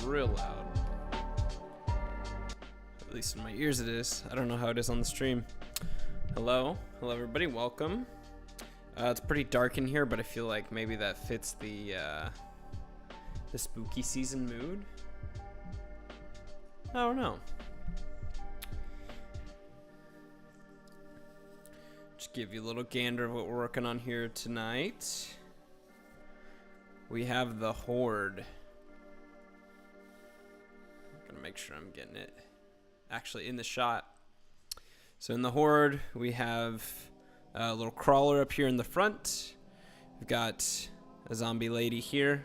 real loud. At least in my ears it is. I don't know how it is on the stream. Hello everybody, welcome. It's pretty dark in here, but I feel like maybe that fits the spooky season mood. I don't know. Just give you a little gander of what we're working on here tonight. We have the HORDE. I'm gonna make sure I'm getting it actually in the shot. So in the HORDE, we have a little crawler up here in the front. We've got a zombie lady here.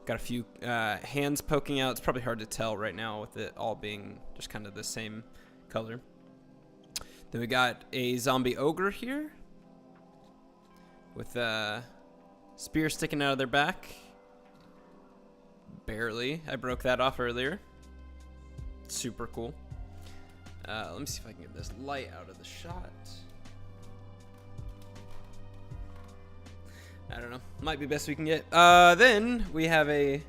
Got a few hands poking out. It's probably hard to tell right now with it all being just kind of the same color. Then we got a zombie ogre here with a spear sticking out of their back. Barely. I broke that off earlier. Super cool. Let me see if I can get this light out of the shot. I don't know. Might be best we can get. Then we have a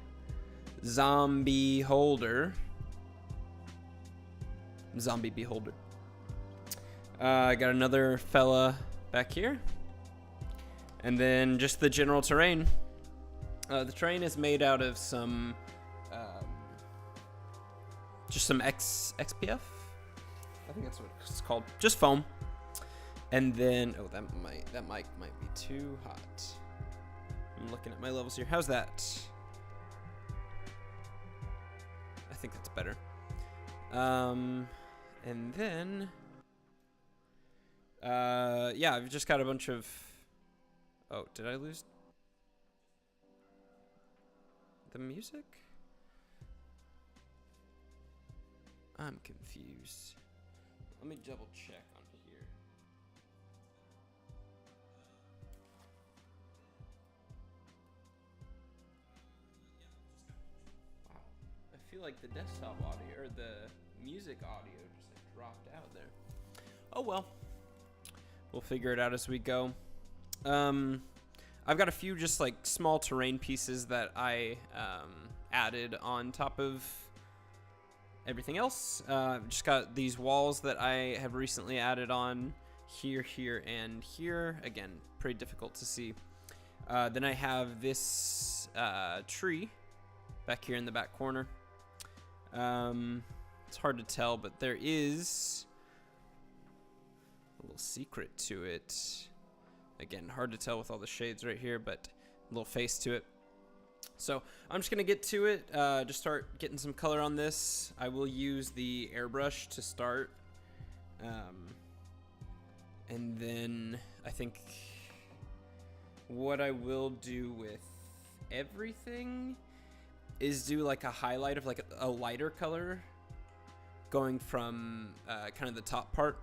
zombie holder. Zombie beholder. I got another fella back here. And then just the general terrain. The terrain is made out of some, just some XPF. I think that's what it's called. Just foam. And then, oh, that mic might be too hot. I'm looking at my levels here. How's that? I think that's better. And then, yeah, I've just got a bunch of. Oh, did I lose the music? I'm confused. Let me double check on here. Wow. I feel like the desktop audio, or the music audio just like dropped out there. Oh well. We'll figure it out as we go. I've got a few just like small terrain pieces that I added on top of everything else. Just got these walls that I have recently added on here, here, and here. Again, pretty difficult to see. Then I have this tree back here in the back corner. It's hard to tell, but there is a little secret to it. Again, hard to tell with all the shades right here, but a little face to it. So I'm just gonna get to it, just start getting some color on this. I will use the airbrush to start. And then I think what I will do with everything is do like a highlight of like a lighter color going from kind of the top part.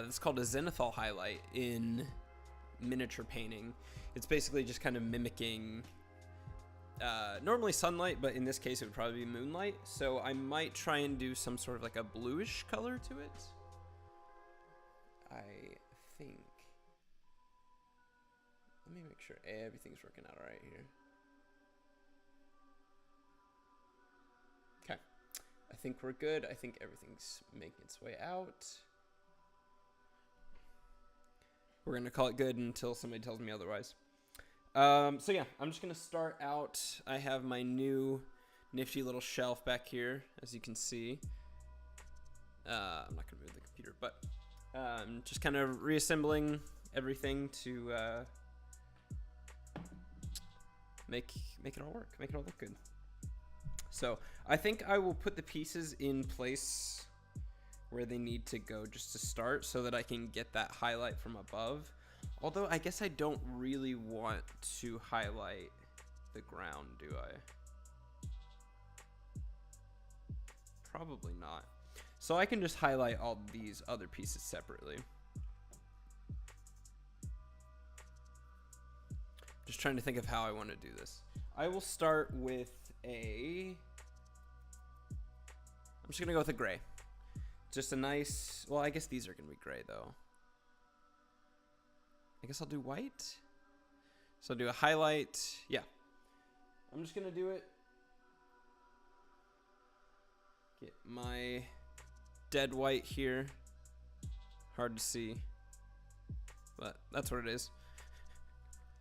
It's called a Zenithal Highlight in miniature painting. It's basically just kind of mimicking normally sunlight, but in this case it would probably be moonlight. So I might try and do some sort of like a bluish color to it. I think. Let me make sure everything's working out all right here. Okay. I think we're good. I think everything's making its way out. We're going to call it good until somebody tells me otherwise. So yeah, I'm just going to start out. I have my new nifty little shelf back here, as you can see. I'm not going to move the computer, but just kind of reassembling everything to make it all work, make it all look good. So I think I will put the pieces in place where they need to go just to start so that I can get that highlight from above. Although I guess I don't really want to highlight the ground, do I? Probably not. So I can just highlight all these other pieces separately. Just trying to think of how I want to do this. I will start with I'm just gonna go with a gray. Just a nice, well, I guess these are gonna be gray though. I guess I'll do white. So I'll do a highlight. Yeah. I'm just gonna do it Get my dead white here. Hard to see, but that's what it is.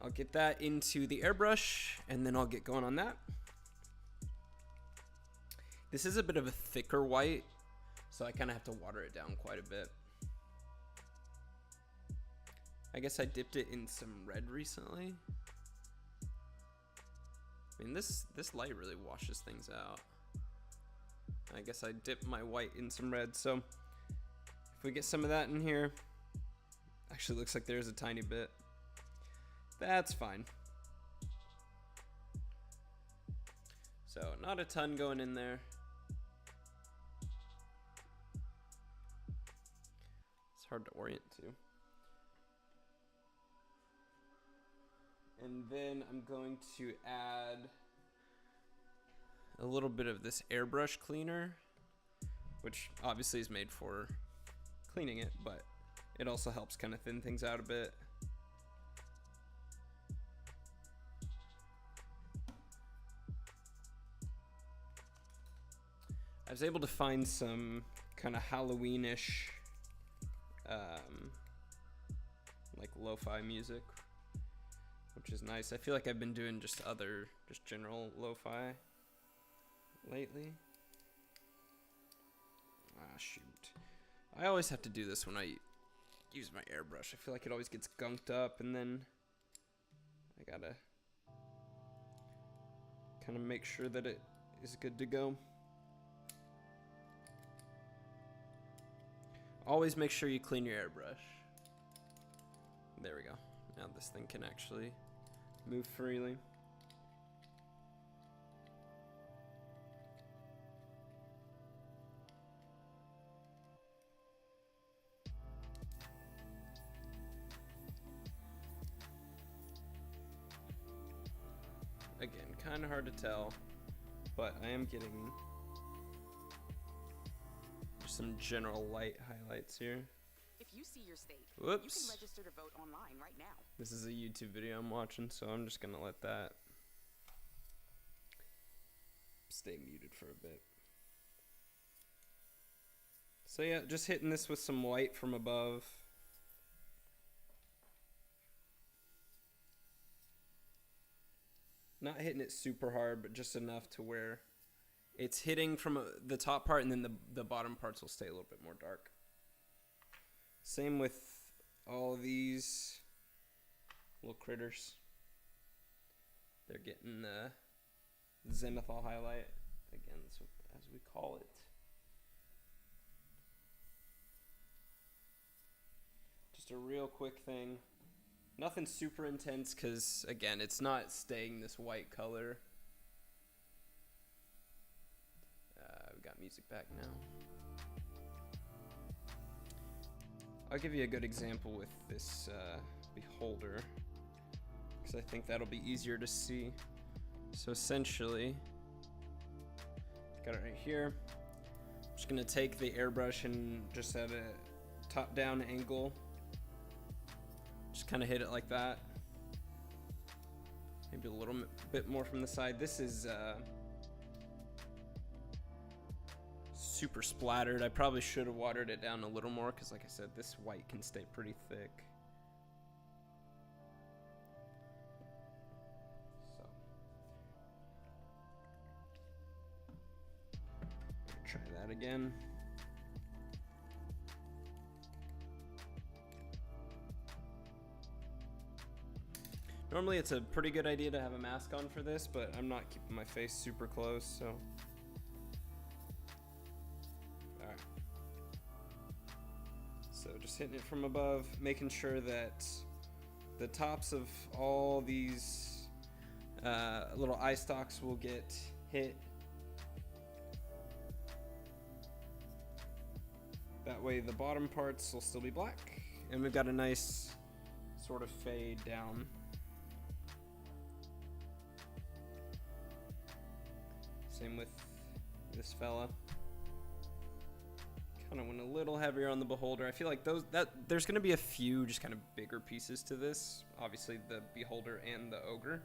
I'll get that into the airbrush and then I'll get going on that. This is a bit of a thicker white, so I kind of have to water it down quite a bit. I guess I dipped it in some red recently. I mean, this light really washes things out. I guess I dipped my white in some red, so if we get some of that in here, actually looks like there's a tiny bit. That's fine. So not a ton going in there. It's hard to orient to. And then I'm going to add a little bit of this airbrush cleaner, which obviously is made for cleaning it, but it also helps kind of thin things out a bit. I was able to find some kind of Halloween-ish like lo-fi music, which is nice. I feel like I've been doing just general lo-fi lately. Ah, shoot. I always have to do this when I use my airbrush. I feel like it always gets gunked up, and then I gotta kind of make sure that it is good to go. Always make sure you clean your airbrush. There we go. Now this thing can actually move freely. Again, kind of hard to tell, but I am getting some general light highlights here. If you see your state, whoops. You can register to vote online right now. This is a YouTube video I'm watching, so I'm just gonna let that stay muted for a bit. So yeah, just hitting this with some white from above. Not hitting it super hard, but just enough to where it's hitting from the top part, and then the bottom parts will stay a little bit more dark. Same with all these little critters. They're getting the Zenithal Highlight, again, as we call it. Just a real quick thing. Nothing super intense because, again, it's not staying this white color. We got music back now. I'll give you a good example with this beholder, because I think that'll be easier to see. So essentially, got it right here. I'm just gonna take the airbrush and just at a top-down angle, just kind of hit it like that. Maybe a little bit more from the side. This is super splattered. I probably should have watered it down a little more because, like I said, this white can stay pretty thick. So, try that again. Normally it's a pretty good idea to have a mask on for this, but I'm not keeping my face super close, so. Alright. So just hitting it from above, making sure that the tops of all these little eye stalks will get hit. That way the bottom parts will still be black, and we've got a nice sort of fade down. Same with this fella. Kind of went a little heavier on the beholder. I feel like there's going to be a few just kind of bigger pieces to this. Obviously the beholder and the ogre.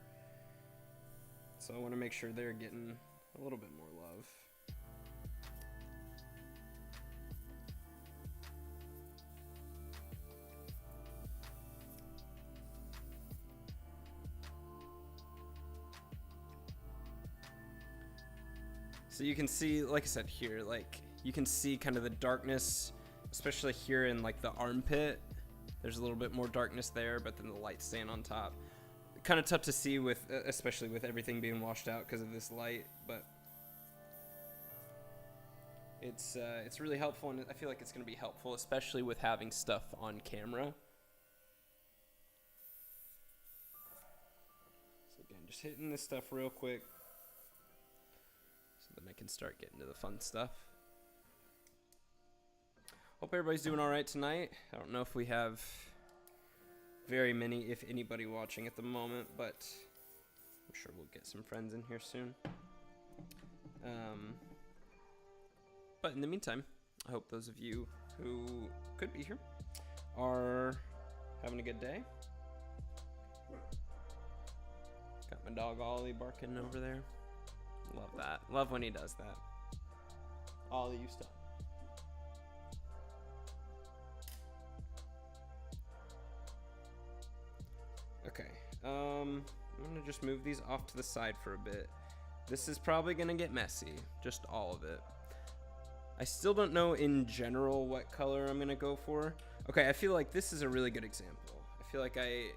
So I want to make sure they're getting a little bit more love. So you can see, like I said here, like you can see kind of the darkness, especially here in like the armpit. There's a little bit more darkness there, but then the light's staying on top. Kind of tough to see with, especially with everything being washed out because of this light, but it's really helpful, and I feel like it's going to be helpful, especially with having stuff on camera. So again, just hitting this stuff real quick, so then I can start getting to the fun stuff. Hope everybody's doing all right tonight. I don't know if we have very many, if anybody, watching at the moment, but I'm sure we'll get some friends in here soon. But in the meantime, I hope those of you who could be here are having a good day. Got my dog Ollie barking over there. Love that. Love when he does that. Ollie, you stop. Okay, I'm gonna just move these off to the side for a bit. This is probably gonna get messy, just all of it. I still don't know in general what color I'm gonna go for. Okay, I feel like this is a really good example. I feel like I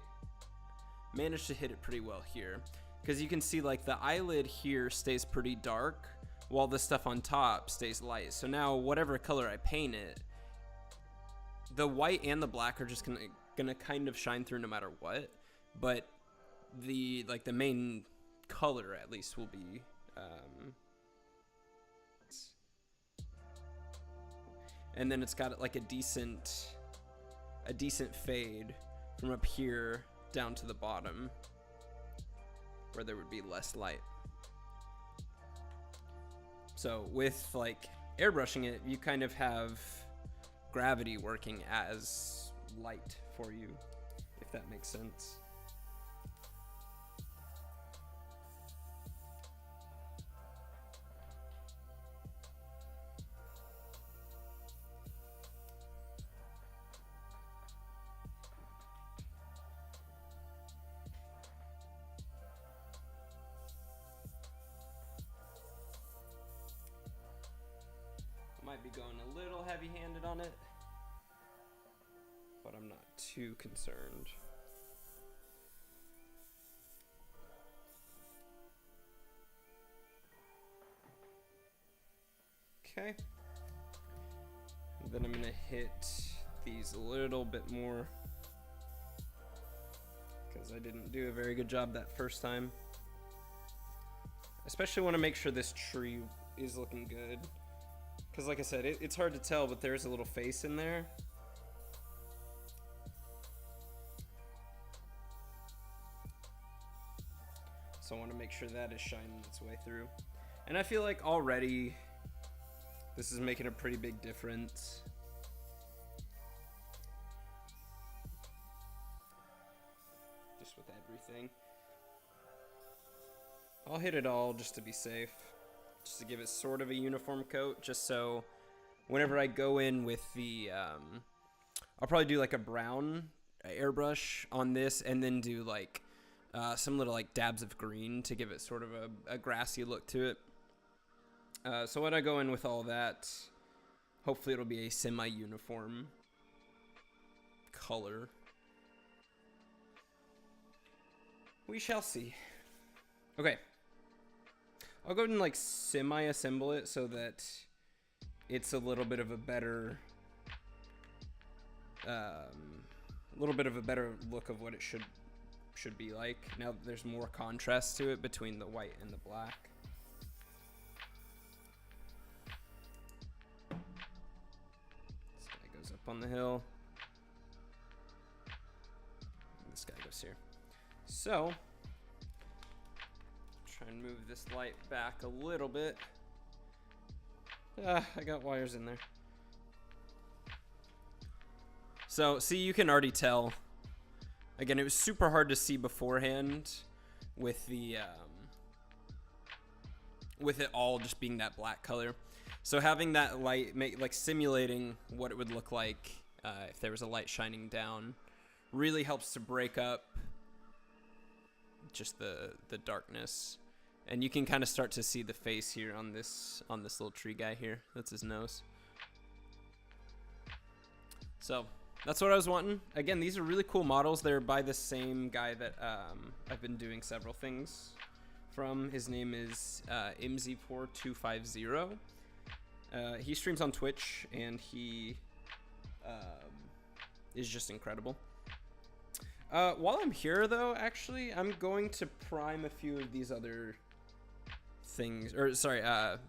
managed to hit it pretty well here, because you can see like the eyelid here stays pretty dark while the stuff on top stays light. So now whatever color I paint it, the white and the black are just gonna kind of shine through no matter what. But the main color at least will be and then it's got like a decent fade from up here down to the bottom where there would be less light. So with like airbrushing it, you kind of have gravity working as light for you, if that makes sense. Might be going a little heavy-handed on it, but I'm not too concerned. Okay. And then I'm gonna hit these a little bit more because I didn't do a very good job that first time. Especially want to make sure this tree is looking good. Because like I said, it's hard to tell, but there's a little face in there. So I want to make sure that is shining its way through. And I feel like already this is making a pretty big difference. Just with everything. I'll hit it all just to be safe. Just to give it sort of a uniform coat, just so whenever I go in with the, I'll probably do like a brown airbrush on this and then do like some little like dabs of green to give it sort of a grassy look to it. So when I go in with all that, hopefully it'll be a semi-uniform color. We shall see. Okay. I'll go ahead and like semi-assemble it so that it's a little bit of a better, look of what it should be like. Now that there's more contrast to it between the white and the black. This guy goes up on the hill. And this guy goes here. So. Try and move this light back a little bit. I got wires in there. So, see, you can already tell. Again, it was super hard to see beforehand with the with it all just being that black color. So having that light, simulating what it would look like if there was a light shining down, really helps to break up just the darkness. And you can kind of start to see the face here on this little tree guy here. That's his nose. So that's what I was wanting. Again, these are really cool models. They're by the same guy that I've been doing several things from. His name is Imzipor250. He streams on Twitch, and he is just incredible. While I'm here, though, actually, I'm going to prime a few of these other things, or sorry,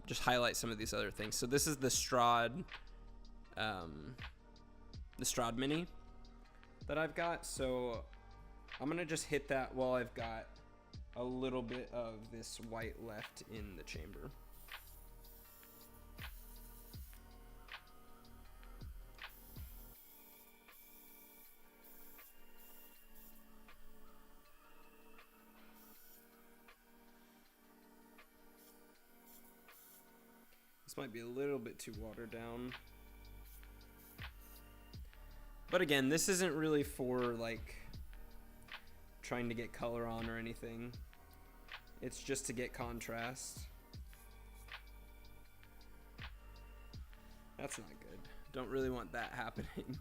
just highlight some of these other things. So this is the Strahd Mini that I've got. So I'm gonna just hit that while I've got a little bit of this white left in the chamber. This might be a little bit too watered down. But again, this isn't really for like trying to get color on or anything. It's just to get contrast. That's not good. Don't really want that happening.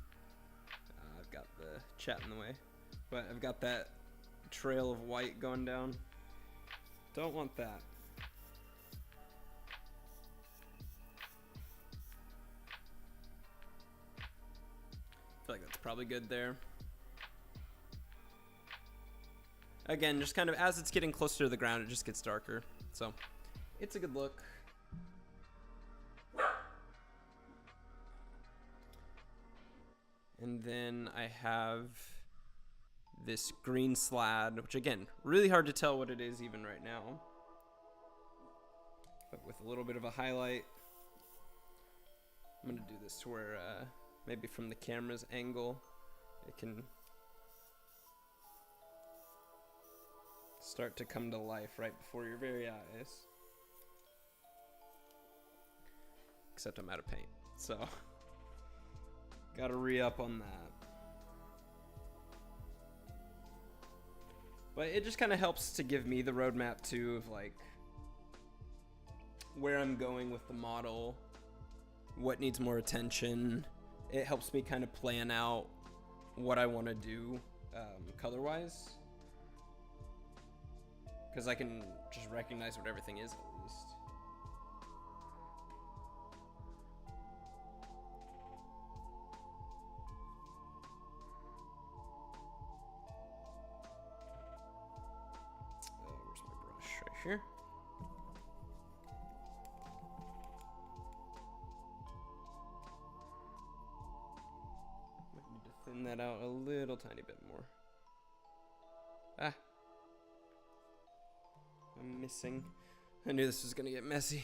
I've got the chat in the way. But I've got that trail of white going down. Don't want that. I feel like that's probably good there. Again, just kind of as it's getting closer to the ground, it just gets darker. So it's a good look. And then I have this green slad, which again, really hard to tell what it is even right now. But with a little bit of a highlight, I'm gonna do this to where maybe from the camera's angle, it can start to come to life right before your very eyes. Except I'm out of paint, so gotta re-up on that. But it just kind of helps to give me the roadmap too of like where I'm going with the model, what needs more attention. It helps me kind of plan out what I want to do color-wise, because I can just recognize what everything is at least. Where's my brush? Right here. Thin that out a little tiny bit more. Ah. I'm missing. I knew this was gonna get messy.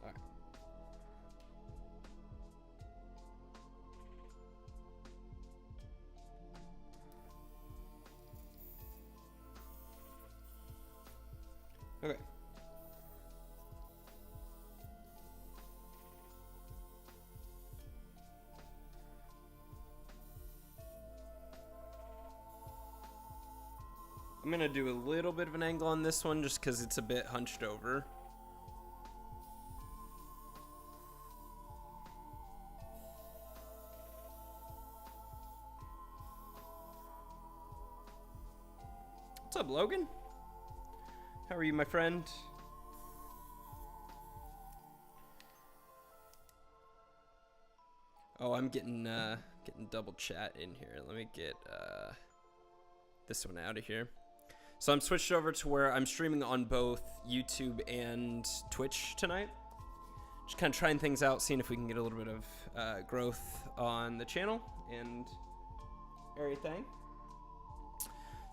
Alright. Okay. I'm gonna do a little bit of an angle on this one just because it's a bit hunched over. What's up, Logan? How are you, my friend? Oh, I'm getting double chat in here. Let me get this one out of here. So I'm switched over to where I'm streaming on both YouTube and Twitch tonight. Just kind of trying things out, seeing if we can get a little bit of growth on the channel and everything.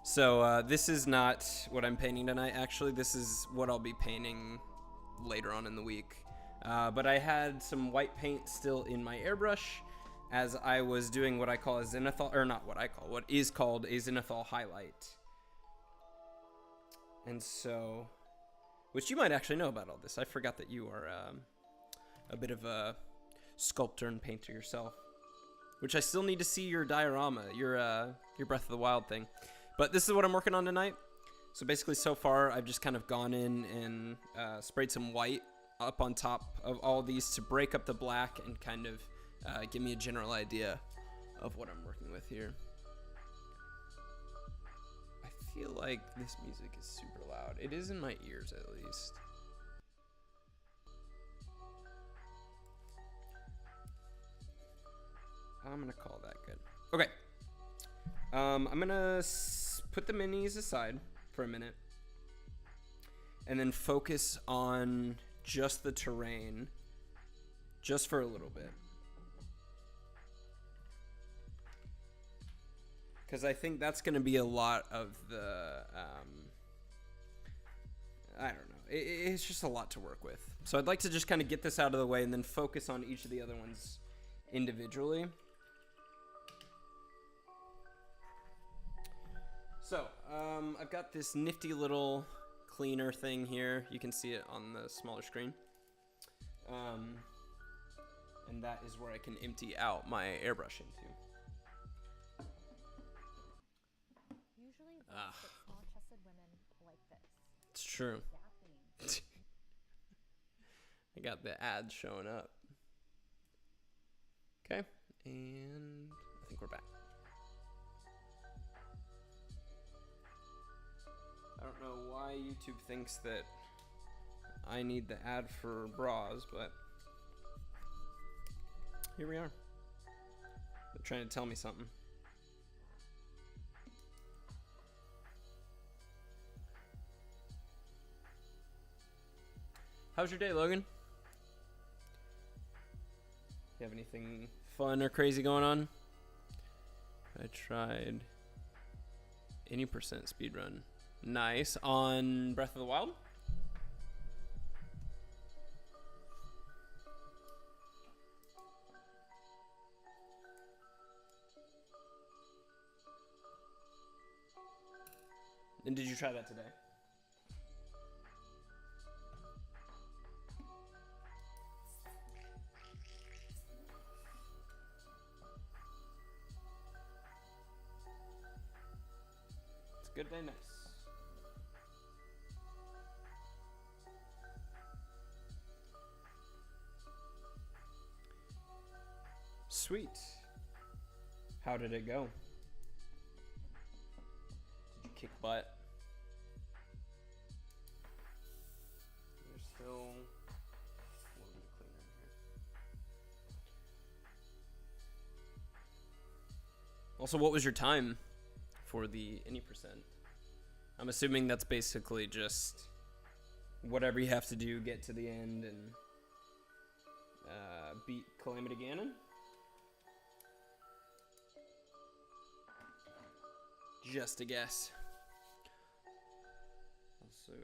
So this is not what I'm painting tonight, actually. This is what I'll be painting later on in the week. But I had some white paint still in my airbrush as I was doing what I call a Zenithal, or not what I call, what is called a Zenithal Highlight. And so, which you might actually know about all this. I forgot that you are a bit of a sculptor and painter yourself. which I still need to see your diorama, your Breath of the Wild thing. But this is what I'm working on tonight. So basically, so far, I've just kind of gone in and sprayed some white up on top of all these to break up the black and kind of give me a general idea of what I'm working with here. I feel like this music is super loud. It is in my ears, at least. I'm gonna call that good. Okay. I'm gonna put the minis aside for a minute and then focus on just the terrain just for a little bit. Because I think that's going to be a lot of the, I don't know. It's just a lot to work with. So I'd like to just kind of get this out of the way and then focus on each of the other ones individually. So, I've got this nifty little cleaner thing here. You can see it on the smaller screen. And that is where I can empty out my airbrush into. Usually small-chested women like this. It's true. I got the ads showing up. Okay, and I think we're back. I don't know why YouTube thinks that I need the ad for bras, but here we are. They're trying to tell me something. How's your day, Logan? You have anything fun or crazy going on? I tried any percent speedrun. Nice. On Breath of the Wild? And did you try that today? It's a good day, nice. Sweet. How did it go? Did you kick butt? There's still a little bit of cleaner in here. Also, what was your time for the any percent? I'm assuming that's basically just whatever you have to do, get to the end, and beat Calamity Ganon. Just a guess. Also,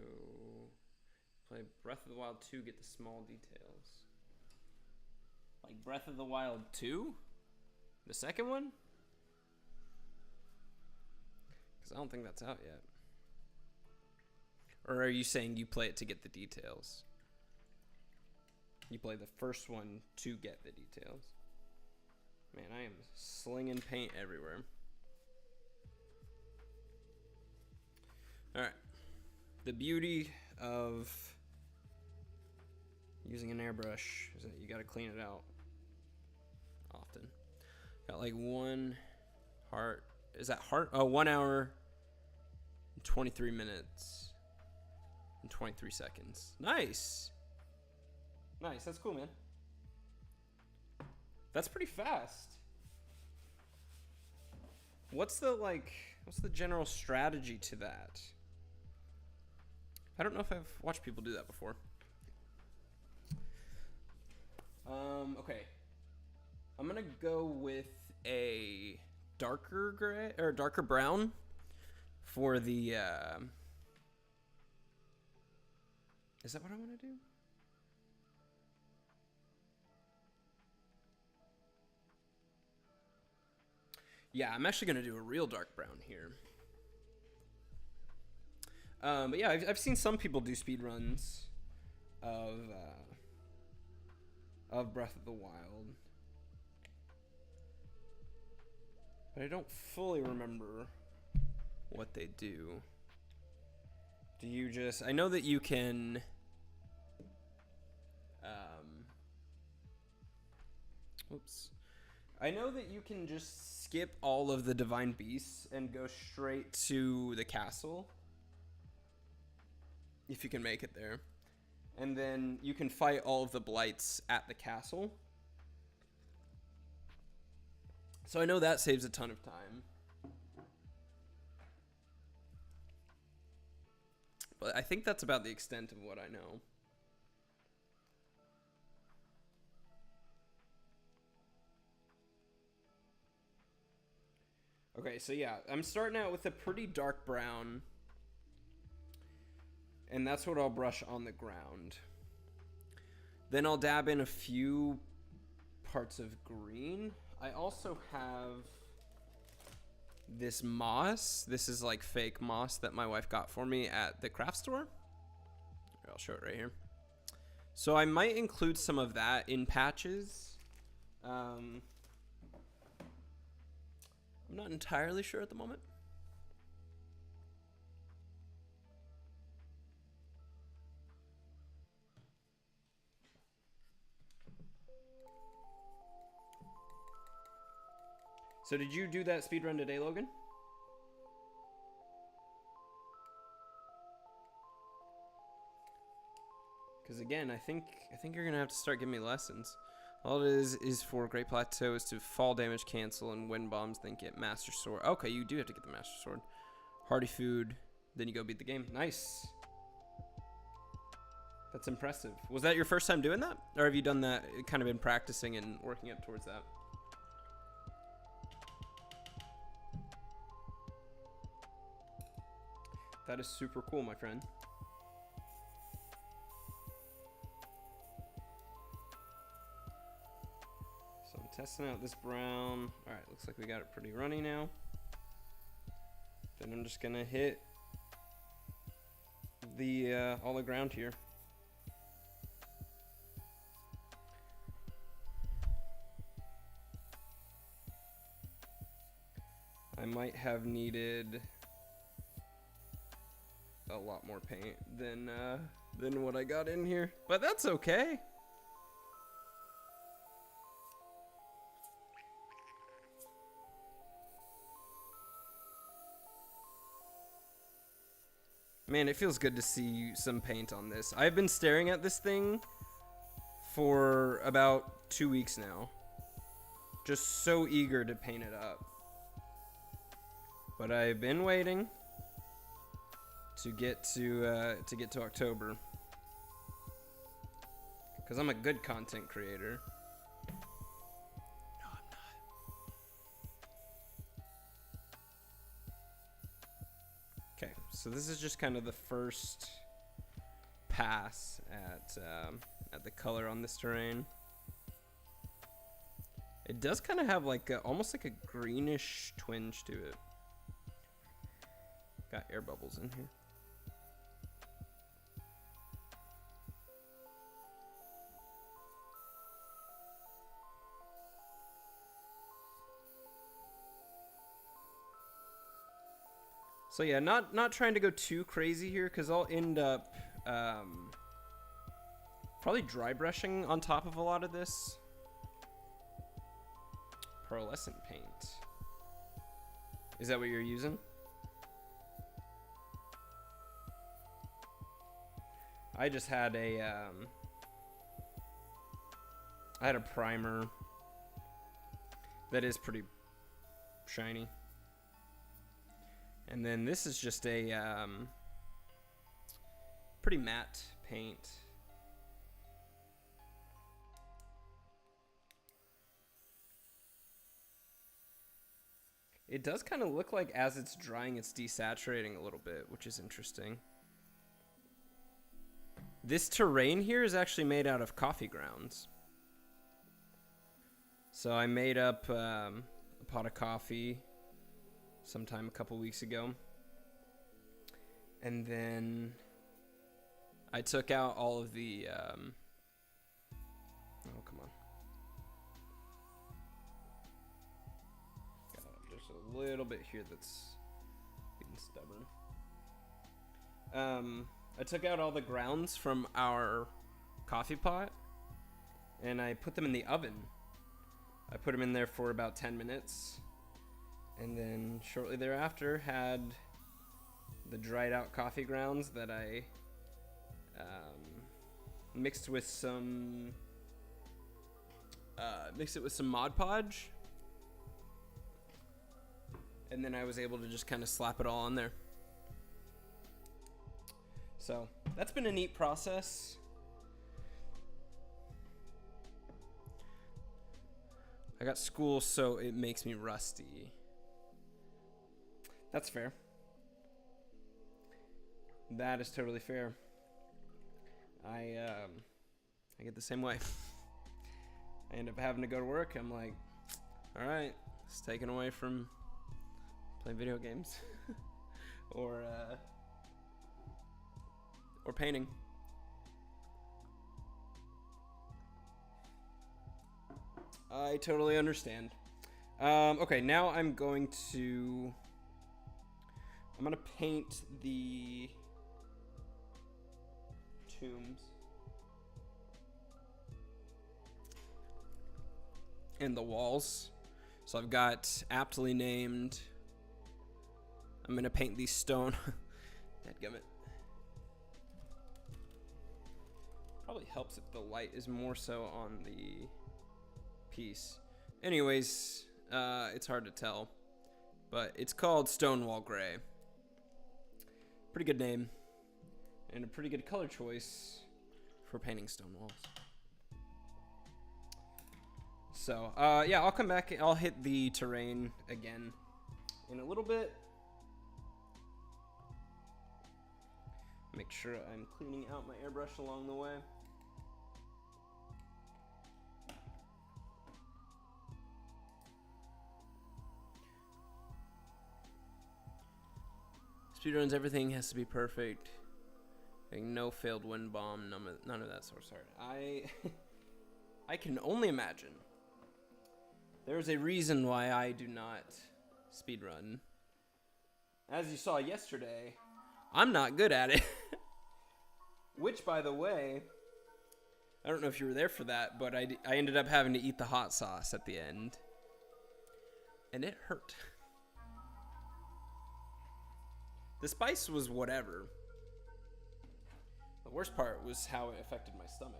play Breath of the Wild 2, get the small details. Like Breath of the Wild 2? The second one? Because I don't think that's out yet. Or are you saying you play it to get the details? You play the first one to get the details. Man, I am slinging paint everywhere. Alright. The beauty of using an airbrush is that you gotta clean it out often. Got like 1 heart. Is that heart? Oh, 1 hour and 23 minutes and 23 seconds. Nice. Nice. That's cool, man. That's pretty fast. What's the general strategy to that? I don't know if I've watched people do that before. Okay. I'm gonna go with a darker gray or darker brown for the is that what I want to do? Yeah, I'm actually gonna do a real dark brown here. But yeah, I've seen some people do speed runs of Breath of the Wild. But I don't fully remember what they do. Do you just... I know that you can... Oops. I know that you can just skip all of the divine beasts and go straight to the castle. If you can make it there. And then you can fight all of the blights at the castle. So I know that saves a ton of time. But I think that's about the extent of what I know. Okay, so yeah, I'm starting out with a pretty dark brown. And that's what I'll brush on the ground. Then I'll dab in a few parts of green. I also have this moss. This is like fake moss that my wife got for me at the craft store. I'll show it right here. So I might include some of that in patches. I'm not entirely sure at the moment. So did you do that speedrun today, Logan? Because again, I think you're gonna have to start giving me lessons. All it is for Great Plateau is to fall damage cancel and wind bombs, then get Master Sword. Okay, you do have to get the Master Sword. Hearty food, then you go beat the game. Nice. That's impressive. Was that your first time doing that? Or have you done that, kind of been practicing and working up towards that? That is super cool, my friend. So I'm testing out this brown. All right, looks like we got it pretty runny now. Then I'm just gonna hit the all the ground here. I might have needed a lot more paint than what I got in here, but that's okay. Man, it feels good to see some paint on this. I've been staring at this thing for about 2 weeks now. Just so eager to paint it up. But I've been waiting to get to October. Because I'm a good content creator. No, I'm not. Okay, so this is just kind of the first pass at the color on this terrain. It does kind of have like almost like a greenish twinge to it. Got air bubbles in here. So yeah, not trying to go too crazy here because I'll end up probably dry brushing on top of a lot of this. Pearlescent paint. Is that what you're using? I just had a primer that is pretty shiny. And then this is just a pretty matte paint. It does kind of look like as it's drying, it's desaturating a little bit, which is interesting. This terrain here is actually made out of coffee grounds. So I made up a pot of coffee sometime a couple weeks ago. And then I took out all of the... oh, come on. Got just a a little bit here that's being stubborn. I took out all the grounds from our coffee pot and I put them in the oven. I put them in there for about 10 minutes and then shortly thereafter had the dried out coffee grounds that I mixed it with some Mod Podge, and then I was able to just kind of slap it all on there. So that's been a neat process. I got school, so it makes me rusty. That's fair. That is totally fair. I get the same way. I end up having to go to work. I'm like, all right, it's taken away from playing video games or painting. I totally understand. Okay, now I'm gonna paint the tombs and the walls. So I've got aptly named. I'm gonna paint these stone. Dadgummit. Probably helps if the light is more so on the piece. Anyways, it's hard to tell, but it's called Stonewall Gray. Pretty good name, and a pretty good color choice for painting stone walls. So, yeah, I'll come back. I'll hit the terrain again in a little bit. Make sure I'm cleaning out my airbrush along the way. Speedruns, everything has to be perfect. Like no failed wind bomb, none of that sort of stuff. I can only imagine. There's a reason why I do not speedrun. As you saw yesterday, I'm not good at it. Which, by the way, I don't know if you were there for that, but I ended up having to eat the hot sauce at the end. And it hurt. The spice was whatever. The worst part was how it affected my stomach.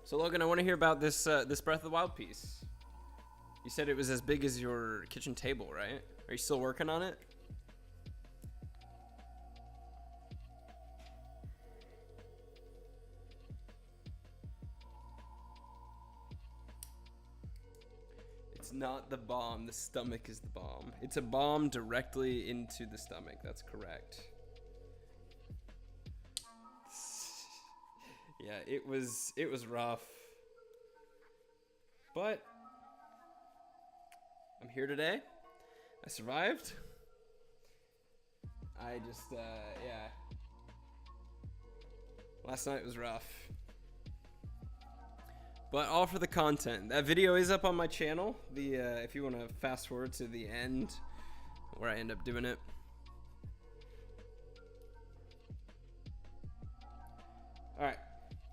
So Logan, I want to hear about this this Breath of the Wild piece. You said it was as big as your kitchen table, right? Are you still working on it? It's not the bomb, the stomach is the bomb. It's a bomb directly into the stomach, that's correct. Yeah, it was rough. But I'm here today. I survived. I just yeah. Last night was rough. But all for the content. That video is up on my channel. The if you want to fast forward to the end where I end up doing it. All right.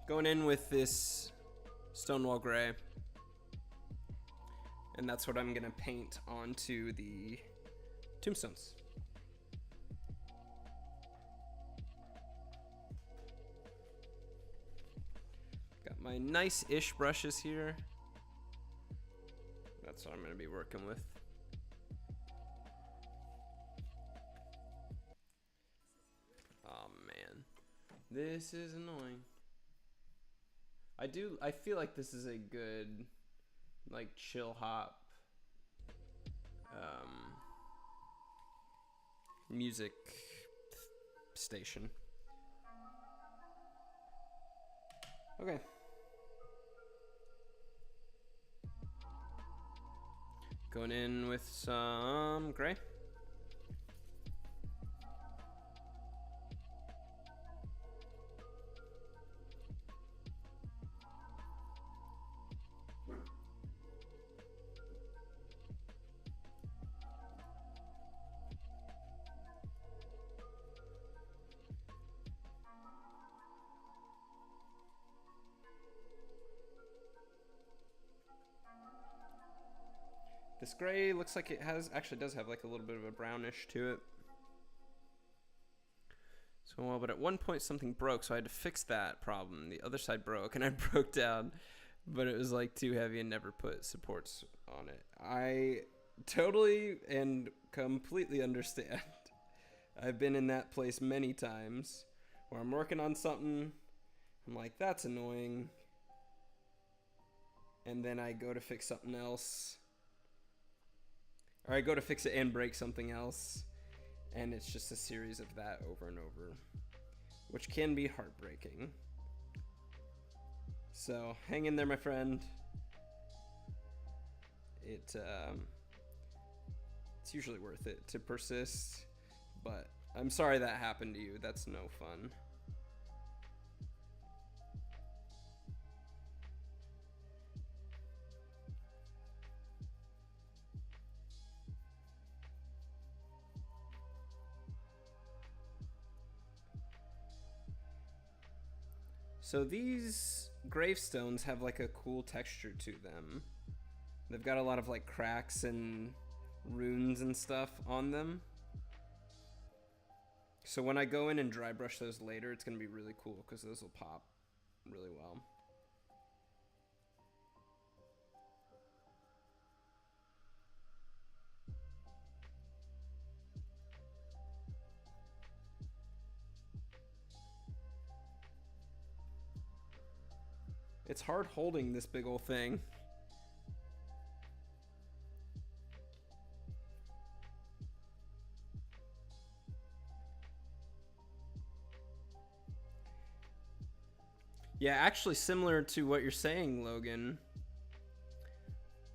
Going in with this Stonewall Gray. And that's what I'm going to paint onto the tombstones. Got my nice-ish brushes here. That's what I'm going to be working with. Oh, man. This is annoying. I feel like this is a good, like, chill hop music station. Okay. Going in with some gray. This gray looks like it actually does have like a little bit of a brownish to it. So, well, but at one point something broke, so I had to fix that problem. The other side broke, and I broke down, but it was like too heavy and never put supports on it. I totally and completely understand. I've been in that place many times where I'm working on something, I'm like, that's annoying. And then I go to fix something else. Or I go to fix it and break something else. And it's just a series of that over and over, which can be heartbreaking. So hang in there, my friend. It's usually worth it to persist, but I'm sorry that happened to you. That's no fun. So these gravestones have like a cool texture to them. They've got a lot of like cracks and runes and stuff on them. So when I go in and dry brush those later, it's going to be really cool because those will pop really well. It's hard holding this big old thing. Yeah, actually similar to what you're saying, Logan.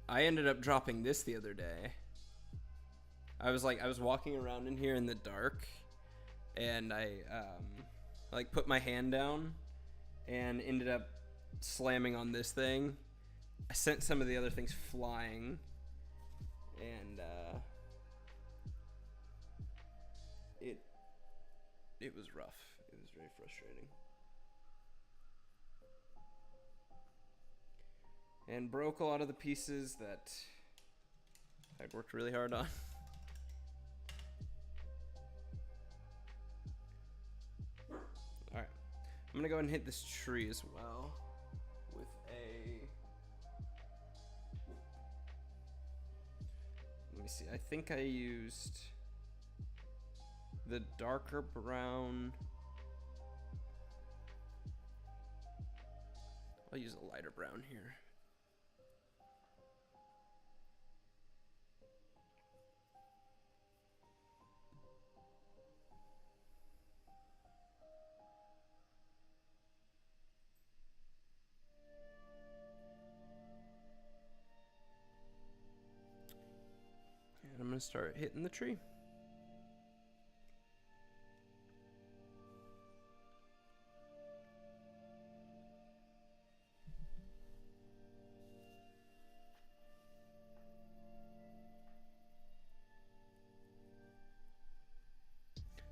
I ended up dropping this the other day. I was walking around in here in the dark, and I like put my hand down and ended up slamming on this thing. I sent some of the other things flying, and it was rough. It was very frustrating. And broke a lot of the pieces that I'd worked really hard on. Alright. I'm gonna go ahead and hit this tree as well with a... Let me see. I think I used the darker brown. I'll use a lighter brown here. And I'm going to start hitting the tree.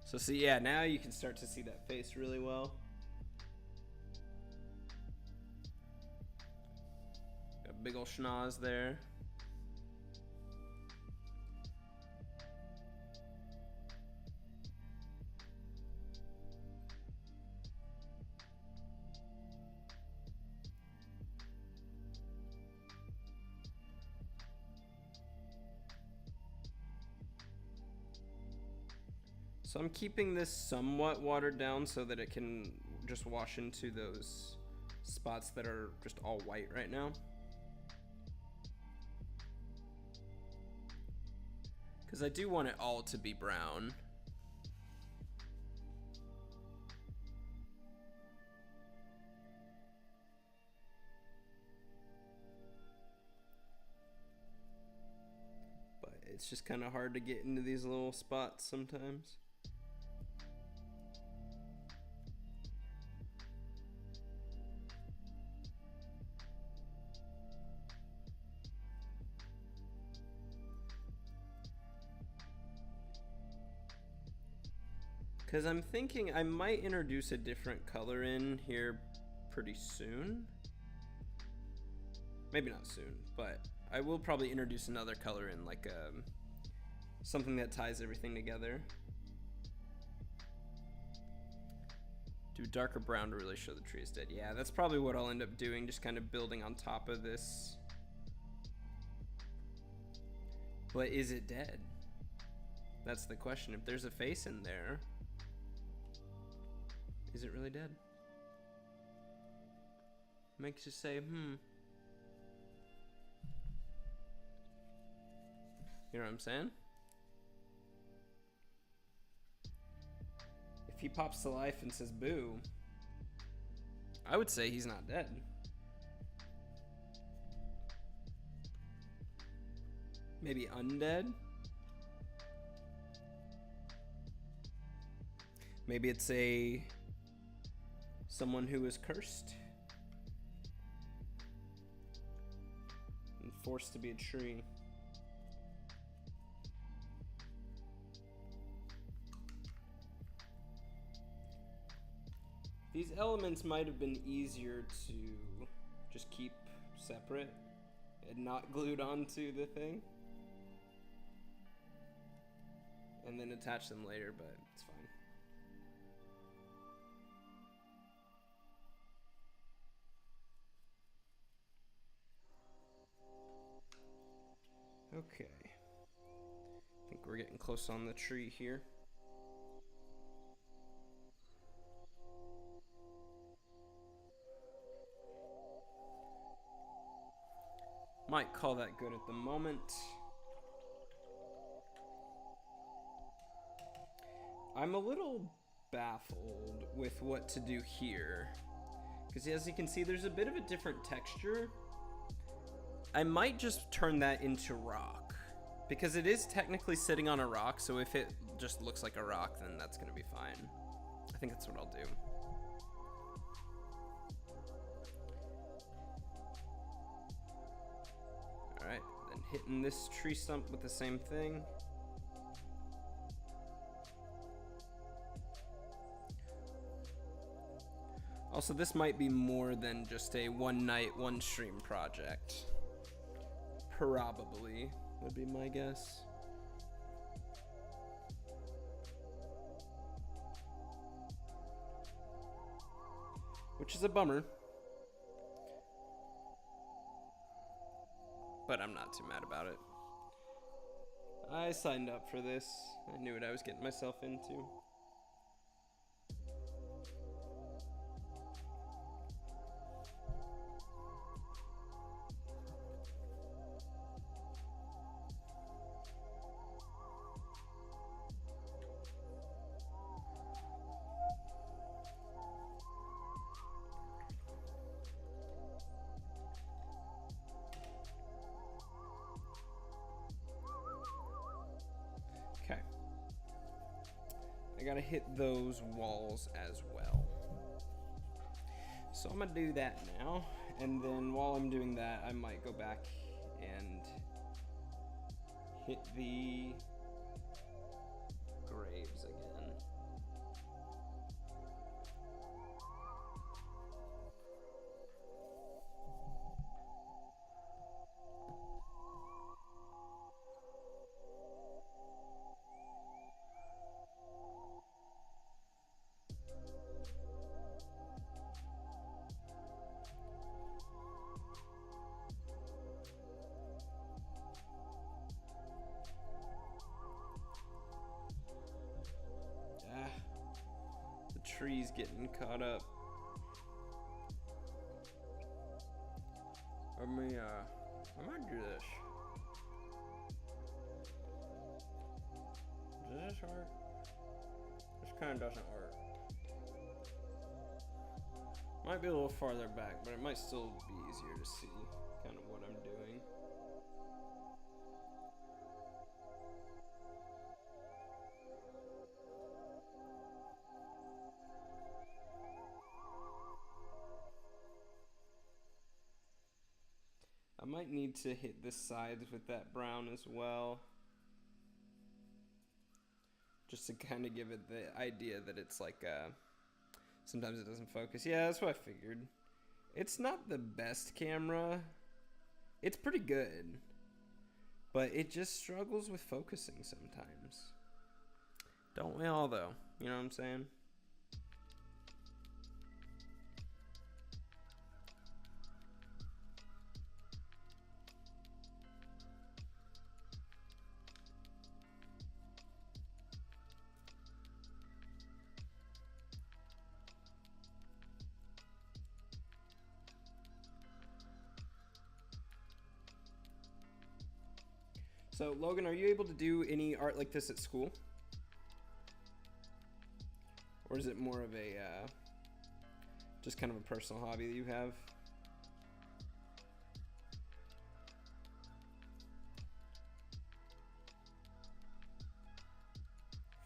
So see, yeah, now you can start to see that face really well. Got a big old schnoz there. So I'm keeping this somewhat watered down so that it can just wash into those spots that are just all white right now. Because I do want it all to be brown. It's just kind of hard to get into these little spots sometimes. Because I'm thinking I might introduce a different color in here pretty soon. Maybe not soon, but I will probably introduce another color in, like something that ties everything together. Do a darker brown to really show the tree is dead. Yeah, that's probably what I'll end up doing, just kind of building on top of this. But is it dead? That's the question. If there's a face in there, is it really dead? Makes you say, You know what I'm saying? If he pops to life and says boo, I would say he's not dead. Maybe undead? Maybe it's someone who is cursed and forced to be a tree. These elements might have been easier to just keep separate and not glued onto the thing, and then attach them later, but it's fine. Okay, I think we're getting close on the tree here. Might call that good at the moment. I'm a little baffled with what to do here, because as you can see, there's a bit of a different texture. I might just turn that into rock, because it is technically sitting on a rock, so if it just looks like a rock, then that's gonna be fine. I think that's what I'll do. Alright, then hitting this tree stump with the same thing. Also, this might be more than just a one night, one stream project. Probably, would be my guess. Which is a bummer. But I'm not too mad about it. I signed up for this. I knew what I was getting myself into. Okay. I gotta hit those walls as well. So I'm gonna do that now, and then while I'm doing that, I might go back and hit the graves again. Trees getting caught up. I might do this. Does this work? This kind of doesn't work. Might be a little farther back, but it might still be easier to see kind of what I'm doing. might need to hit the sides with that brown as well. Just to kind of give it the idea that it's like, sometimes it doesn't focus. Yeah, that's what I figured. It's not the best camera. It's pretty good. But it just struggles with focusing sometimes. Don't we all, though? You know what I'm saying? So, Logan, are you able to do any art like this at school? Or is it more of a, just kind of a personal hobby that you have?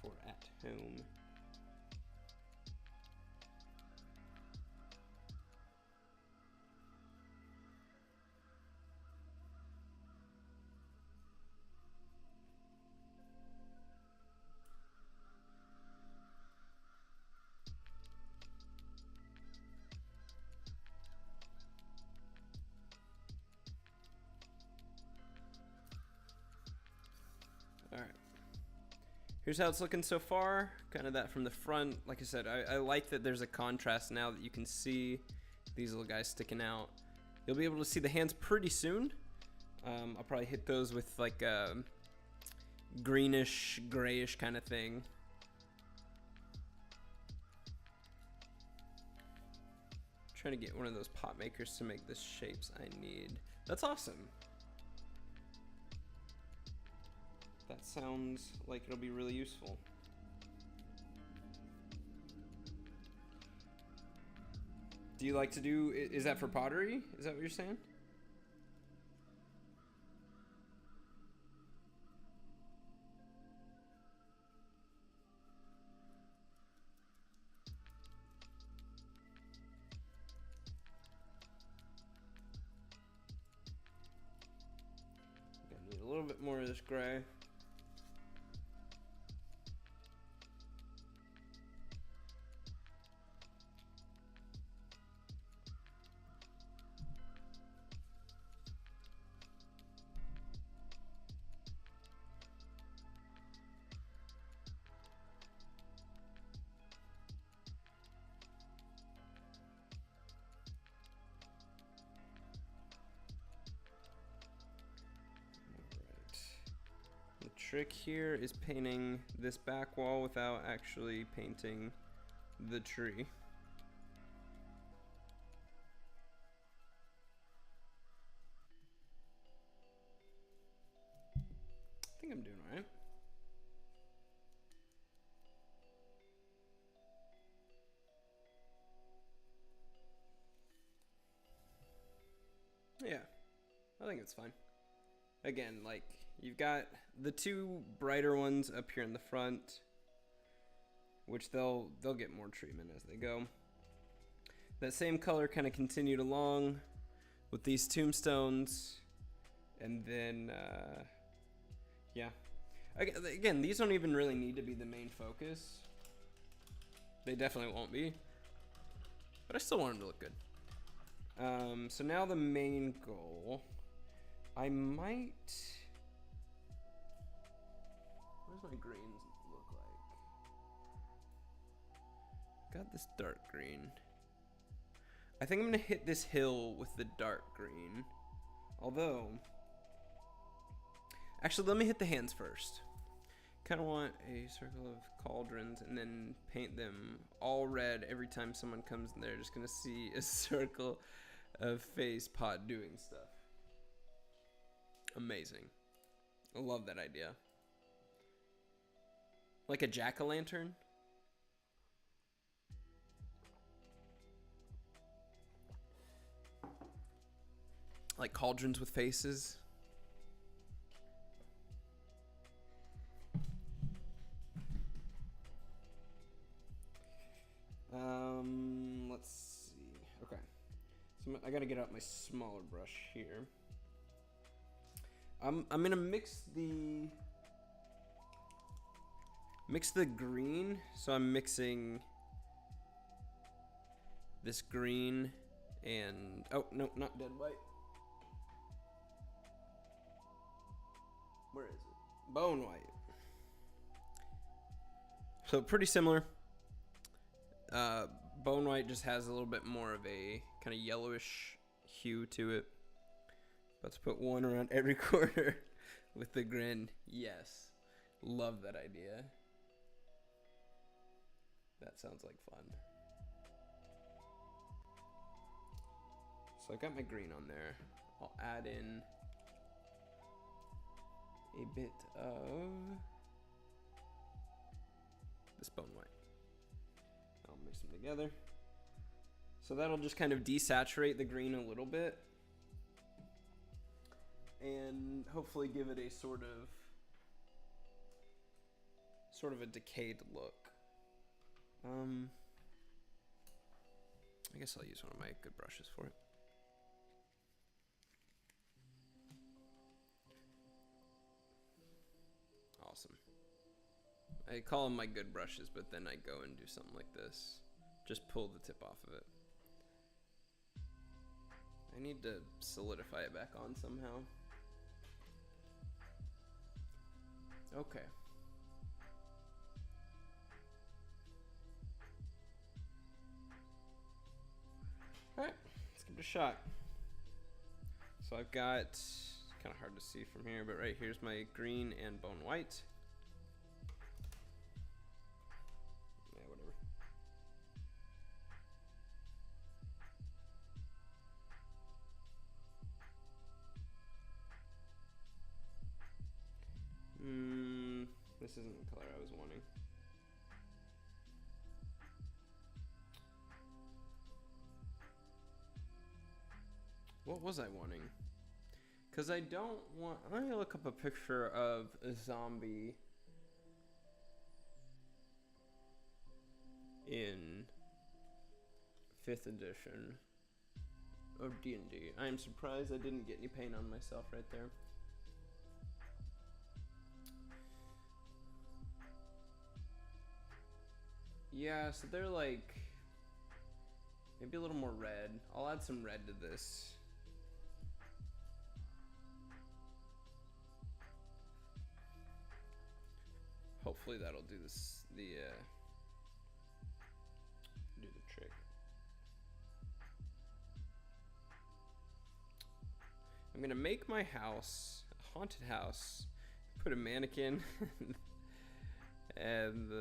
For at home. Alright. Here's how it's looking so far. Kind of that from the front. Like I said, I like that there's a contrast now that you can see these little guys sticking out. You'll be able to see the hands pretty soon. I'll probably hit those with like a greenish, grayish kind of thing. Trying to get one of those pot makers to make the shapes I need. That's awesome. That sounds like it'll be really useful. Do you like to do, is that for pottery? Is that what you're saying? Gonna need a little bit more of this gray. Trick here is painting this back wall without actually painting the tree. I think I'm doing all right. Yeah, I think it's fine. Again, like, you've got the two brighter ones up here in the front, which they'll get more treatment as they go. That same color kind of continued along with these tombstones, and then yeah. Again, these don't even really need to be the main focus. They definitely won't be, but I still want them to look good. So now the main goal. I might... What does my greens look like? Got this dark green. I think I'm gonna hit this hill with the dark green. Although... Actually, let me hit the hands first. Kind of want a circle of cauldrons and then paint them all red every time someone comes in there. Just gonna see a circle of face pot doing stuff. Amazing. I love that idea. Like a jack-o'-lantern? Like cauldrons with faces? Let's see. Okay. So I gotta get out my smaller brush here. I'm gonna mix the green. So I'm mixing this green and oh no, not dead white. Where is it? Bone white. So pretty similar. Bone white just has a little bit more of a kind of yellowish hue to it. Let's put one around every corner with the grin. Yes. Love that idea. That sounds like fun. So I got my green on there. I'll add in a bit of this bone white. I'll mix them together. So that'll just kind of desaturate the green a little bit and hopefully give it a sort of a decayed look. I guess I'll use one of my good brushes for it. Awesome. I call them my good brushes, but then I go and do something like this. Just pull the tip off of it. I need to solidify it back on somehow. Okay. Alright, let's give it a shot. So I've got, kind of hard to see from here, but right here's my green and bone white. Yeah, whatever. This isn't the color I was wanting. What was I wanting? Because I don't want... Let me look up a picture of a zombie in 5th edition of D&D. I am surprised I didn't get any paint on myself right there. Yeah, so they're like... maybe a little more red. I'll add some red to this. Hopefully that'll do this, do the trick. I'm gonna make my house a haunted house. Put a mannequin and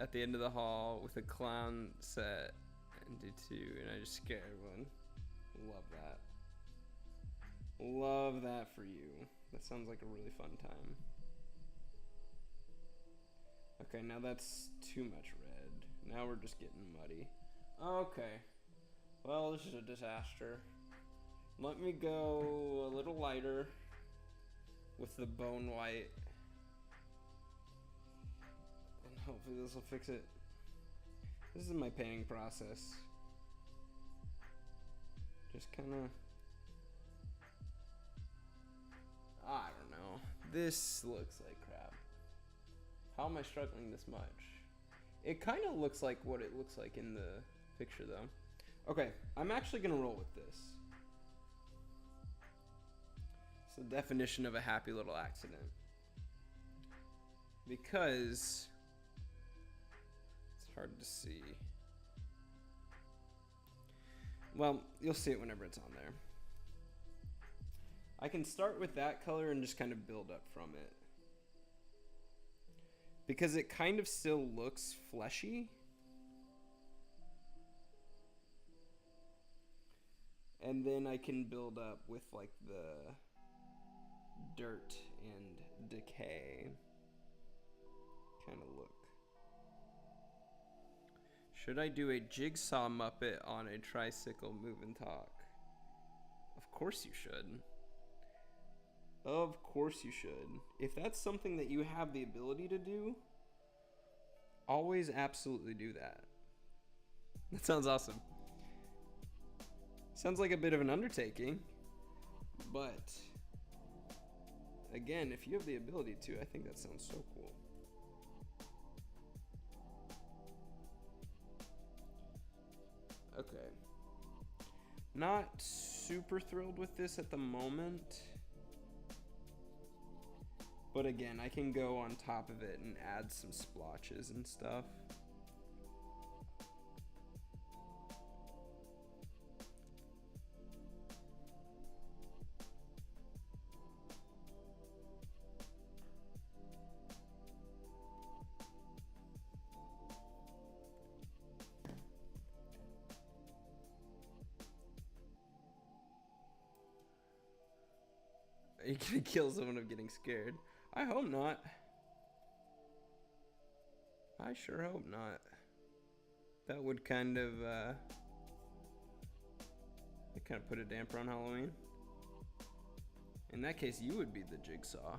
at the end of the hall with a clown set and do 2, and I just scare everyone. Love that. Love that for you. That sounds like a really fun time. Okay, now that's too much red. Now we're just getting muddy. Okay. Well, this is a disaster. Let me go a little lighter with the bone white. And hopefully this will fix it. This is my painting process. Just kind of... I don't know. This looks like crap. How am I struggling this much? It kind of looks like what it looks like in the picture though. Okay, I'm actually gonna roll with this. It's the definition of a happy little accident. Because it's hard to see. Well, you'll see it whenever it's on there. I can start with that color and just kind of build up from it. Because it kind of still looks fleshy. And then I can build up with like the dirt and decay kind of look. Should I do a jigsaw Muppet on a tricycle move and talk? Of course you should. Of course you should. If that's something that you have the ability to do, always absolutely do that. That sounds awesome. Sounds like a bit of an undertaking, but Again, if you have the ability to, I think that sounds so cool. Okay. Not super thrilled with this at the moment. But again, I can go on top of it and add some splotches and stuff. Are you gonna kill someone of getting scared? I hope not. I sure hope not. That would kind of it kind of put a damper on Halloween. In that case, you would be the Jigsaw.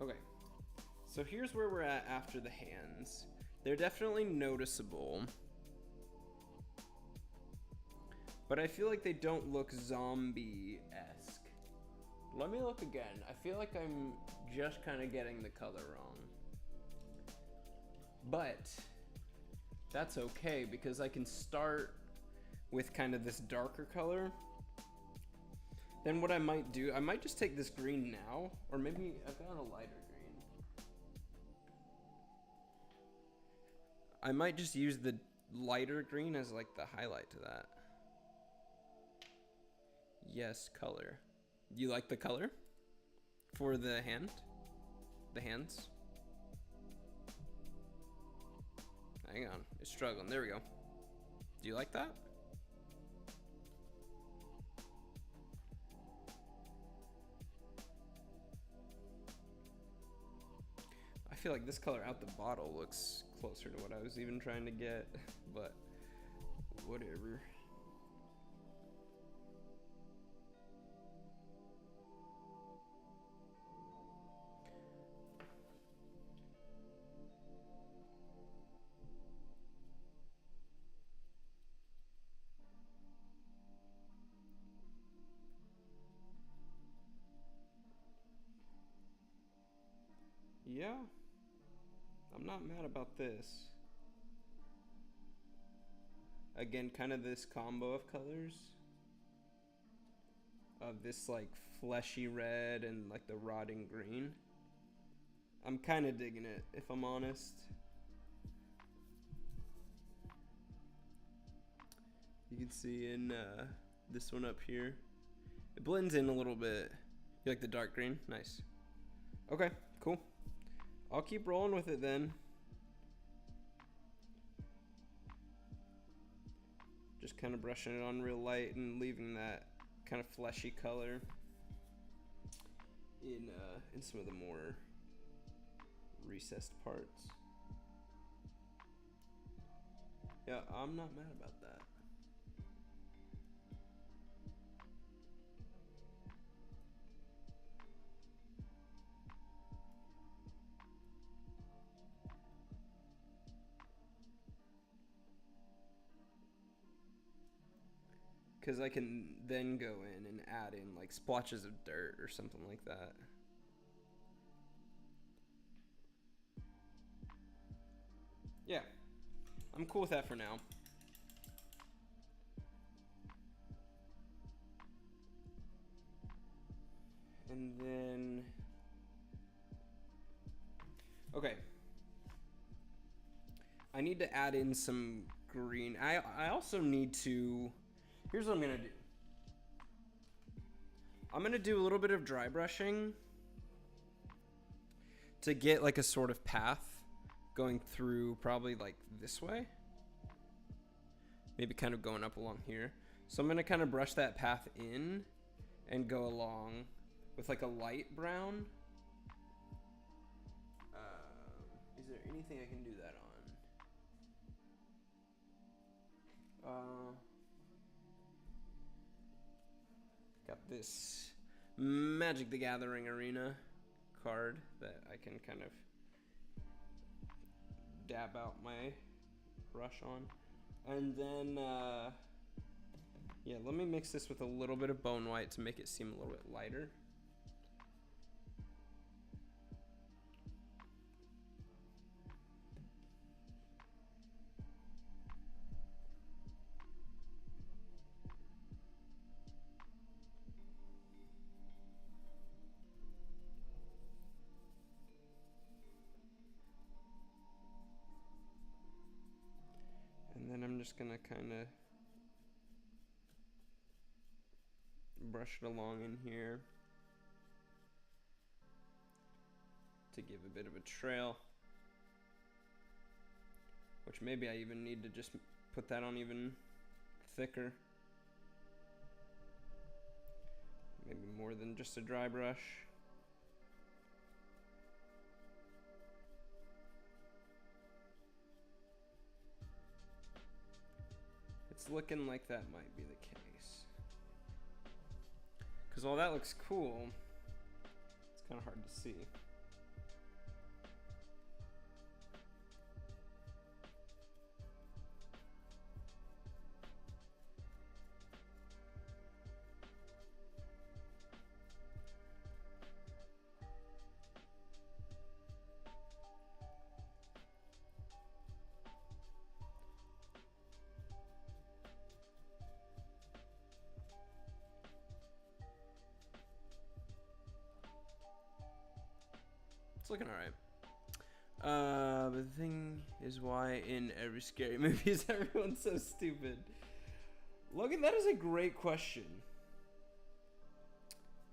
Okay. So here's where we're at after the hands. They're definitely noticeable. But I feel like they don't look zombie-esque. Let me look again. I feel like I'm just kind of getting the color wrong. But that's okay because I can start with kind of this darker color. Then what I might do, I might just take this green now, or maybe I've got a lighter green. I might just use the lighter green as like the highlight to that. Yes, color. You like the color for the hand? The hands? Hang on, it's struggling. There we go. Do you like that? I feel like this color out the bottle looks closer to what I was even trying to get, but whatever. Yeah, I'm not mad about this. Again, kind of this combo of colors. Of this like fleshy red and like the rotting green. I'm kind of digging it, if I'm honest. You can see in this one up here. It blends in a little bit. You like the dark green? Nice. Okay, cool. I'll keep rolling with it then. Just kind of brushing it on real light and leaving that kind of fleshy color in some of the more recessed parts. Yeah, I'm not mad about that. Because I can then go in and add in like splotches of dirt or something like that. Yeah, I'm cool with that for now. And then, okay. I need to add in some green. I also need to, here's what I'm gonna do. I'm gonna do a little bit of dry brushing to get like a sort of path going through probably like this way. Maybe kind of going up along here. So I'm gonna kind of brush that path in and go along with like a light brown. Is there anything I can do that on? Got this Magic the Gathering Arena card that I can kind of dab out my brush on. And then, yeah, let me mix this with a little bit of bone white to make it seem a little bit lighter. And then I'm just gonna kind of brush it along in here to give a bit of a trail, which maybe I even need to just put that on even thicker, maybe more than just a dry brush. It's looking like that might be the case. Because while that looks cool, it's kind of hard to see. It's looking alright. But the thing is, why in every scary movie is everyone so stupid? Logan, that is a great question.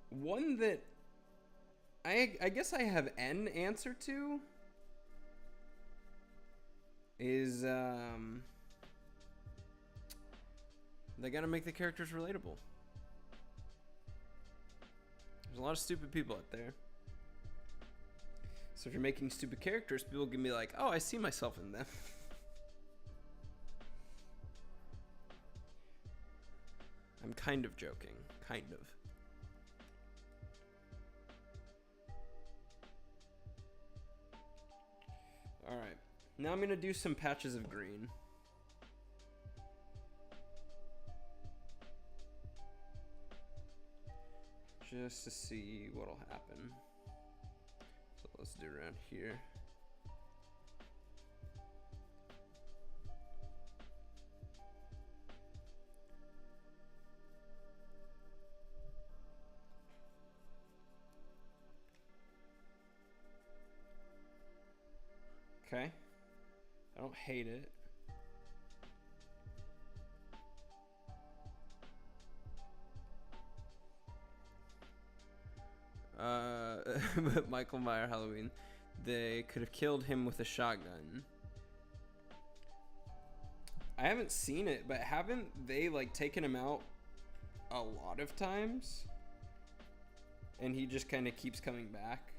One that I guess I have an answer to is they gotta make the characters relatable. There's a lot of stupid people out there. So if you're making stupid characters, people can be like, oh, I see myself in them. I'm kind of joking. Kind of. Alright. Now I'm going to do some patches of green. Just to see what'll happen. So let's do around here. Okay. I don't hate it. But Michael Myers Halloween, they could have killed him with a shotgun. I haven't seen it, but haven't they like taken him out a lot of times? And he just kind of keeps coming back?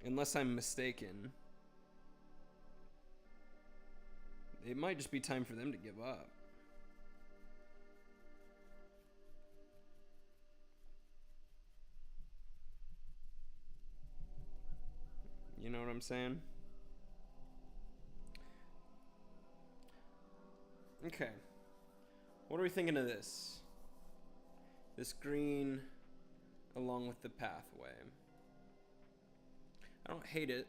Unless I'm mistaken. It might just be time for them to give up. You know what I'm saying? Okay. What are we thinking of this? This green along with the pathway. I don't hate it.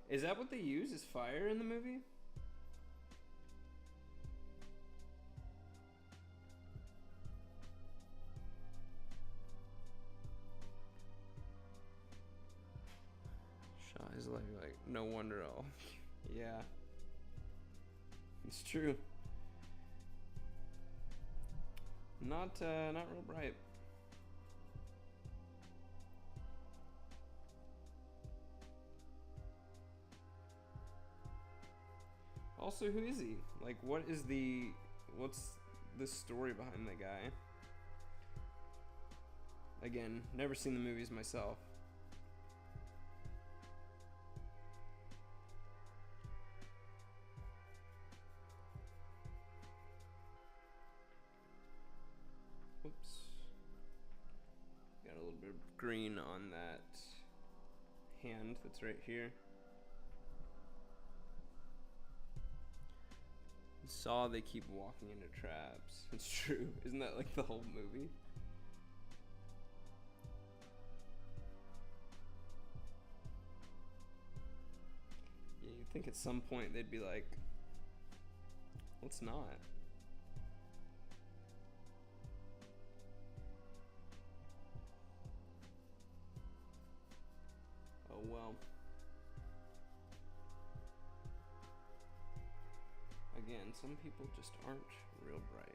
Is that what they use? Is fire in the movie? Shaw is like no wonder all. Yeah. It's true. Not real bright. Also, who is he? Like, what's the story behind the guy? Again, never seen the movies myself. Whoops. Got a little bit of green on that hand that's right here. Saw they keep walking into traps. It's true. Isn't that like the whole movie? Yeah, you'd think at some point they'd be like, let's not. Oh well. Again, some people just aren't real bright.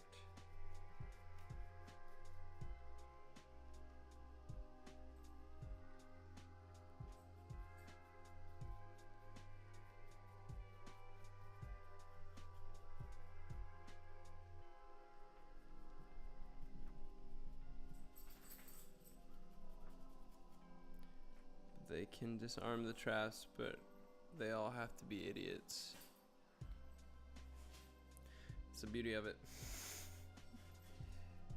They can disarm the traps, but they all have to be idiots. It's the beauty of it.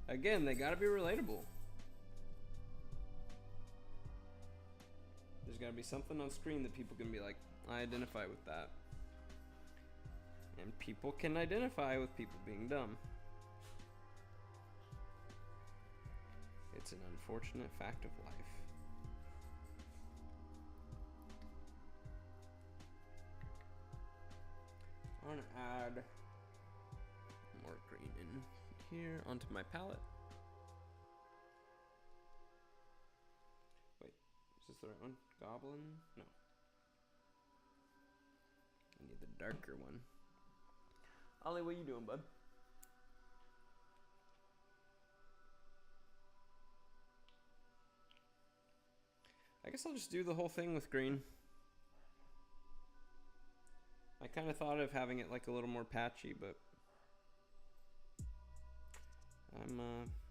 Again, they gotta be relatable. There's gotta be something on screen that people can be like, I identify with that. And people can identify with people being dumb. It's an unfortunate fact of life. I want to add more green in here onto my palette. Wait, is this the right one? Goblin? No. I need the darker one. Ollie, what you doing, bud? I guess I'll just do the whole thing with green. I kind of thought of having it like a little more patchy, but I'm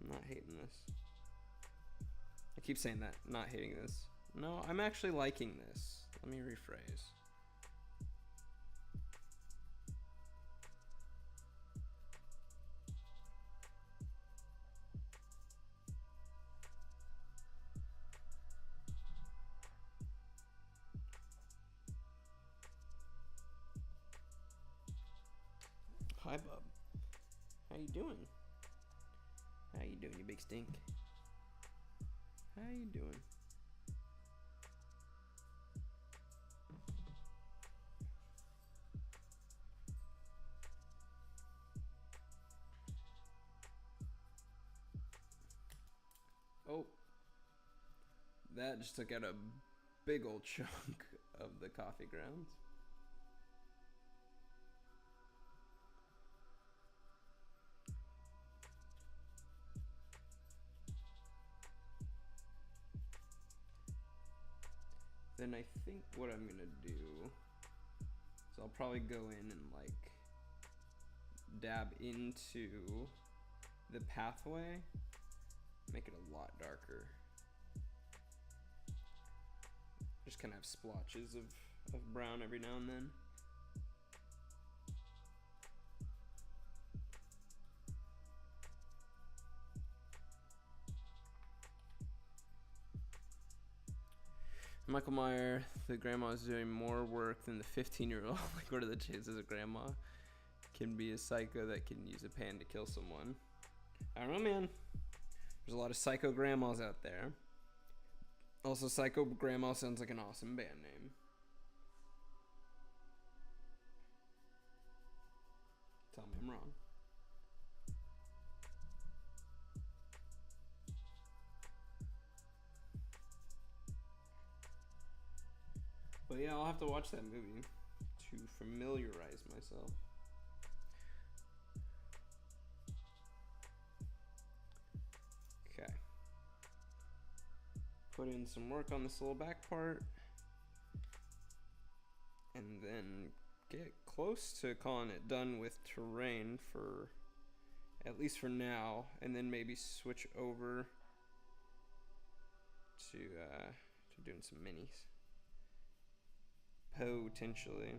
not hating this. I keep saying that, not hating this. No, I'm actually liking this. Let me rephrase. Hi, bub. How you doing? How you doing, you big stink? How you doing? Oh, that just took out a big old chunk of the coffee grounds. Then I think what I'm gonna do is I'll probably go in and like dab into the pathway, make it a lot darker. Just kind of have splotches of brown every now and then. Michael Meyer, the grandma is doing more work than the 15-year-old. Like, what are the chances a grandma can be a psycho that can use a pan to kill someone? I don't know, man. There's a lot of psycho grandmas out there. Also, Psycho Grandma sounds like an awesome band name. Tell me I'm wrong. But yeah, I'll have to watch that movie to familiarize myself. Okay. Put in some work on this little back part. And then get close to calling it done with terrain for, at least for now. And then maybe switch over to doing some minis. Potentially.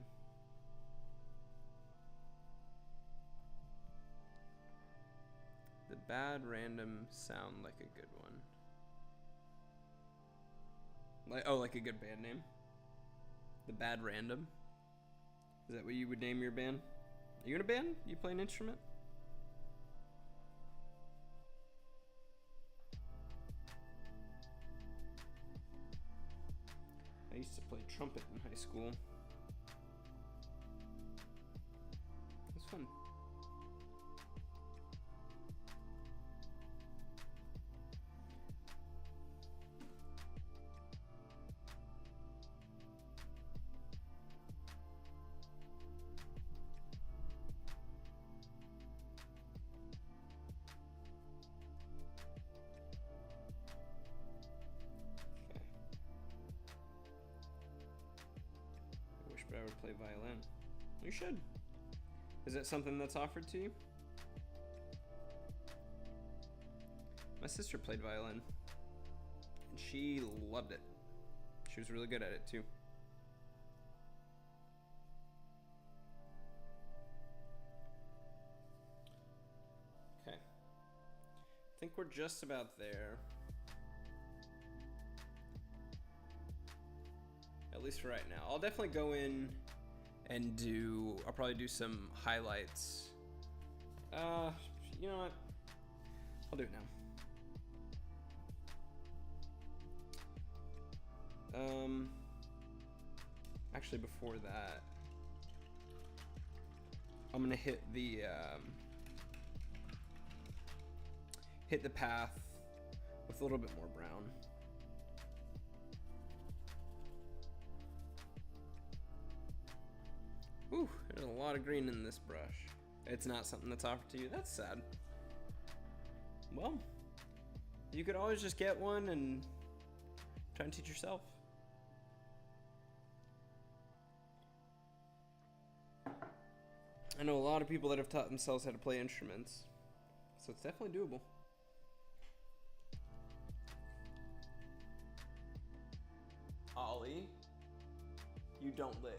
The bad random sound like a good one. Like, oh, like a good band name? The Bad Random? Is that what you would name your band? Are you in a band? You play an instrument? I used to play trumpet in high school. It was fun. But I would play violin. You should. Is that something that's offered to you? My sister played violin, and she loved it. She was really good at it too. Okay. I think we're just about there. At least for right now. I'll definitely go in and I'll probably do some highlights. You know what? I'll do it now. Actually before that, I'm gonna hit the path with a little bit more brown. Ooh, there's a lot of green in this brush. It's not something that's offered to you. That's sad. Well, you could always just get one and try and teach yourself. I know a lot of people that have taught themselves how to play instruments, so it's definitely doable. Ollie, you don't lick.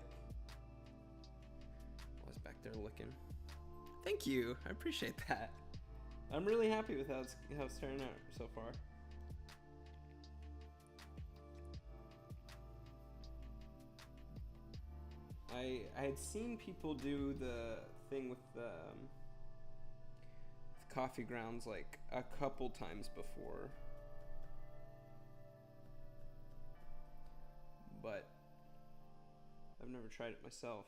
Back there looking. Thank you. I appreciate that. I'm really happy with how it's turning out so far. I had seen people do the thing with the coffee grounds like a couple times before, but I've never tried it myself.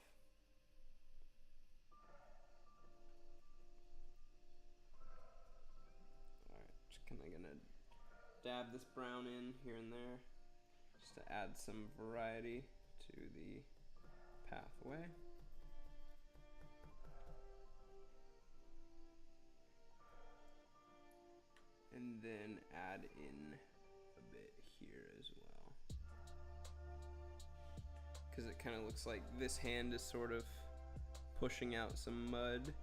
I'm gonna dab this brown in here and there just to add some variety to the pathway. And then add in a bit here as well, because it kind of looks like this hand is sort of pushing out some mud.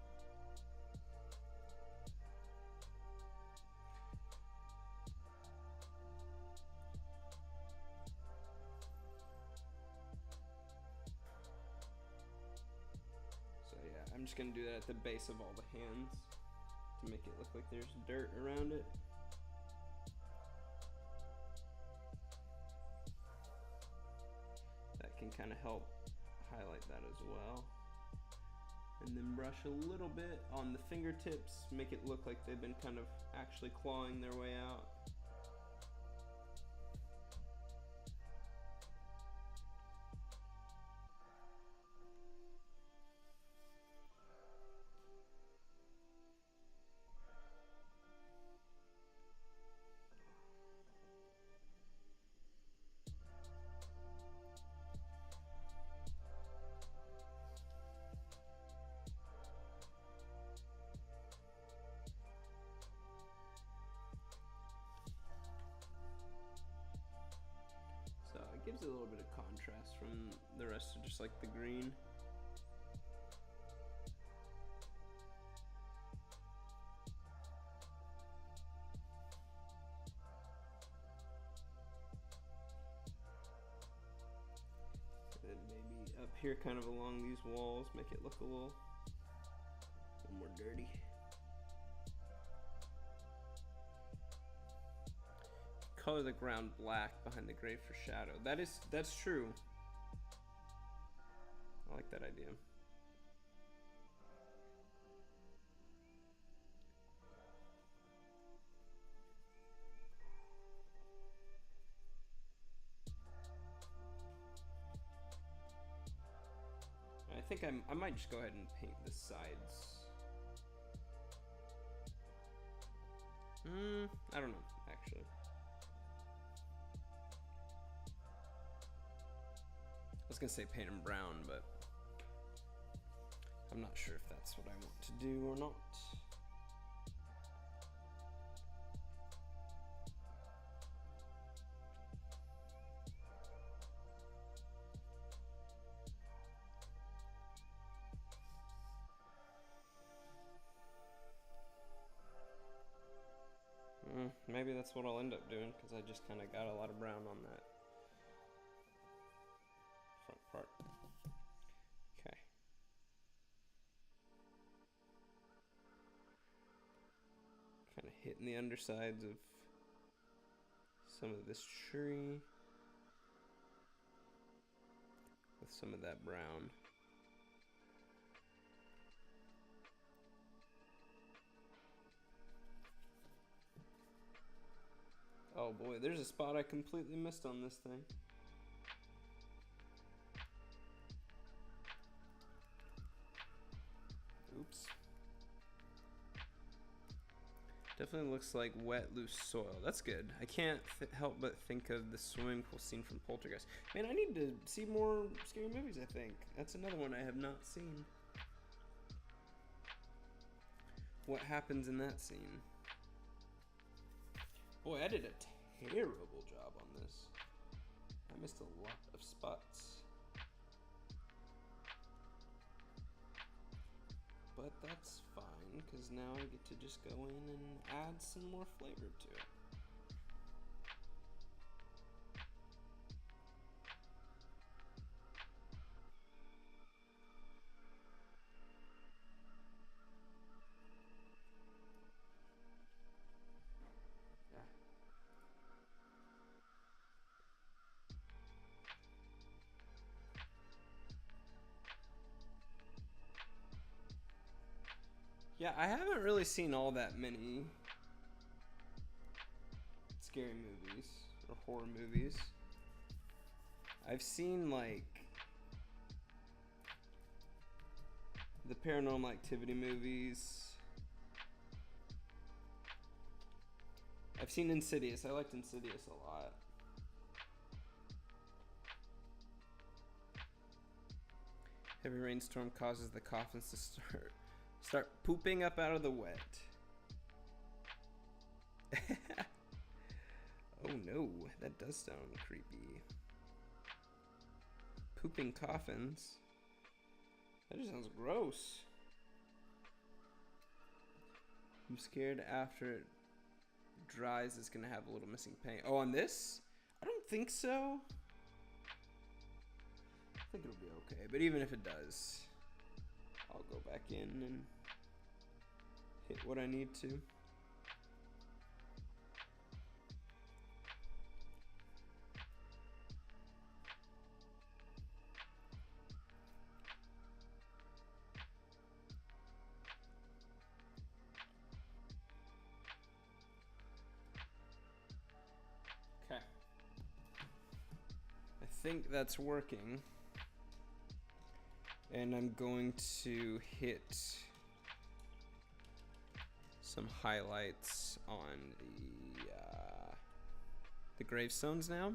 I'm just gonna do that at the base of all the hands to make it look like there's dirt around it. That can kind of help highlight that as well. And then brush a little bit on the fingertips, make it look like they've been kind of actually clawing their way out. Gives it a little bit of contrast from the rest of just like the green. And then maybe up here kind of along these walls, make it look a little more dirty. Color the ground black behind the grave for shadow. That's true. I like that idea. I think I might just go ahead and paint the sides. I don't know, actually. I was gonna say paint them brown, but I'm not sure if that's what I want to do or not. Maybe that's what I'll end up doing, because I just kind of got a lot of brown on that front part. Okay. Kind of hitting the undersides of some of this tree with some of that brown. Oh boy, there's a spot I completely missed on this thing. Oops. Definitely looks like wet, loose soil. That's good. I can't help but think of the swimming pool scene from Poltergeist. Man, I need to see more scary movies, I think. That's another one I have not seen. What happens in that scene? Boy, I did a terrible job on this. I missed a lot of spots. But that's fine, because now I get to just go in and add some more flavor to it. Yeah, I haven't really seen all that many scary movies or horror movies. I've seen like the Paranormal Activity movies. I've seen Insidious. I liked Insidious a lot. Heavy rainstorm causes the coffins to start pooping up out of the wet. Oh no, that does sound creepy. Pooping coffins. That just sounds gross. I'm scared after it dries it's gonna have a little missing paint. Oh, on this? I don't think so. I think it'll be okay, but even if it does, I'll go back in and hit what I need to. Okay. I think that's working. And I'm going to hit some highlights on the gravestones now.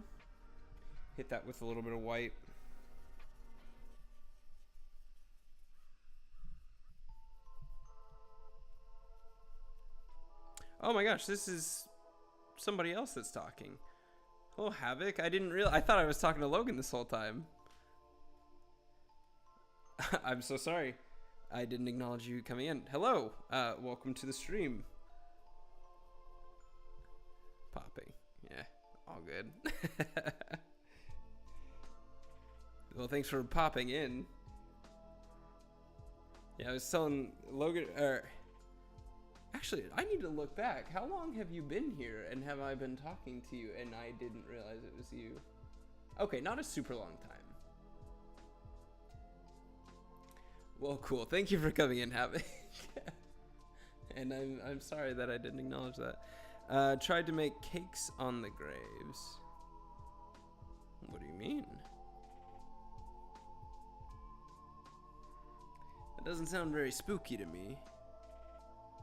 Hit that with a little bit of white. Oh my gosh, this is somebody else that's talking. Oh, Havoc, I didn't realize. I thought I was talking to Logan this whole time. I'm so sorry. I didn't acknowledge you coming in. Hello. Welcome to the stream. Popping. Yeah, all good. Well, thanks for popping in. Yeah, I was telling Logan, actually, Actually, I need to look back. How long have you been here, and have I been talking to you and I didn't realize it was you? Okay, not a super long time. Well, cool. Thank you for coming in, Havoc. And I'm sorry that I didn't acknowledge that. Tried to make cakes on the graves. What do you mean? That doesn't sound very spooky to me.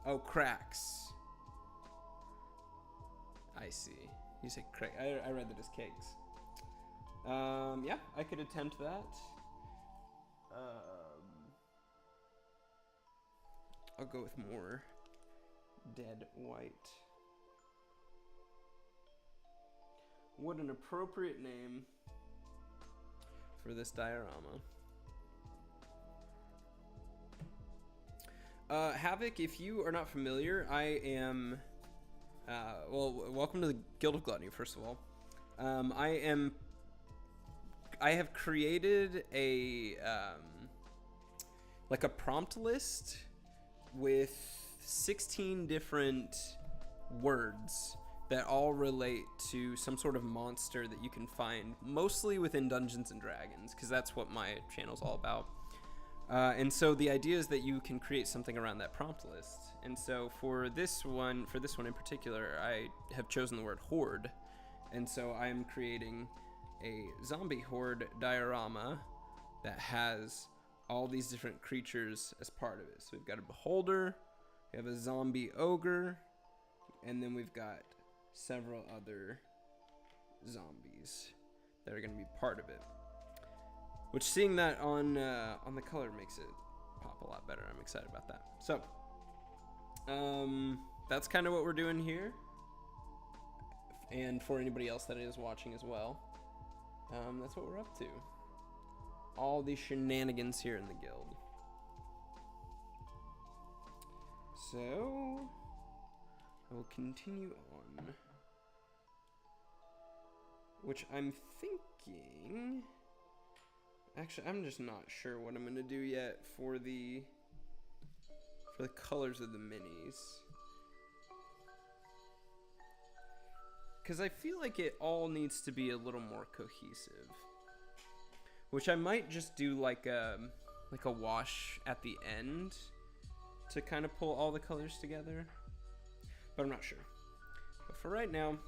Oh, cracks. I see. You say crack. I read that as cakes. Yeah, I could attempt that. I'll go with more dead white. What an appropriate name for this diorama. Havoc, if you are not familiar, I am, well, welcome to the Guild of Gluttony, first of all. I have created a, like a prompt list with 16 different words that all relate to some sort of monster that you can find, mostly within Dungeons and Dragons, because that's what my channel's all about. And so the idea is that you can create something around that prompt list. And so for this one in particular, I have chosen the word horde. And so I am creating a zombie horde diorama that has all these different creatures as part of it. So we've got a beholder, we have a zombie ogre, and then we've got several other zombies that are going to be part of it. Which, seeing that on the color makes it pop a lot better. I'm excited about that. So, that's kind of what we're doing here. And for anybody else that is watching as well, that's what we're up to. All these shenanigans here in the guild. So, I will continue on. Which I'm thinking... Actually, I'm just not sure what I'm going to do yet for the colors of the minis. Because I feel like it all needs to be a little more cohesive. Which I might just do like a wash at the end to kind of pull all the colors together. But I'm not sure. But for right now,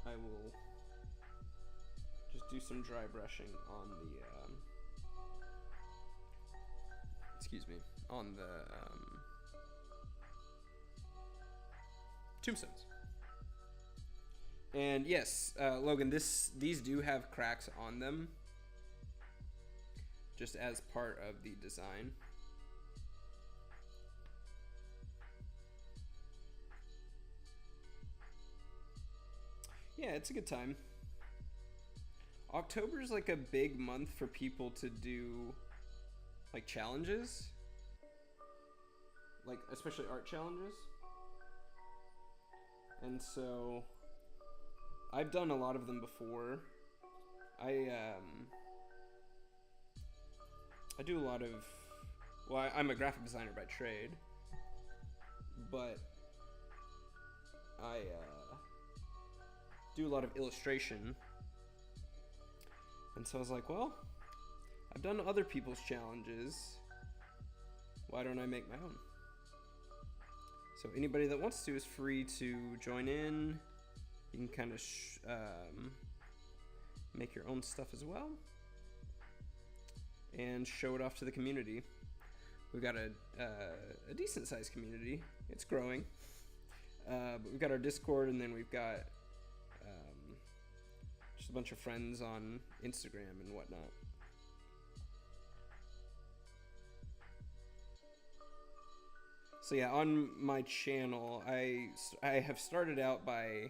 I will just do some dry brushing on the, on the tombstones. And yes, Logan, these do have cracks on them, just as part of the design. Yeah, it's a good time. October is like a big month for people to do like challenges, like especially art challenges. And so I've done a lot of them before. I do a lot of, well, I'm a graphic designer by trade, but I do a lot of illustration. And so I was like, well, I've done other people's challenges. Why don't I make my own? So anybody that wants to is free to join in. You can kind of make your own stuff as well and show it off to the community. We've got a decent sized community. It's growing. But we've got our Discord, and then we've got just a bunch of friends on Instagram and whatnot. So yeah, on my channel, I have started out by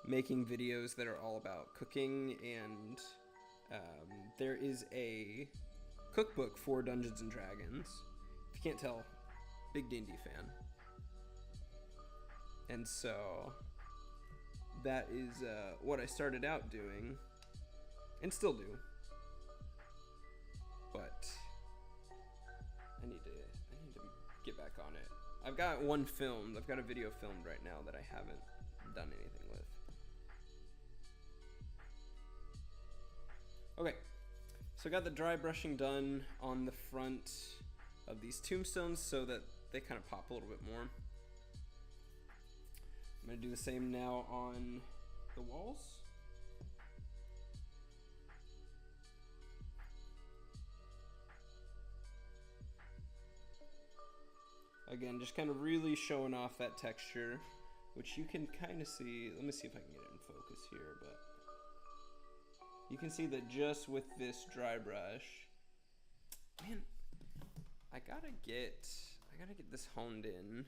making videos that are all about cooking, and there is a cookbook for Dungeons and Dragons. If you can't tell, big D&D fan. And so that is what I started out doing, and still do. But I need to get back on it. I've got one filmed. I've got a video filmed right now that I haven't done anything with. Okay, so I got the dry brushing done on the front of these tombstones so that they kind of pop a little bit more. I'm gonna do the same now on the walls. Again, just kind of really showing off that texture, which you can kind of see. Let me see if I can get it in focus here, but you can see that just with this dry brush, man, I gotta get this honed in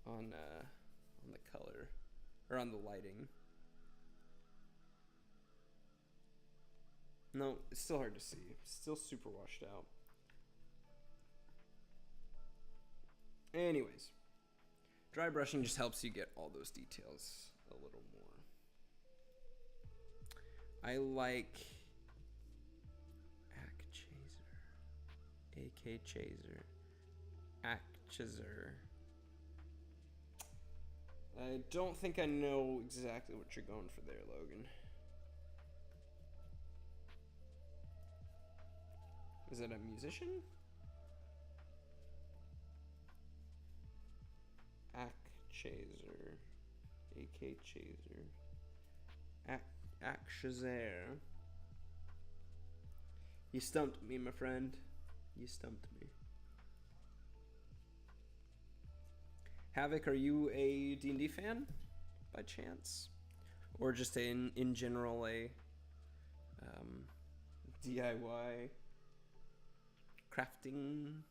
on the color, or on the lighting. No, it's still hard to see. It's still super washed out. Anyways, dry brushing just helps you get all those details a little more. I like AK Chaser. I don't think I know exactly what you're going for there, Logan. Is it a musician? AK Chaser. Chaser. You stumped me, my friend. You stumped me. Havoc, are you a D&D fan by chance? Or just in general a DIY crafting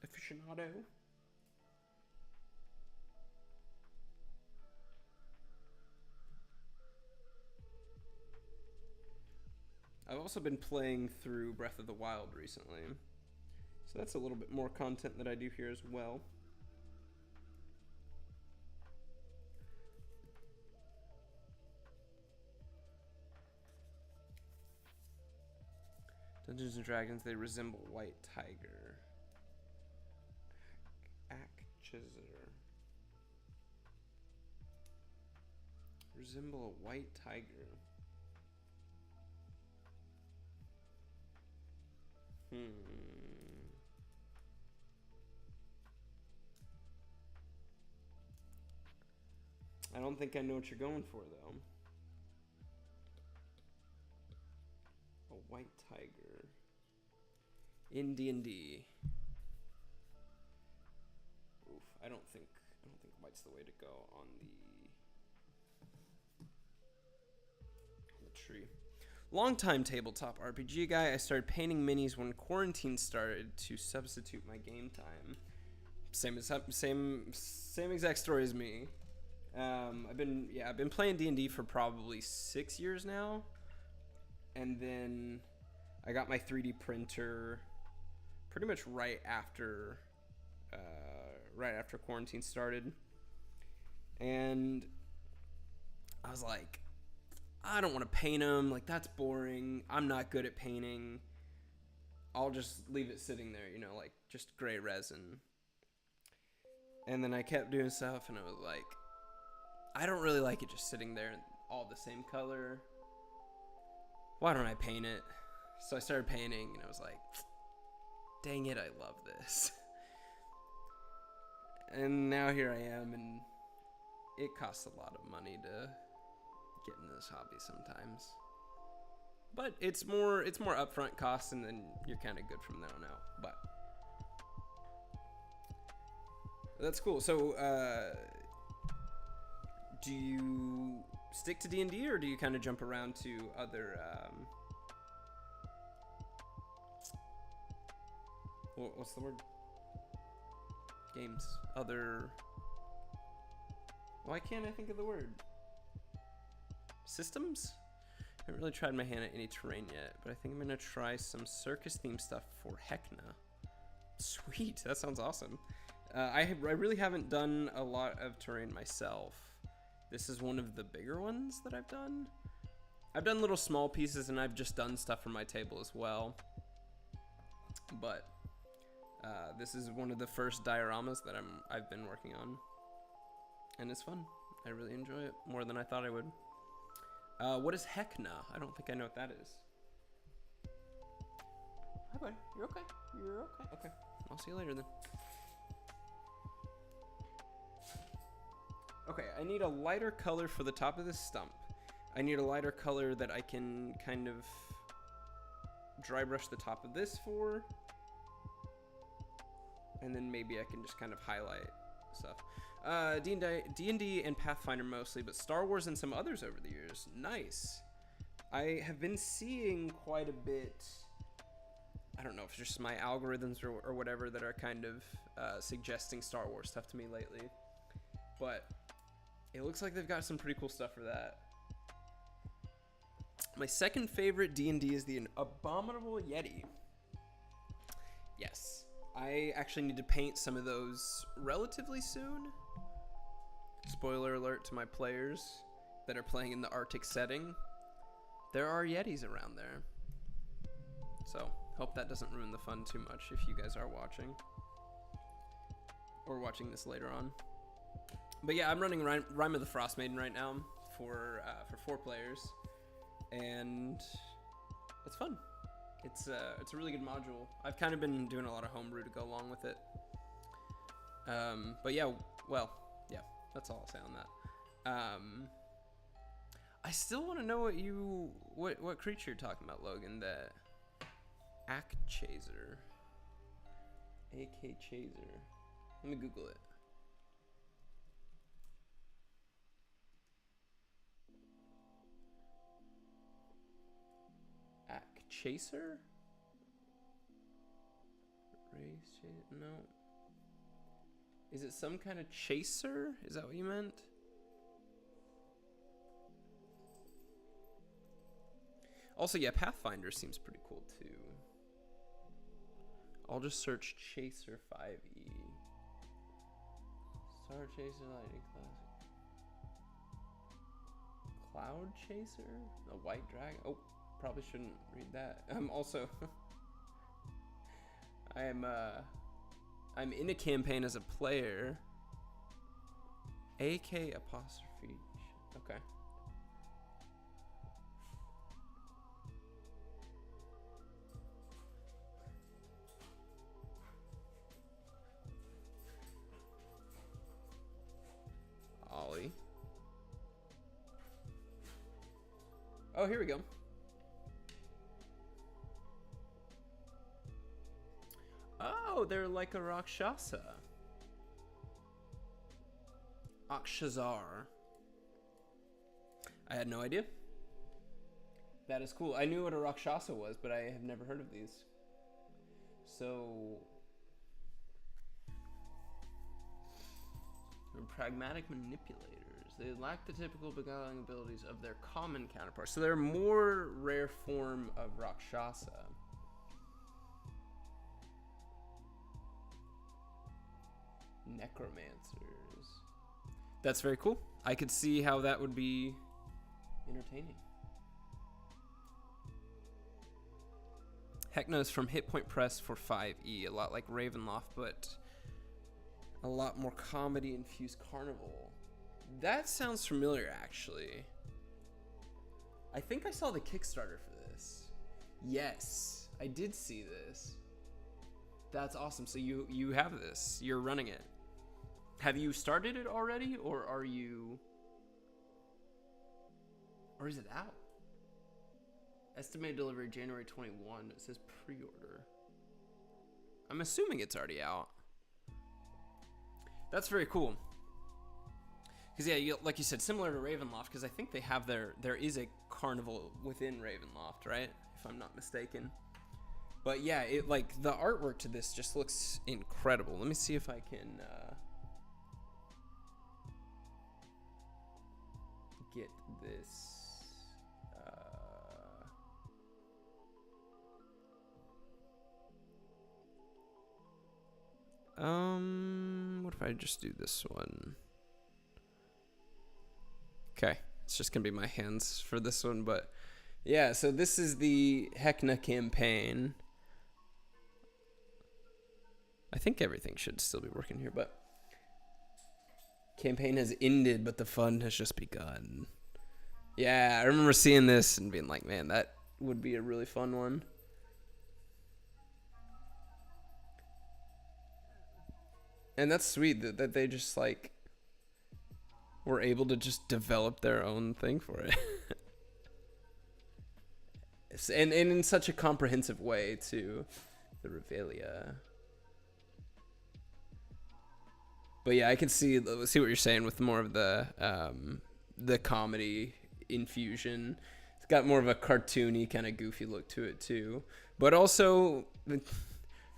aficionado? I've also been playing through Breath of the Wild recently, so that's a little bit more content that I do here as well. Dungeons and Dragons, they resemble White Tiger. Chaser. Resemble a White Tiger. I don't think I know what you're going for, though. A white tiger in D&D. Oof, I don't think white's the way to go on the tree. Longtime tabletop RPG guy. I started painting minis when quarantine started to substitute my game time. Same exact story as me. I've been playing D&D for probably 6 years now, and then I got my 3D printer pretty much right after quarantine started, and I was like, I don't want to paint them. Like, that's boring. I'm not good at painting. I'll just leave it sitting there, like just gray resin. And then I kept doing stuff, and I was like, I don't really like it just sitting there all the same color. Why don't I paint it? So I started painting, and I was like, dang it, I love this. And now here I am, and it costs a lot of money to get into this hobby sometimes. But it's more upfront costs, and then you're kind of good from there on out. But that's cool. So, do you stick to D&D, or do you kind of jump around to other what's the word? Games. Other. Why can't I think of the word? Systems? I haven't really tried my hand at any terrain yet, but I think I'm gonna try some circus themed stuff for Hecna. Sweet, that sounds awesome. I really haven't done a lot of terrain myself. This is one of the bigger ones that I've done. I've done little small pieces, and I've just done stuff for my table as well. But This is one of the first dioramas that I've been working on, and it's fun. I really enjoy it more than I thought I would. What is Hekna? I don't think I know what that is. Hi, buddy. You're okay. You're okay. Okay. I'll see you later then. Okay, I need a lighter color for the top of this stump. I need a lighter color that I can kind of dry brush the top of this for. And then maybe I can just kind of highlight stuff. D&D and Pathfinder mostly, but Star Wars and some others over the years. Nice. I have been seeing quite a bit, I don't know if it's just my algorithms or whatever that are kind of suggesting Star Wars stuff to me lately. But it looks like they've got some pretty cool stuff for that. My second favorite D&D is the Abominable Yeti. Yes. I actually need to paint some of those relatively soon. Spoiler alert to my players that are playing in the Arctic setting. There are Yetis around there. So, hope that doesn't ruin the fun too much if you guys are watching. Or watching this later on. But yeah, I'm running Rime of the Frost Maiden right now for 4 players. And it's fun. It's a really good module. I've kind of been doing a lot of homebrew to go along with it. But yeah, well, yeah, that's all I'll say on that. I still want to know what creature you're talking about, Logan. The Ak Chaser. AK Chaser. Let me Google it. Chaser? Race chaser? No. Is it some kind of chaser? Is that what you meant? Also, yeah, Pathfinder seems pretty cool too. I'll just search Chaser 5e. Star Chaser Lightning Classic. Cloud Chaser? A white dragon? Oh. Probably shouldn't read that. Also, I'm in a campaign as a player. AK apostrophe. Okay. Ollie. Oh, here we go. Oh, they're like a Rakshasa. Akshazar. I had no idea. That is cool. I knew what a Rakshasa was, but I have never heard of these. So... they're pragmatic manipulators. They lack the typical beguiling abilities of their common counterparts. So they're a more rare form of Rakshasa. Necromancers. That's very cool. I could see how that would be entertaining. Hekna is from Hit Point Press for 5e, a lot like Ravenloft, but a lot more comedy-infused carnival. That sounds familiar, actually. I think I saw the Kickstarter for this. Yes, I did see this. That's awesome. So you have this. You're running it. Have you started it already, or are you... or is it out? Estimated delivery January 21. It says pre-order. I'm assuming it's already out. That's very cool. Because yeah, like you said, similar to Ravenloft, because I think they have there is a carnival within Ravenloft, right? If I'm not mistaken. But yeah, it like the artwork to this just looks incredible. Let me see if I can get this. What if I just do this one? Okay, it's just gonna be my hands for this one, but yeah, so this is the Hekna campaign. I think everything should still be working here, but campaign has ended, but the fun has just begun. Yeah, I remember seeing this and being like, man, that would be a really fun one. And that's sweet that they just like were able to just develop their own thing for it. and in such a comprehensive way too. The Revelia. But yeah, I can see what you're saying with more of the comedy infusion. It's got more of a cartoony kind of goofy look to it too. But also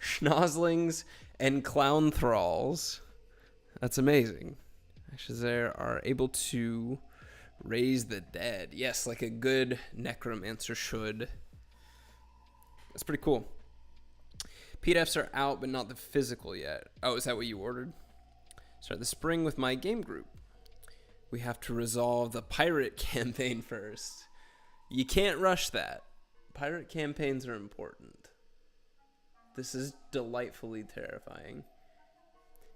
schnozzlings and clown thralls. That's amazing. Actually, they are able to raise the dead. Yes, like a good necromancer should. That's pretty cool. PDFs are out, but not the physical yet. Oh, is that what you ordered? Start the spring with my game group. We have to resolve the pirate campaign first. You can't rush that. Pirate campaigns are important. This is delightfully terrifying.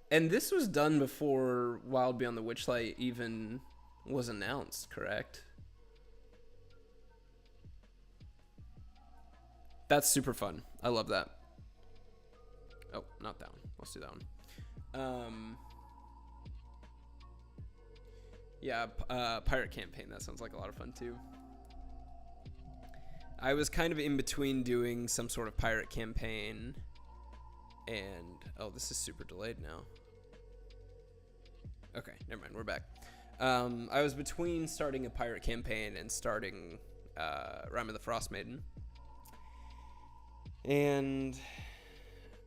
And this was done before Wild Beyond the Witchlight even was announced, correct? That's super fun. I love that. Oh, not that one. Let's do that one. Yeah, pirate campaign. That sounds like a lot of fun too. I was kind of in between doing some sort of pirate campaign and... Oh, this is super delayed now. Okay, never mind. We're back. I was between starting a pirate campaign and starting Rime of the Frost Maiden. And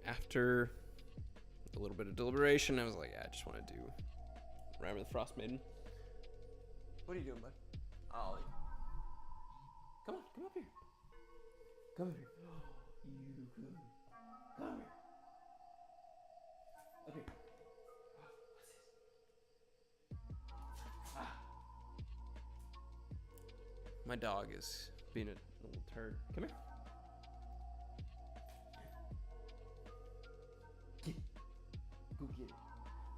after a little bit of deliberation, I was like, yeah, I just want to do Rime of the Frost Maiden. What are you doing, bud? Ollie. Come on, come up here. Come up here. You good. Come here. Up here. What's this? Ah. My dog is being a little turd. Come here. Get it. Go get it.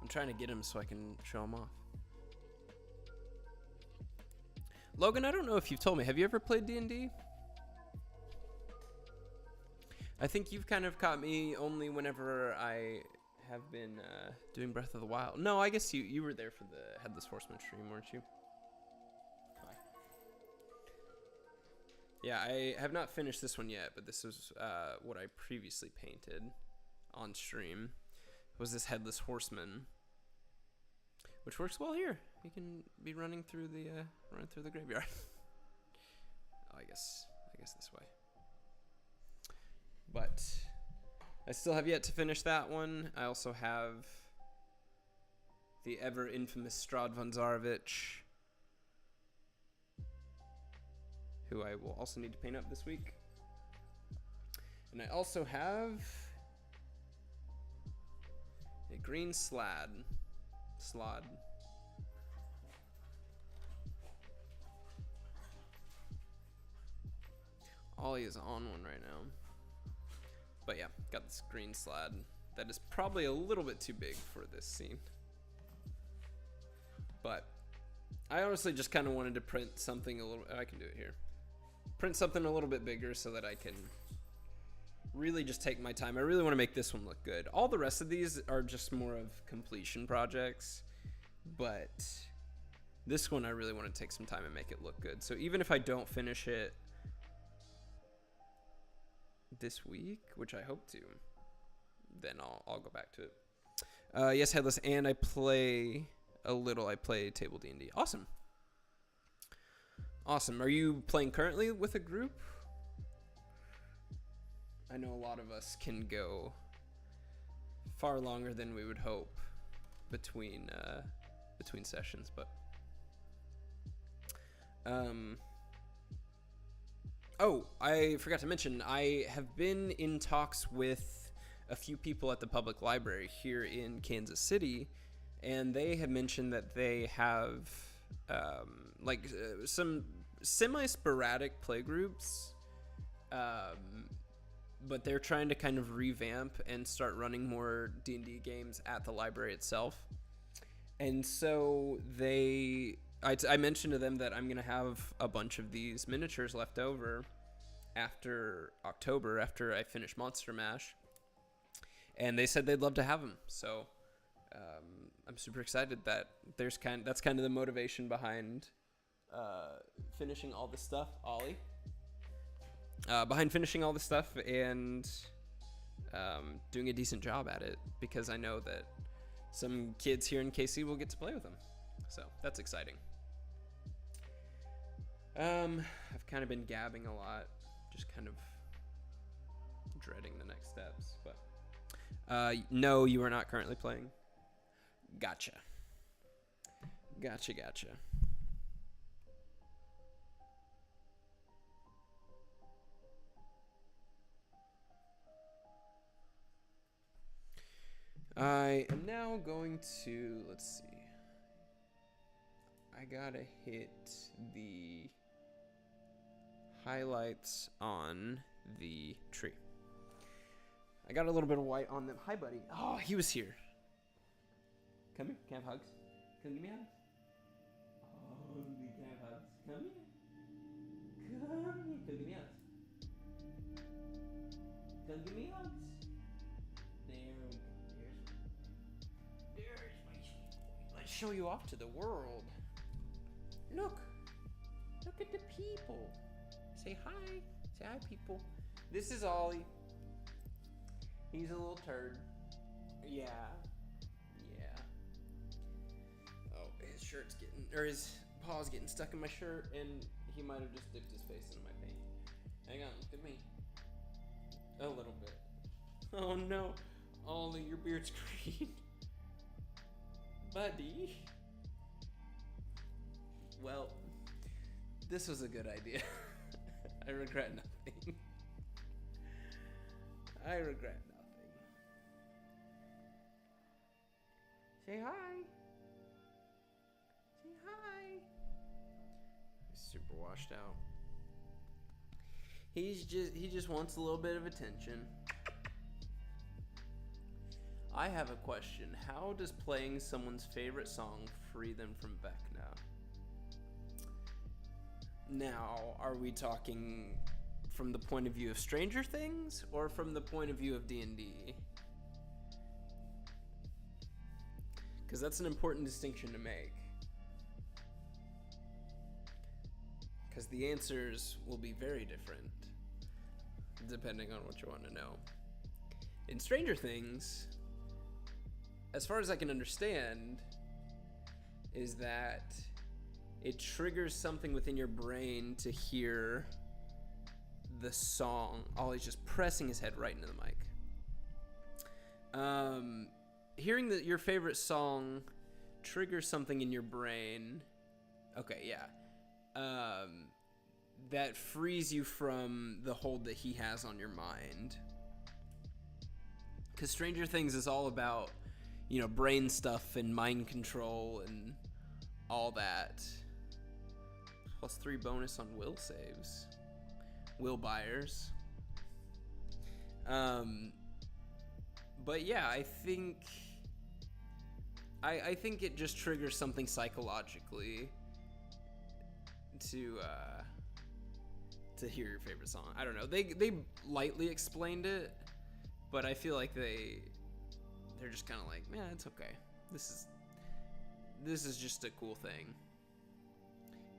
I'm trying to get him so I can show him off. Logan, I don't know if you've told me. Have you ever played D&D? I think you've kind of caught me only whenever I have been doing Breath of the Wild. No, I guess you were there for the Headless Horseman stream, weren't you? Hi. Yeah, I have not finished this one yet, but this was what I previously painted on stream. Was this Headless Horseman, which works well here. You can be running through the graveyard. Oh, I guess this way. But I still have yet to finish that one. I also have the ever infamous Strahd von Zarovich, who I will also need to paint up this week. And I also have a green slad. Ollie is on one right now. But yeah, got this green slad that is probably a little bit too big for this scene. But I honestly just kind of wanted to print something a little... I can do it here. Print something a little bit bigger so that I can really just take my time. I really want to make this one look good. All the rest of these are just more of completion projects. But this one I really want to take some time and make it look good. So even if I don't finish it this week, which I hope to, then I'll go back to it. Yes, Headless, and I play table D&D. Awesome. Are you playing currently with a group? I know a lot of us can go far longer than we would hope between sessions, but oh, I forgot to mention, I have been in talks with a few people at the public library here in Kansas City, and they have mentioned that they have some semi-sporadic playgroups but they're trying to kind of revamp and start running more D&D games at the library itself. And so I mentioned to them that I'm going to have a bunch of these miniatures left over after October, after I finish Monster Mash. And they said they'd love to have them. So I'm super excited that that's kind of the motivation behind finishing all this stuff, Ollie. Behind finishing all this stuff and doing a decent job at it, because I know that some kids here in KC will get to play with them. So that's exciting. I've kind of been gabbing a lot, just kind of dreading the next steps. But no, you are not currently playing. Gotcha. I am now going to, let's see. I gotta hit the highlights on the tree. I got a little bit of white on them. Hi, buddy. Oh, he was here. Come here. Can I have hugs? Come give me hugs. Oh, we can have hugs. Come here. Come give me hugs. Come give me hugs. Let's show you off to the world. Look at the people. Say hi. Say hi, people. This is Ollie. He's a little turd. Yeah. Oh, his shirt's getting, or his paw's getting stuck in my shirt, and he might have just dipped his face into my paint. Hang on, look at me. A little bit. Oh no, Ollie, your beard's green. Buddy. Well, this was a good idea. I regret nothing. Say hi. He's super washed out. He just wants a little bit of attention. I have a question. How does playing someone's favorite song free them from Vecna? Now, are we talking from the point of view of Stranger Things or from the point of view of D&D? Because that's an important distinction to make. Because the answers will be very different depending on what you want to know. In Stranger Things, as far as I can understand, is that it triggers something within your brain to hear the song. Ollie's just pressing his head right into the mic. Hearing your favorite song triggers something in your brain. Okay, yeah. That frees you from the hold that he has on your mind. Because Stranger Things is all about, brain stuff and mind control and all that. +3 bonus on will saves. Will buyers. But yeah, I think it just triggers something psychologically to hear your favorite song. I don't know. They lightly explained it, but I feel like they're just kind of like, man, it's okay. This is just a cool thing.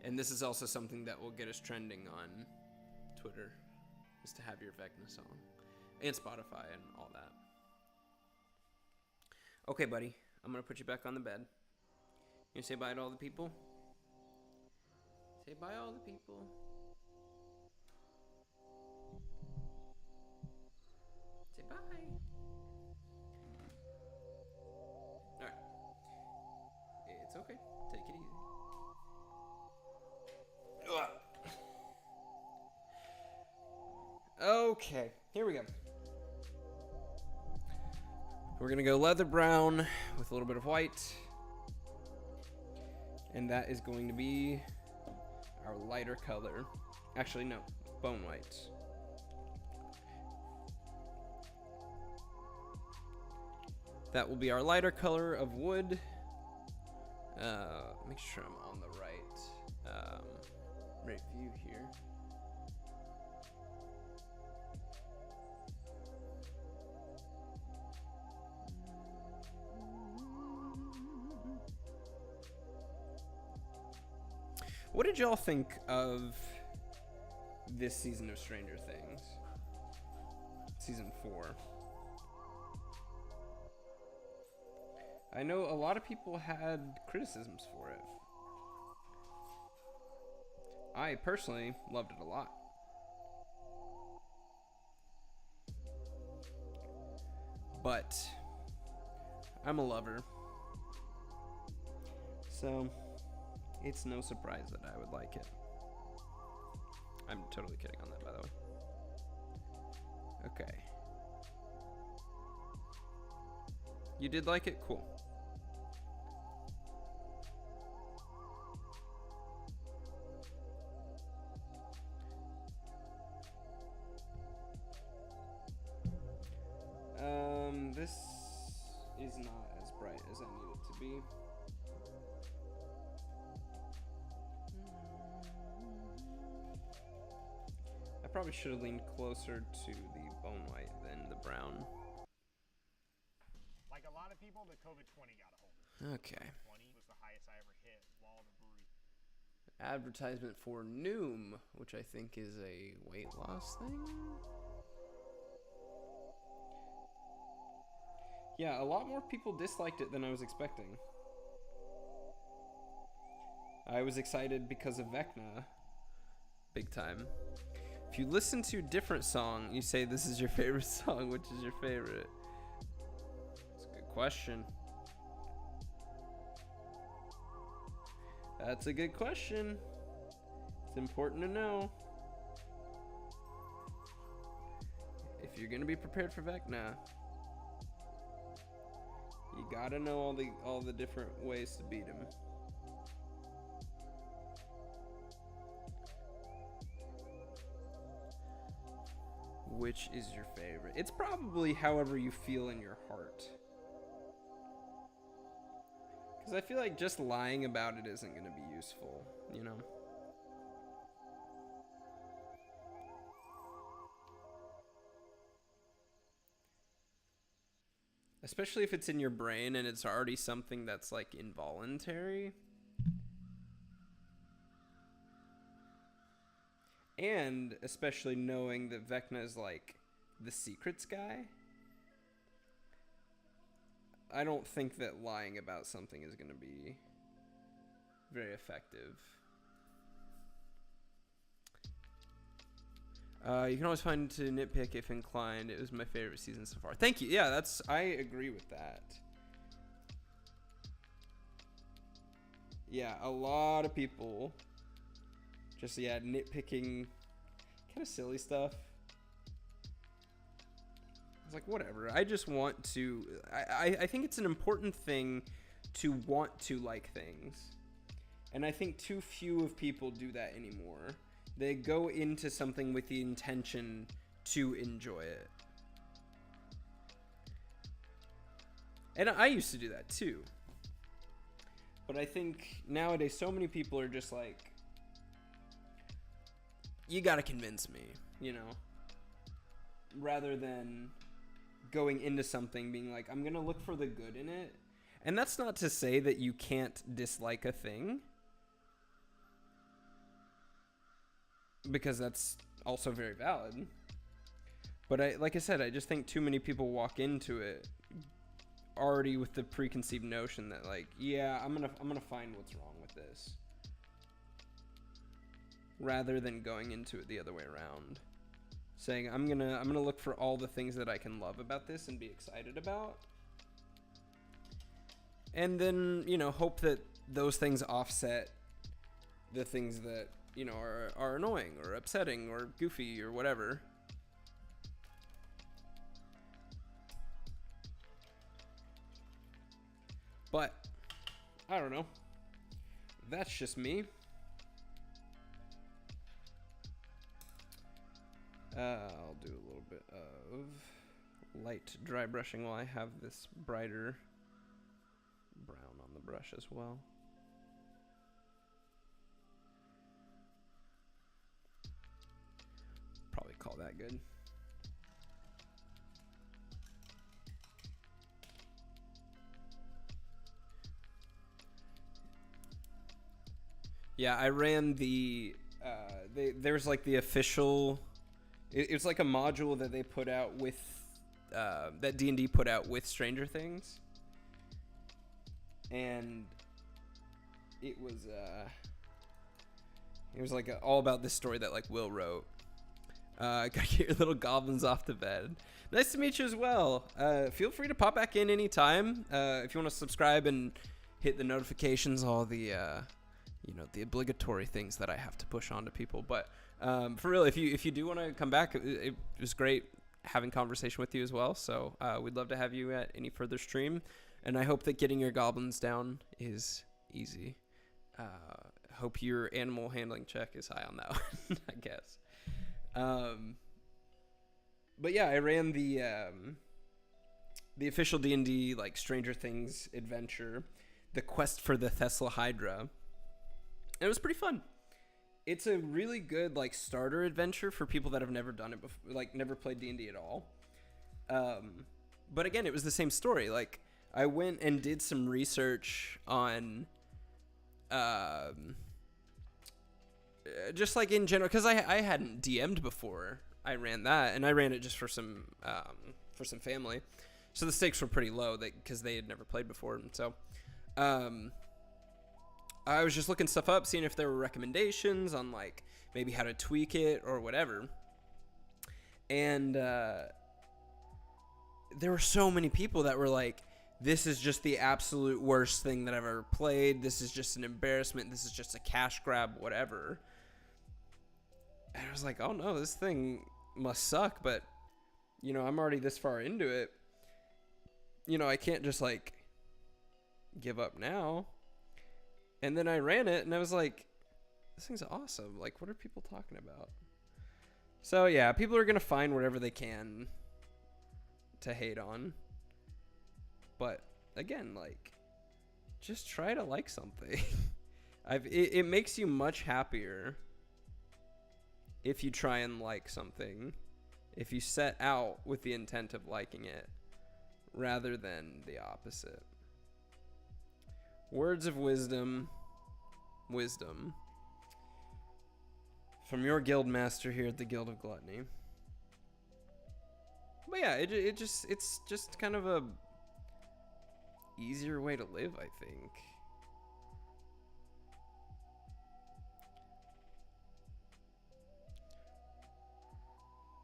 And this is also something that will get us trending on Twitter, is to have your Vecna song. And Spotify and all that. Okay, buddy. I'm going to put you back on the bed. You gonna say bye to all the people? Say bye all the people. Say bye. Alright. It's okay. Take it easy. Okay, here we go. We're gonna go leather brown with a little bit of white. And that is going to be our lighter color. Actually, no, bone white. That will be our lighter color of wood. Make sure I'm on the right view here. What did y'all think of this season of Stranger Things? Season 4. I know a lot of people had criticisms for it. I personally loved it a lot. But I'm a lover. So it's no surprise that I would like it. I'm totally kidding on that, by the way. Okay. You did like it? Cool. This is not as bright as I need it to be. I probably should have leaned closer to the bone white than the brown. Like a lot of people, the COVID-20 got a hold of it. Okay. 20 was the highest I ever hit while the brewery. Advertisement for Noom, which I think is a weight loss thing. Yeah, a lot more people disliked it than I was expecting. I was excited because of Vecna. Big time. If you listen to a different song, you say this is your favorite song. Which is your favorite? That's a good question. That's a good question. It's important to know. If you're gonna be prepared for Vecna, you gotta know all the different ways to beat him. Which is your favorite? It's probably however you feel in your heart. Because I feel like just lying about it isn't going to be useful, you know? Especially if it's in your brain and it's already something that's like involuntary. And especially knowing that Vecna is like the secrets guy. I don't think that lying about something is going to be very effective. You can always find to nitpick if inclined. It was my favorite season so far. Thank you. Yeah, I agree with that. Yeah, a lot of people just, nitpicking kind of silly stuff. It's like, whatever. I just want to... I think it's an important thing to want to like things. And I think too few of people do that anymore. They go into something with the intention to enjoy it. And I used to do that too. But I think nowadays so many people are just like, you gotta convince me, you know? Rather than going into something being like, I'm gonna look for the good in it. And that's not to say that you can't dislike a thing. Because that's also very valid. But like I said, I just think too many people walk into it already with the preconceived notion that like, yeah, I'm gonna find what's wrong with this. Rather than going into it the other way around. Saying, I'm gonna look for all the things that I can love about this and be excited about. And then, you know, hope that those things offset the things that, you know, are annoying or upsetting or goofy or whatever. But, I don't know. That's just me. I'll do a little bit of light dry brushing while I have this brighter brown on the brush as well. Probably call that good. Yeah, I ran the there's like the official. It's like a module that they put out with that D&D put out with Stranger Things, and it was like all about this story that like Will wrote. Got your little goblins off the bed. Nice to meet you as well. Feel free to pop back in anytime. If you want to subscribe and hit the notifications, all the the obligatory things that I have to push on to people. But for real, if you do want to come back, it was great having conversation with you as well. So we'd love to have you at any further stream. And I hope that getting your goblins down is easy. Hope your animal handling check is high on that one, I guess. But yeah, I ran the official D&D like Stranger Things adventure, the quest for the Headless Hydra. It was pretty fun. It's a really good like starter adventure for people that have never done it before, like never played D&D at all. But again, it was the same story. Like I went and did some research on just like in general, because I hadn't DM'd before I ran that, and I ran it just for some family, so the stakes were pretty low because they had never played before. And so I was just looking stuff up, seeing if there were recommendations on like maybe how to tweak it or whatever. And there were so many people that were like, this is just the absolute worst thing that I've ever played. This is just an embarrassment. This is just a cash grab, whatever. And I was like, oh no, this thing must suck. But, I'm already this far into it. I can't just like give up now. And then I ran it and I was like, this thing's awesome. Like, what are people talking about? So yeah, people are going to find whatever they can to hate on. But again, like, just try to like something. It makes you much happier if you try and like something, if you set out with the intent of liking it, rather than the opposite. Words of wisdom from your guild master here at the Guild of Gluttony. But yeah, it's just kind of a easier way to live, I think.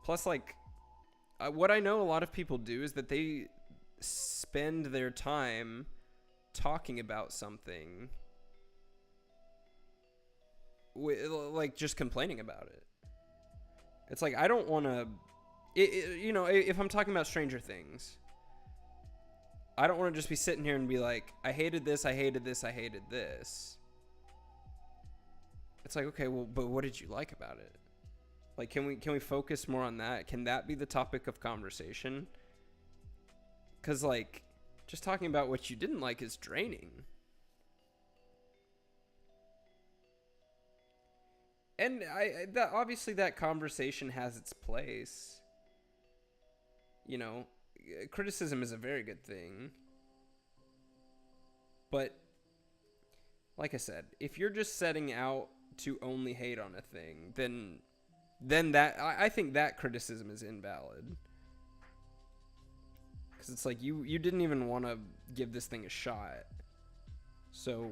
Plus, like, what I know a lot of people do is that they spend their time talking about something, like just complaining about it. It's like, I don't want to, if I'm talking about Stranger Things, I don't want to just be sitting here and be like, I hated this, I hated this, I hated this. It's like, okay, well, but what did you like about it? Like, can we focus more on that? Can that be the topic of conversation? Because, like, just talking about what you didn't like is draining. And obviously that conversation has its place. Criticism is a very good thing. But, like I said, if you're just setting out to only hate on a thing, then that, I think that criticism is invalid. Because it's like, you didn't even want to give this thing a shot. So,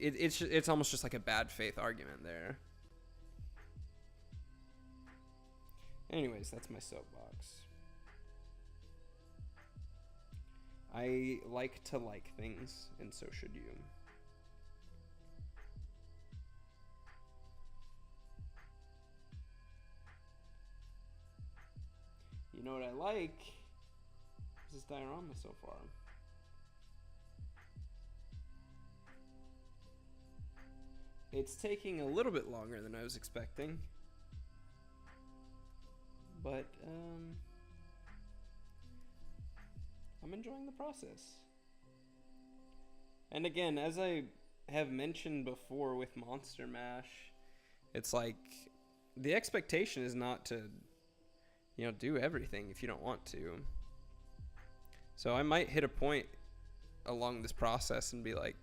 it's almost just like a bad faith argument there. Anyways, that's my soapbox. I like to like things, and so should you. You know what I like? Is this diorama so far. It's taking a little bit longer than I was expecting. But, I'm enjoying the process. And again, as I have mentioned before with Monster Mash, it's like the expectation is not to, do everything if you don't want to. So I might hit a point along this process and be like,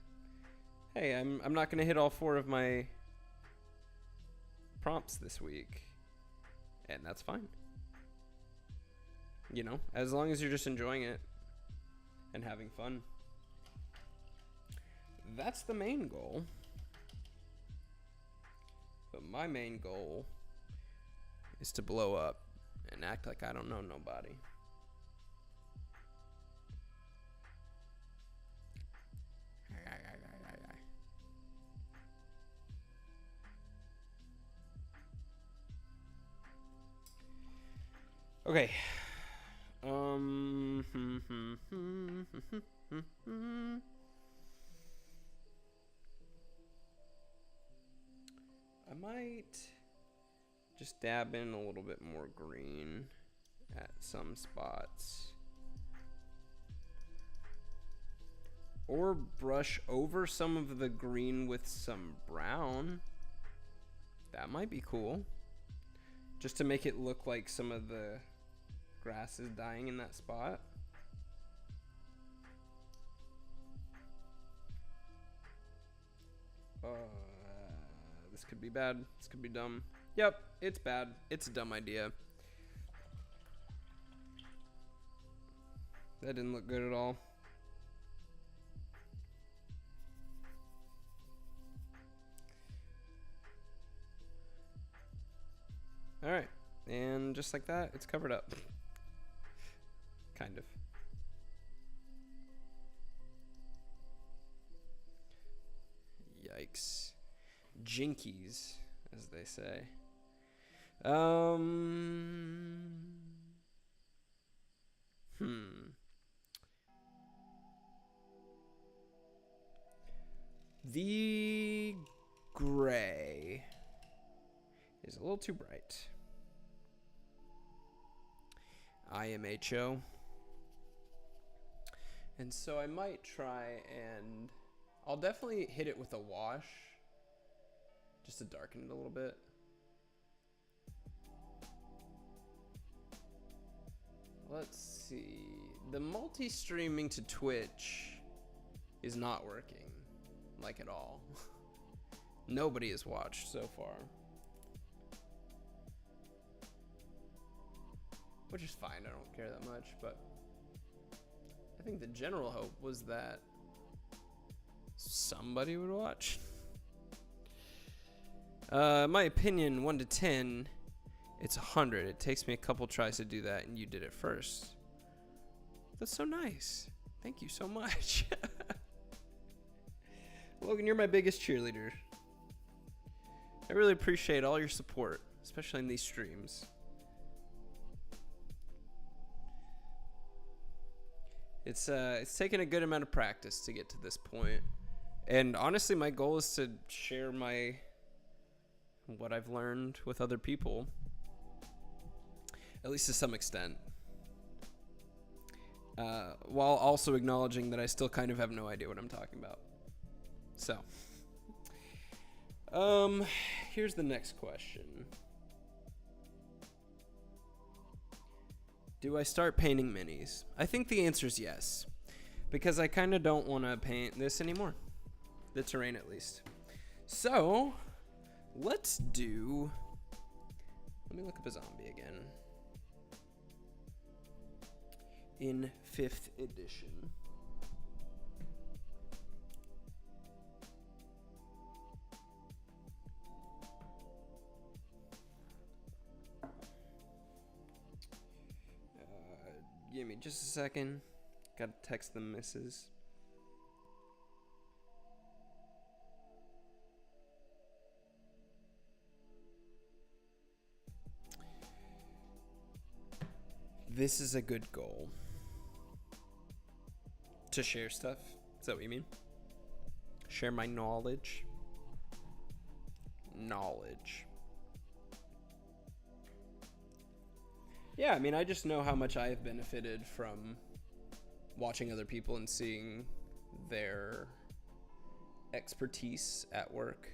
hey, I'm not going to hit all 4 of my prompts this week. And that's fine. As long as you're just enjoying it and having fun. That's the main goal. But my main goal is to blow up and act like I don't know nobody. Okay. I might just dab in a little bit more green at some spots. Or brush over some of the green with some brown. That might be cool. Just to make it look like some of the grass is dying in that spot. This could be bad. This could be dumb. Yep, it's bad. It's a dumb idea. That didn't look good at all. Alright, and just like that, it's covered up. Kind of. Yikes. Jinkies, as they say. The gray is a little too bright. IMHO. And so I might try and I'll definitely hit it with a wash just to darken it a little bit. Let's see. The multi-streaming to Twitch is not working, like at all. Nobody has watched so far. Which is fine, I don't care that much, but I think the general hope was that somebody would watch. My opinion, 1 to 10, it's 100. It takes me a couple tries to do that, and you did it first. That's so nice. Thank you so much. Logan, you're my biggest cheerleader. I really appreciate all your support, especially in these streams. It's taken a good amount of practice to get to this point. And honestly, my goal is to share what I've learned with other people. At least to some extent. While also acknowledging that I still kind of have no idea what I'm talking about. So. Here's the next question. Do I start painting minis? I think the answer is yes. Because I kind of don't want to paint this anymore. The terrain, at least. So, let's do... Let me look up a zombie again. In 5th edition. Give me just a second. Gotta text the missus. This is a good goal. To share stuff? Is that what you mean? Share my knowledge? Knowledge. Yeah, I mean, I just know how much I have benefited from watching other people and seeing their expertise at work.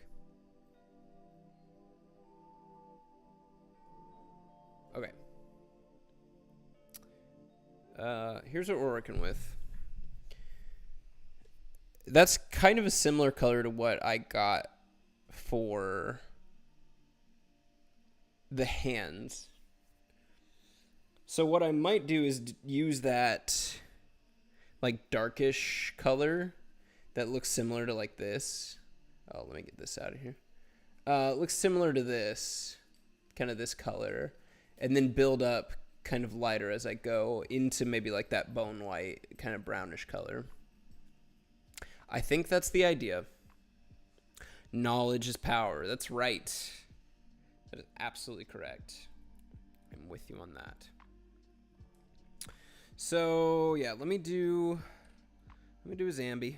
Okay. Here's what we're working with. That's kind of a similar color to what I got for the hands. So what I might do is use that like darkish color that looks similar to like this. Oh, let me get this out of here. It looks similar to this, kind of this color, and then build up kind of lighter as I go into maybe like that bone white kind of brownish color. I think that's the idea. Knowledge is power. That's right. That is absolutely correct. I'm with you on that. So yeah, let me do a Zambi.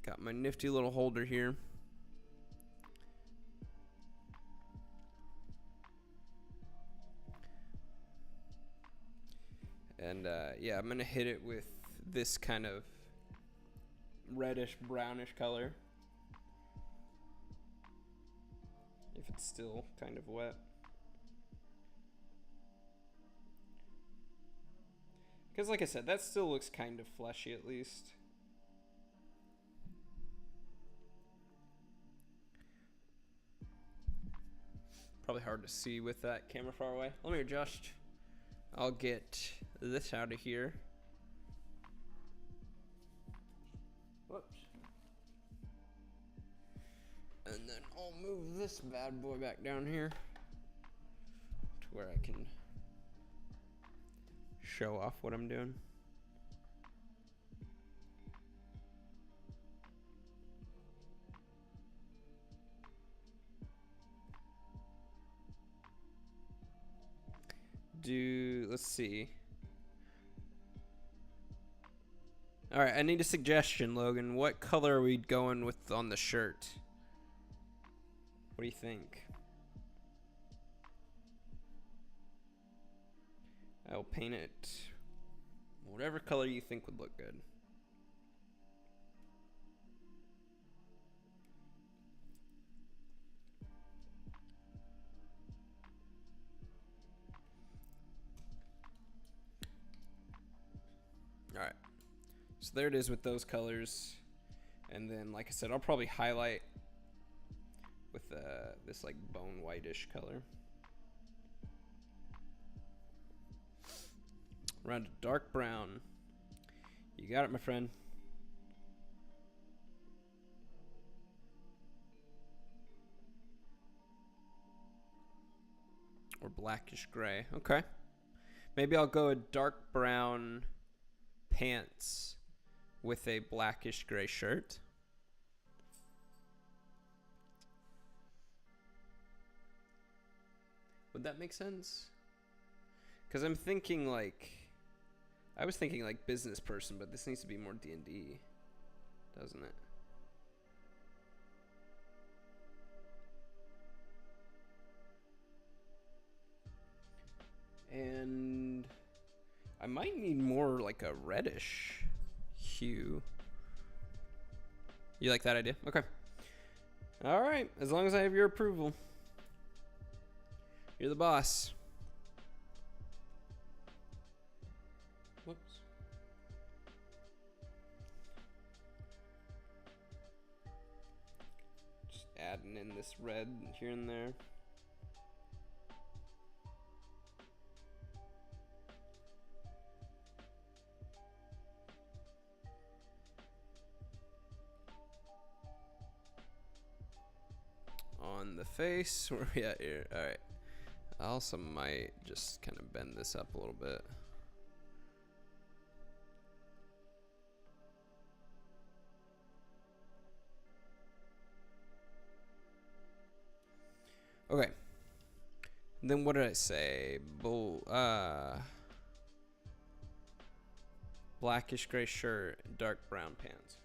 Got my nifty little holder here. And yeah, I'm gonna hit it with this kind of reddish brownish color. If it's still kind of wet. Because like I said, that still looks kind of fleshy at least. Probably hard to see with that camera far away. Let me adjust. I'll get this out of here. Whoops. And then I'll move this bad boy back down here to where I can show off what I'm doing. Let's see. All right, I need a suggestion, Logan. What color are we going with on the shirt? What do you think? I'll paint it whatever color you think would look good. All right. So there it is with those colors. And then, like I said, I'll probably highlight with this like bone whitish color. Around a dark brown. You got it, my friend. Or blackish gray. Okay. Maybe I'll go a dark brown pants with a blackish gray shirt. Would that make sense? Because I'm thinking like, I was thinking like business person, but this needs to be more D&D, doesn't it? And I might need more like a reddish hue. You like that idea? Okay. All right. As long as I have your approval. You're the boss. Whoops. Just adding in this red here and there. On the face, where are we at here? All right. I also might just kind of bend this up a little bit. Okay. Then what did I say? Blackish gray shirt, dark brown pants.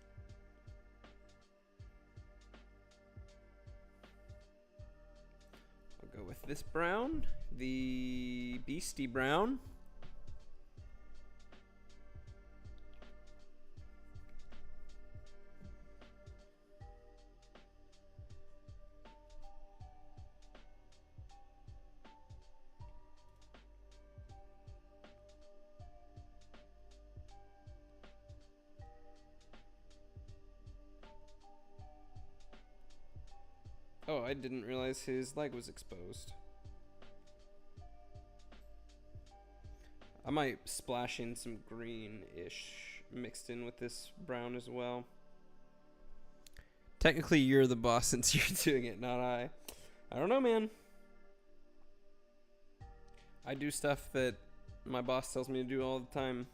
I'll go with with this brown, the Beastie Brown. Oh, I didn't realize his leg was exposed. I might splash in some green-ish mixed in with this brown as well. Technically, you're the boss since you're doing it, not I. I don't know, man. I do stuff that my boss tells me to do all the time.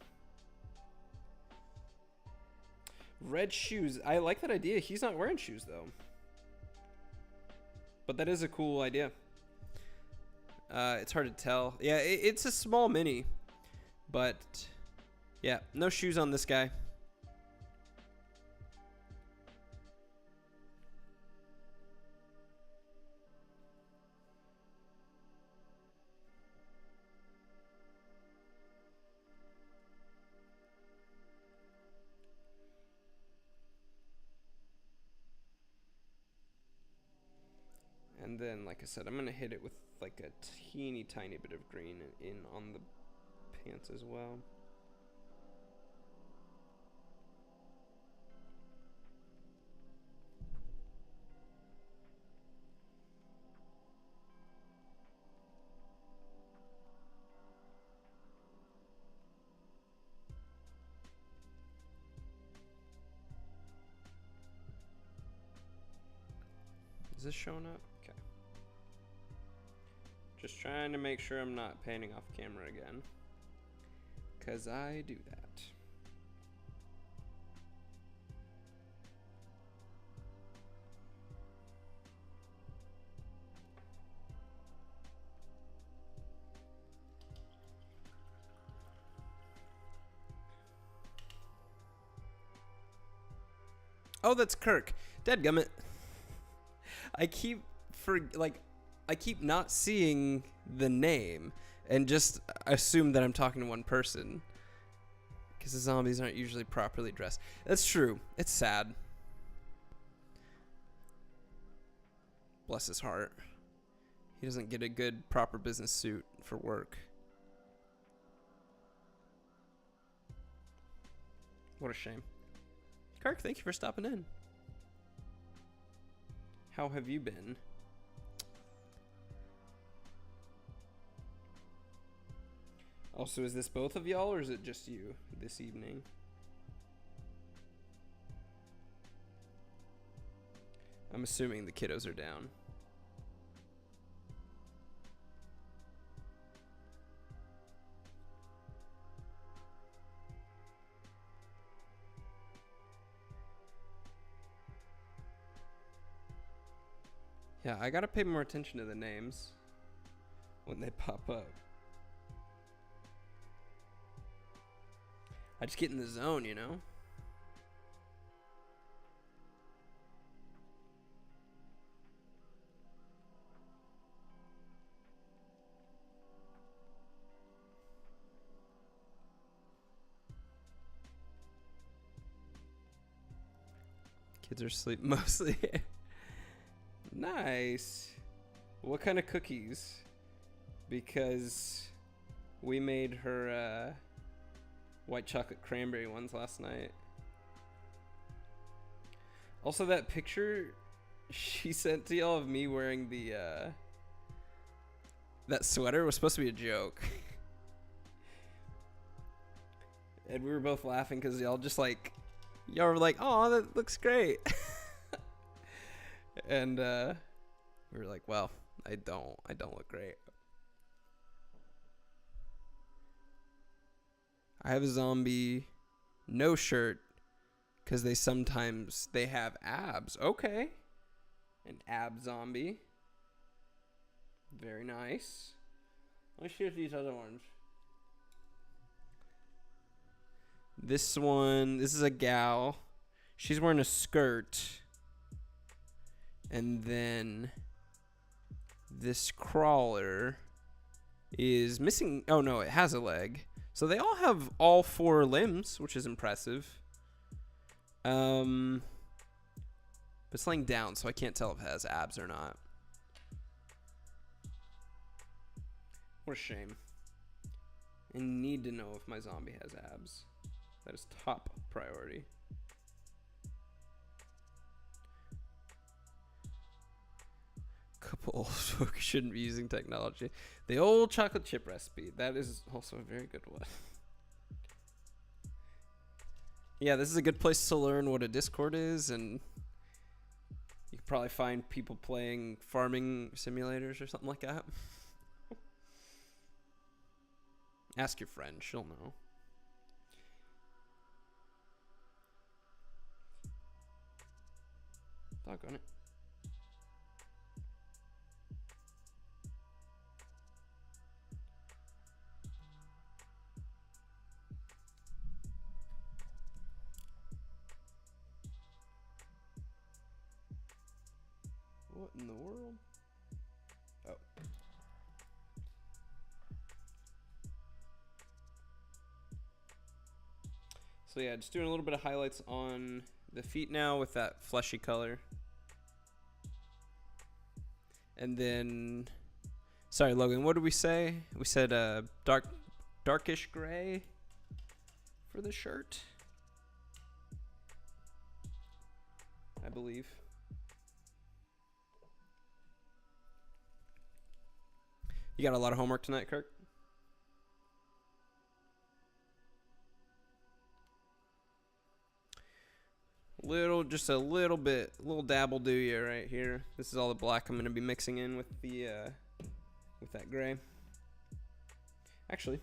Red shoes. I like that idea. He's not wearing shoes, though. But that is a cool idea. It's hard to tell. Yeah, it's a small mini. But, yeah, no shoes on this guy. And then, like I said, I'm going to hit it with like a teeny tiny bit of green in on the pants as well. Is this showing up? Okay. Just trying to make sure I'm not panning off camera again. 'Cause I do that. Oh, that's Kirk. Dadgummit. I keep not seeing the name and just assume that I'm talking to one person because the zombies aren't usually properly dressed. That's true. It's sad. Bless his heart. He doesn't get a good proper business suit for work. What a shame. Kirk, thank you for stopping in. How have you been? Also, is this both of y'all or is it just you this evening? I'm assuming the kiddos are down. Yeah, I gotta pay more attention to the names when they pop up. I just get in the zone, you know? Kids are asleep mostly. Nice. What kind of cookies? Because we made her white chocolate cranberry ones last night. Also, that picture she sent to y'all of me wearing the that sweater was supposed to be a joke. And we were both laughing because y'all were like, "Oh, that looks great." And we were like, "Well, I don't look great." I have a zombie, no shirt, because they have abs. Okay, an ab zombie. Very nice. Let me see if these other ones. This is a gal. She's wearing a skirt. And then this crawler is missing. Oh no, it has a leg. So they all have all 4 limbs, which is impressive. But it's laying down, so I can't tell if it has abs or not. What a shame. I need to know if my zombie has abs. That is top priority. Couple old folk shouldn't be using technology. The old chocolate chip recipe. That is also a very good one. Yeah, this is a good place to learn what a Discord is, and you can probably find people playing farming simulators or something like that. Ask your friend, she'll know. Doggone it. What in the world? Oh. So yeah, just doing a little bit of highlights on the feet now with that fleshy color. And then, sorry Logan, what did we say? We said darkish gray for the shirt, I believe. You got a lot of homework tonight, Kirk? Just a little bit, little dabble do you right here. This is all the black I'm going to be mixing in with the with that gray. Actually,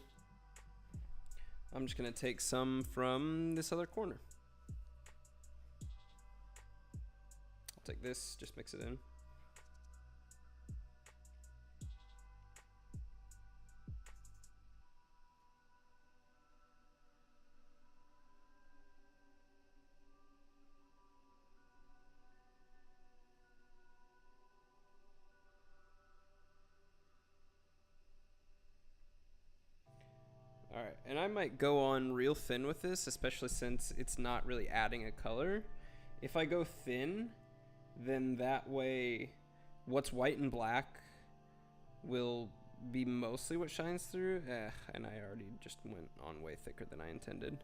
I'm just going to take some from this other corner. I'll take this, just mix it in. Alright, and I might go on real thin with this, especially since it's not really adding a color. If I go thin, then that way what's white and black will be mostly what shines through. And I already just went on way thicker than I intended.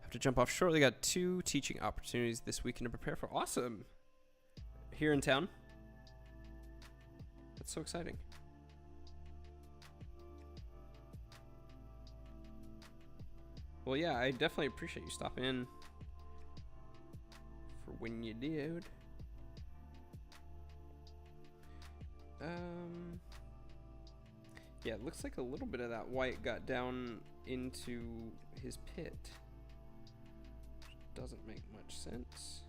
Have to jump off shortly. Got 2 teaching opportunities this weekend to prepare for. Awesome! Here in town. That's so exciting. Well, yeah, I definitely appreciate you stopping in for when you did. Yeah, it looks like a little bit of that white got down into his pit. Which doesn't make much sense.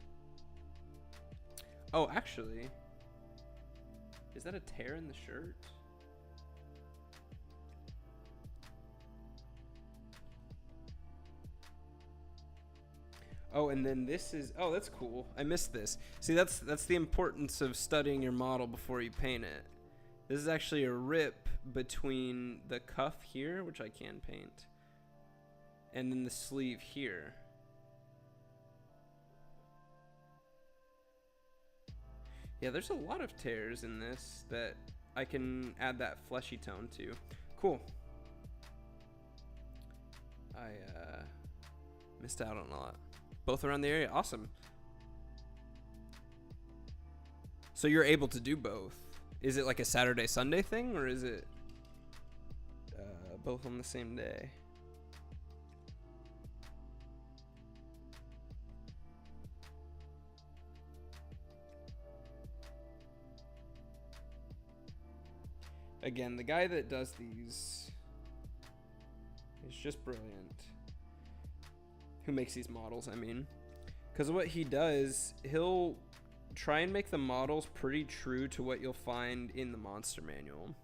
Oh, actually, is that a tear in the shirt? Oh, and then this is, oh, that's cool. I missed this. See, that's the importance of studying your model before you paint it. This is actually a rip between the cuff here, which I can paint, and then the sleeve here. Yeah, there's a lot of tears in this that I can add that fleshy tone to. Cool. I missed out on a lot. Both around the area. Awesome. So you're able to do both. Is it like a Saturday, Sunday thing, or is it both on the same day? Again, the guy that does these is just brilliant. Who makes these models, I mean. Because what he does, he'll try and make the models pretty true to what you'll find in the monster manual.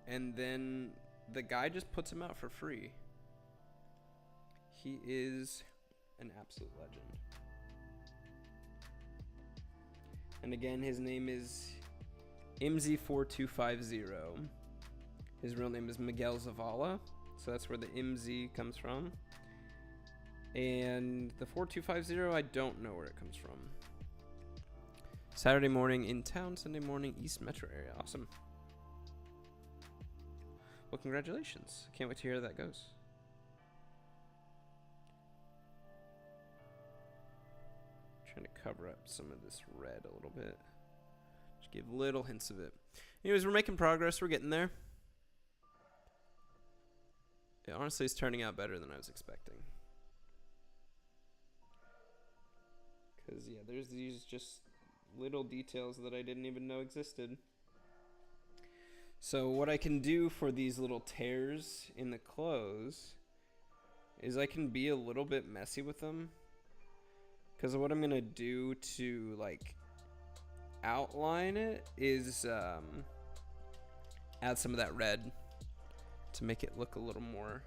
And then the guy just puts them out for free. He is an absolute legend. And again, his name is MZ4250. His real name is Miguel Zavala, so that's where the MZ comes from. And the 4250, I don't know where it comes from. Saturday morning in town, Sunday morning East Metro area. Awesome. Well, congratulations. Can't wait to hear how that goes. Trying to cover up some of this red a little bit. Just give little hints of it. Anyways, we're making progress. We're getting there. It honestly is turning out better than I was expecting. Because, yeah, there's these just little details that I didn't even know existed. So what I can do for these little tears in the clothes is I can be a little bit messy with them. Because what I'm going to do to, like, outline it is add some of that red to make it look a little more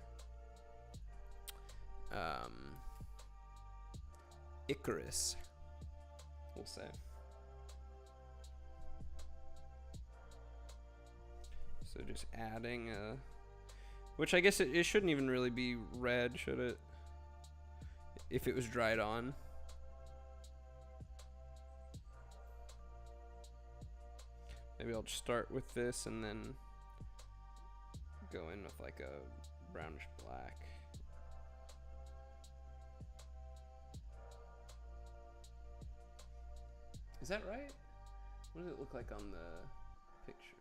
Icarus, we'll say. So just adding which I guess it shouldn't even really be red, should it? If it was dried on. Maybe I'll just start with this and then go in with like a brownish black. Is that right? What does it look like on the picture?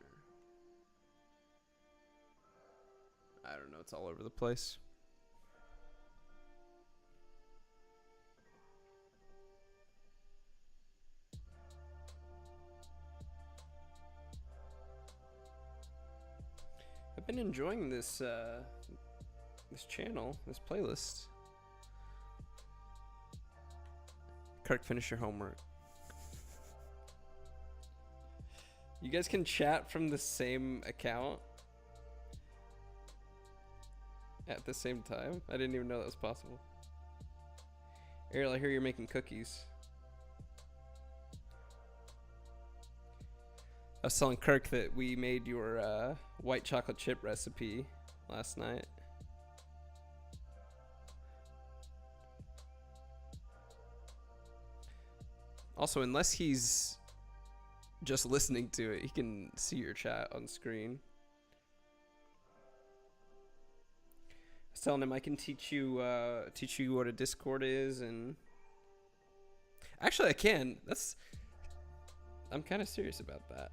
I don't know, it's all over the place. I've been enjoying this this channel, this playlist. Kirk, finish your homework. You guys can chat from the same account at the same time? I didn't even know that was possible. Ariel, I hear you're making cookies. I was telling Kirk that we made your white chocolate chip recipe last night. Also, unless he's just listening to it, he can see your chat on screen. I was telling him I can teach you what a Discord is, and actually I can. I'm kind of serious about that.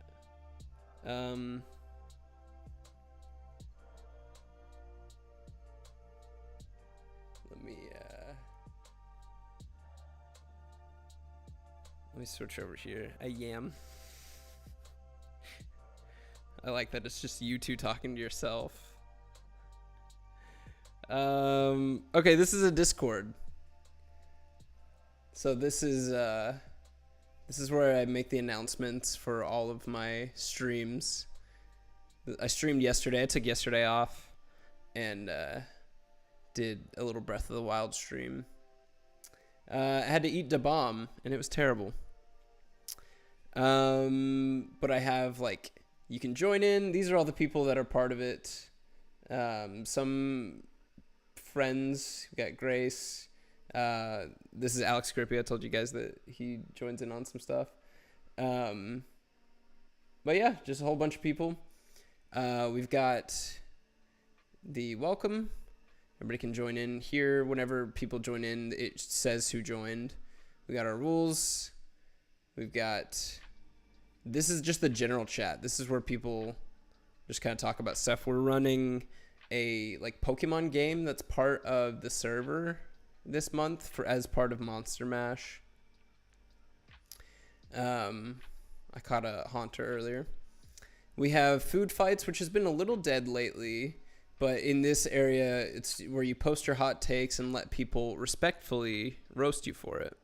Let me switch over here. I am. I like that it's just you two talking to yourself. Okay, this is a Discord. So this is where I make the announcements for all of my streams. I streamed yesterday. I took yesterday off and did a little Breath of the Wild stream. I had to eat da bomb and it was terrible. But I have, like, you can join in. These are all the people that are part of it. Some friends. We got Grace. This is Alex Grippy. I told you guys that he joins in on some stuff. But yeah, just a whole bunch of people. We've got the welcome. Everybody can join in here. Whenever people join in, it says who joined. We got our rules. We've got... This is just the general chat. This is where people just kind of talk about stuff. We're running a like Pokemon game that's part of the server this month as part of Monster Mash. I caught a Haunter earlier. We have food fights, which has been a little dead lately, but in this area, it's where you post your hot takes and let people respectfully roast you for it.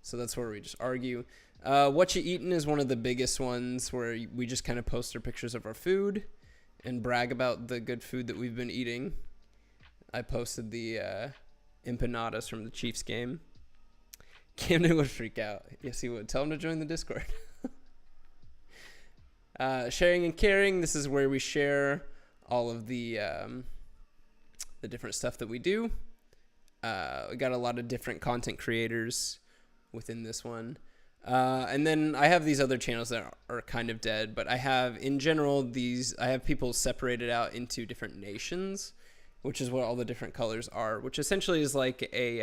So that's where we just argue. What You Eatin' is one of the biggest ones where we just kind of post our pictures of our food and brag about the good food that we've been eating. I posted the empanadas from the Chiefs game. Camden would freak out. Yes, he would. Tell him to join the Discord. Sharing and caring. This is where we share all of the different stuff that we do. We got a lot of different content creators within this one. And then I have these other channels that are kind of dead, but I have, in general, I have people separated out into different nations, which is what all the different colors are, which essentially is like a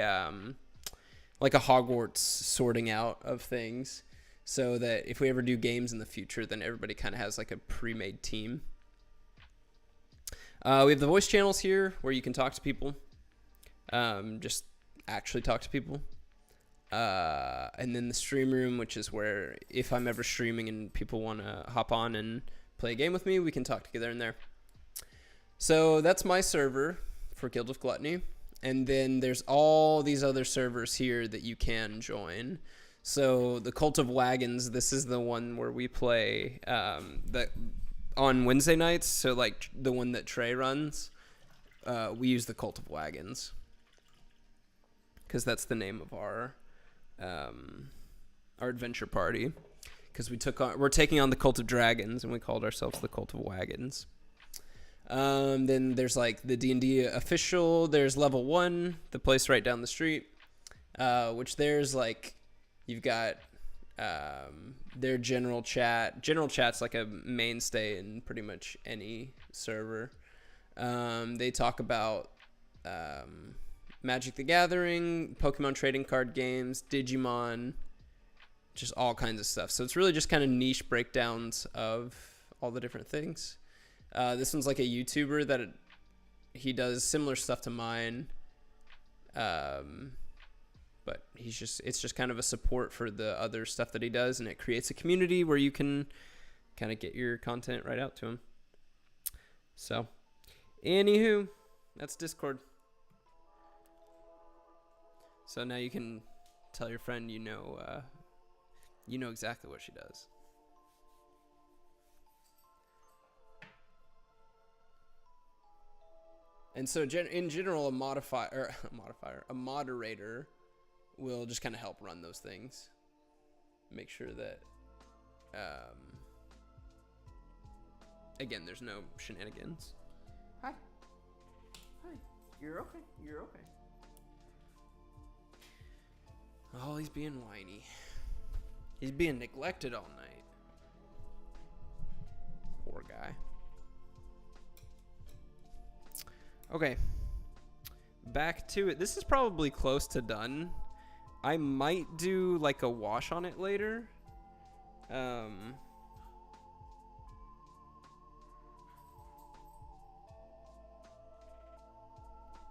Hogwarts sorting out of things, so that if we ever do games in the future, then everybody kind of has like a pre-made team. We have the voice channels here where you can talk to people, just actually talk to people. And then the stream room, which is where if I'm ever streaming and people want to hop on and play a game with me, we can talk together in there. So that's my server for Guild of Gluttony. And then there's all these other servers here that you can join. So the Cult of Wagons, this is the one where we play that on Wednesday nights. So like the one that Trey runs, we use the Cult of Wagons because that's the name of our adventure party. Because we're taking on the Cult of Dragons, and we called ourselves the Cult of Wagons. Then there's like the D&D official. There's level 1, the place right down the street, which there's like, you've got their general chat. General chat's like a mainstay in pretty much any server. They talk about Magic the Gathering, Pokemon trading card games, Digimon, just all kinds of stuff. So it's really just kind of niche breakdowns of all the different things. This one's like a YouTuber that he does similar stuff to mine. But it's just kind of a support for the other stuff that he does, and it creates a community where you can kind of get your content right out to him. So, anywho, that's Discord. So now you can tell your friend you know exactly what she does. And so in general, a moderator will just kind of help run those things. Make sure that, again, there's no shenanigans. Hi. You're okay. Oh, he's being whiny. He's being neglected all night. Poor guy. Okay. Back to it. This is probably close to done. I might do like a wash on it later.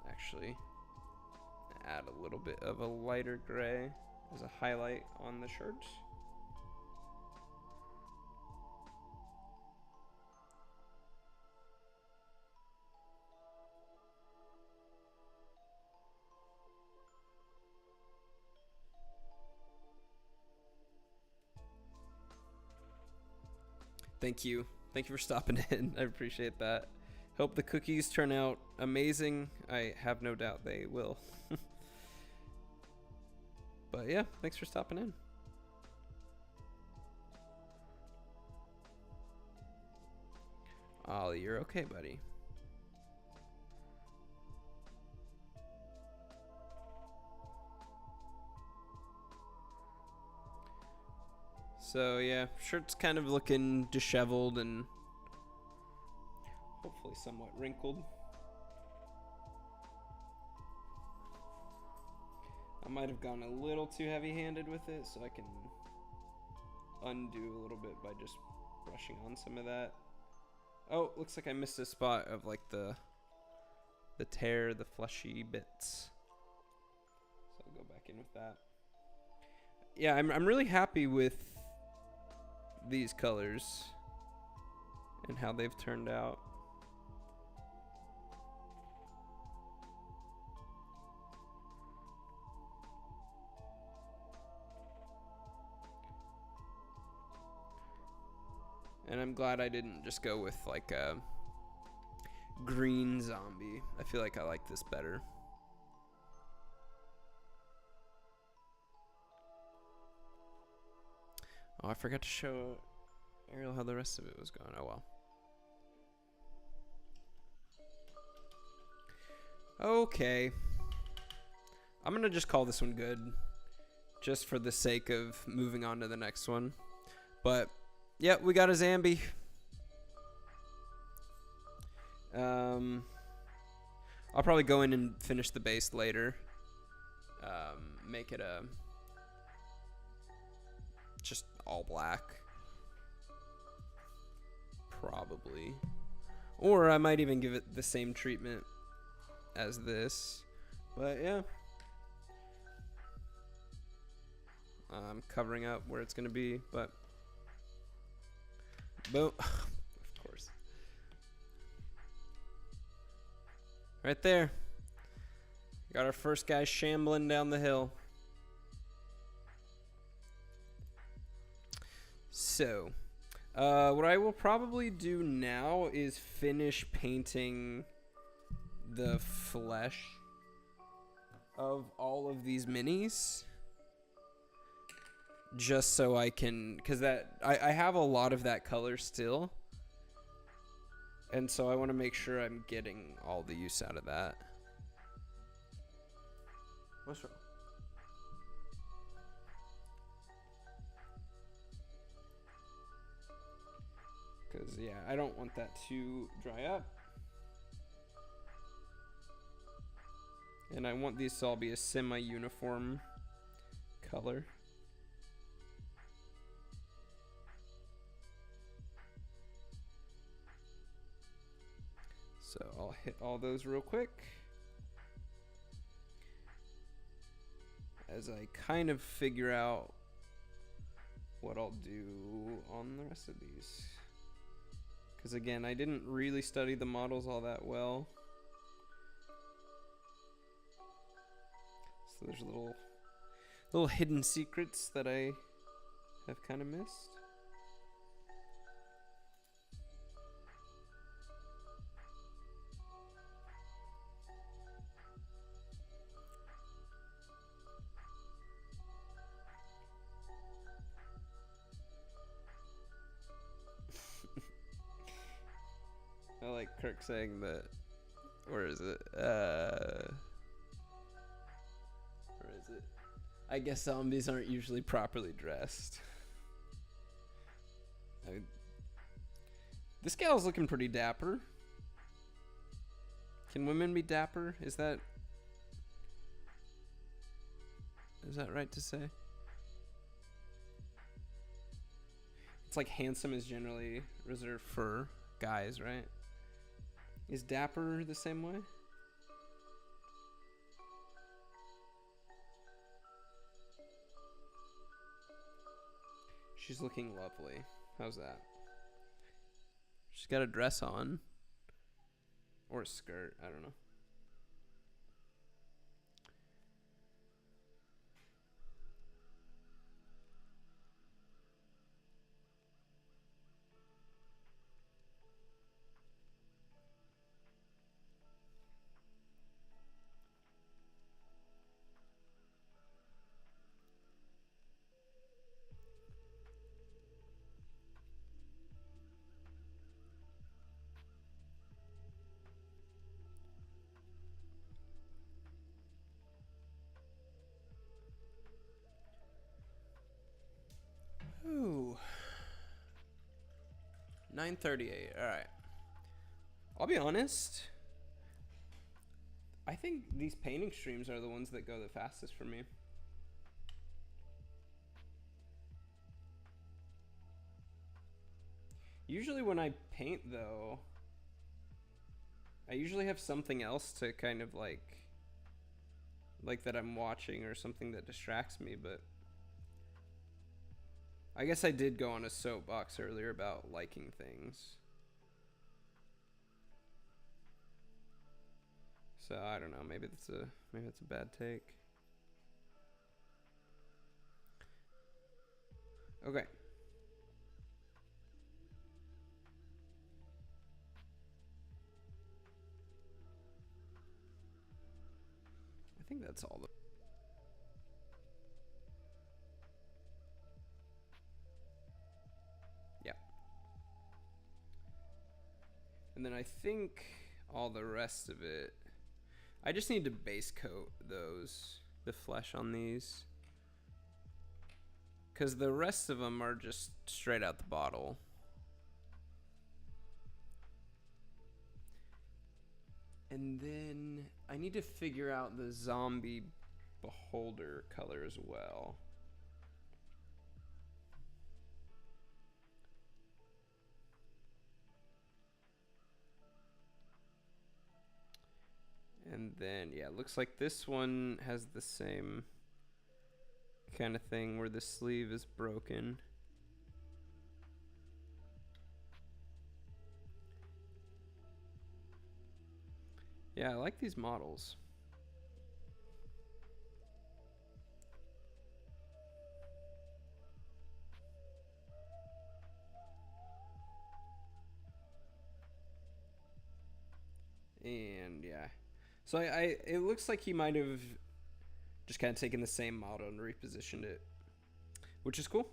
Actually, add a little bit of a lighter gray as a highlight on the shirt. Thank you for stopping in. I appreciate that. Hope the cookies turn out amazing. I have no doubt they will. But yeah, thanks for stopping in. Ollie, you're okay, buddy. So yeah, shirt's kind of looking disheveled and hopefully somewhat wrinkled. I might have gone a little too heavy-handed with it, so I can undo a little bit by just brushing on some of that. Oh, looks like I missed a spot of like the tear, the fleshy bits. So I'll go back in with that. Yeah, I'm really happy with these colors and how they've turned out. And I'm glad I didn't just go with like a green zombie. I feel like I like this better. Oh, I forgot to show Ariel how the rest of it was going. Oh well. Okay. I'm gonna just call this one good, just for the sake of moving on to the next one. But, yeah, we got a Zambi. I'll probably go in and finish the base later. Make it a just all black. Probably. Or I might even give it the same treatment as this. But yeah. I'm covering up where it's going to be, but boom. Of course. Right there. Got our first guy shambling down the hill. So, what I will probably do now is finish painting the flesh of all of these minis. Just so I can, because I have a lot of that color still. And so I want to make sure I'm getting all the use out of that. What's wrong? Because, yeah, I don't want that to dry up. And I want these to all be a semi-uniform color. So I'll hit all those real quick. As I kind of figure out what I'll do on the rest of these. Because again, I didn't really study the models all that well. So there's little hidden secrets that I have kind of missed. I like Kirk saying that. Where is it? Where is it? I guess zombies aren't usually properly dressed. This gal's looking pretty dapper. Can women be dapper? Is that right to say? It's like handsome is generally reserved for guys, right? Is dapper the same way? She's looking lovely. How's that? She's got a dress on. Or a skirt. I don't know. Ooh. 9:38. All right. I'll be honest. I think these painting streams are the ones that go the fastest for me. Usually when I paint, though, I usually have something else to kind of like that I'm watching or something that distracts me, but I guess I did go on a soapbox earlier about liking things. So I don't know, maybe it's a bad take. Okay. I think that's all the And then I think all the rest of it, I just need to base coat the flesh on these. Because the rest of them are just straight out the bottle. And then I need to figure out the zombie beholder color as well. And then, yeah, it looks like this one has the same kind of thing where the sleeve is broken. Yeah, I like these models. And yeah. So it looks like he might have just kind of taken the same model and repositioned it, which is cool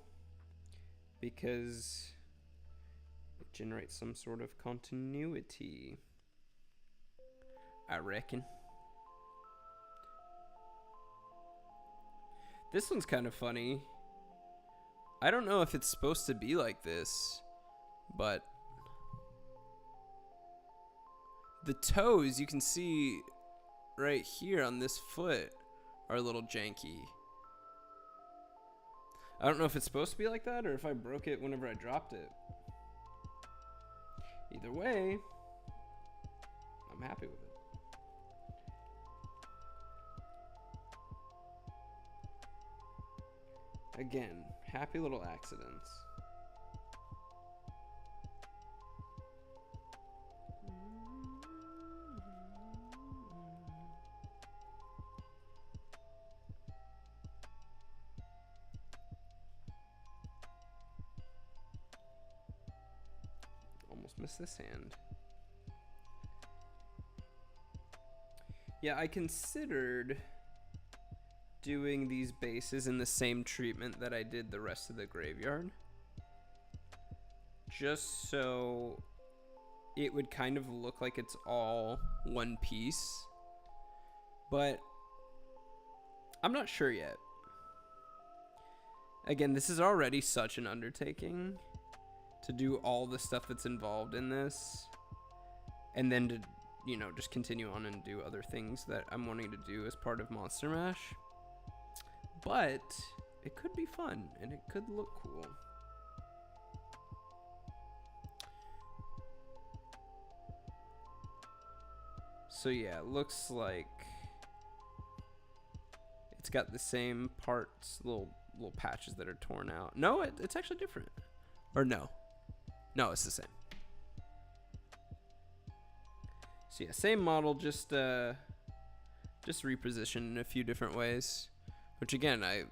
because it generates some sort of continuity, I reckon. This one's kind of funny. I don't know if it's supposed to be like this, but the toes you can see right here on this foot are a little janky. I don't know if it's supposed to be like that or if I broke it whenever I dropped it. Either way, I'm happy with it. Again, happy little accidents. Almost missed this hand. Yeah, I considered doing these bases in the same treatment that I did the rest of the graveyard, just so it would kind of look like it's all one piece, but I'm not sure yet. Again, this is already such an undertaking to do all the stuff that's involved in this, and then to, you know, just continue on and do other things that I'm wanting to do as part of Monster Mash. But it could be fun and it could look cool. So yeah, it looks like it's got the same parts, little patches that are torn out. No, it's actually different. Or no, it's the same. So yeah, same model, just repositioned in a few different ways. Which again, I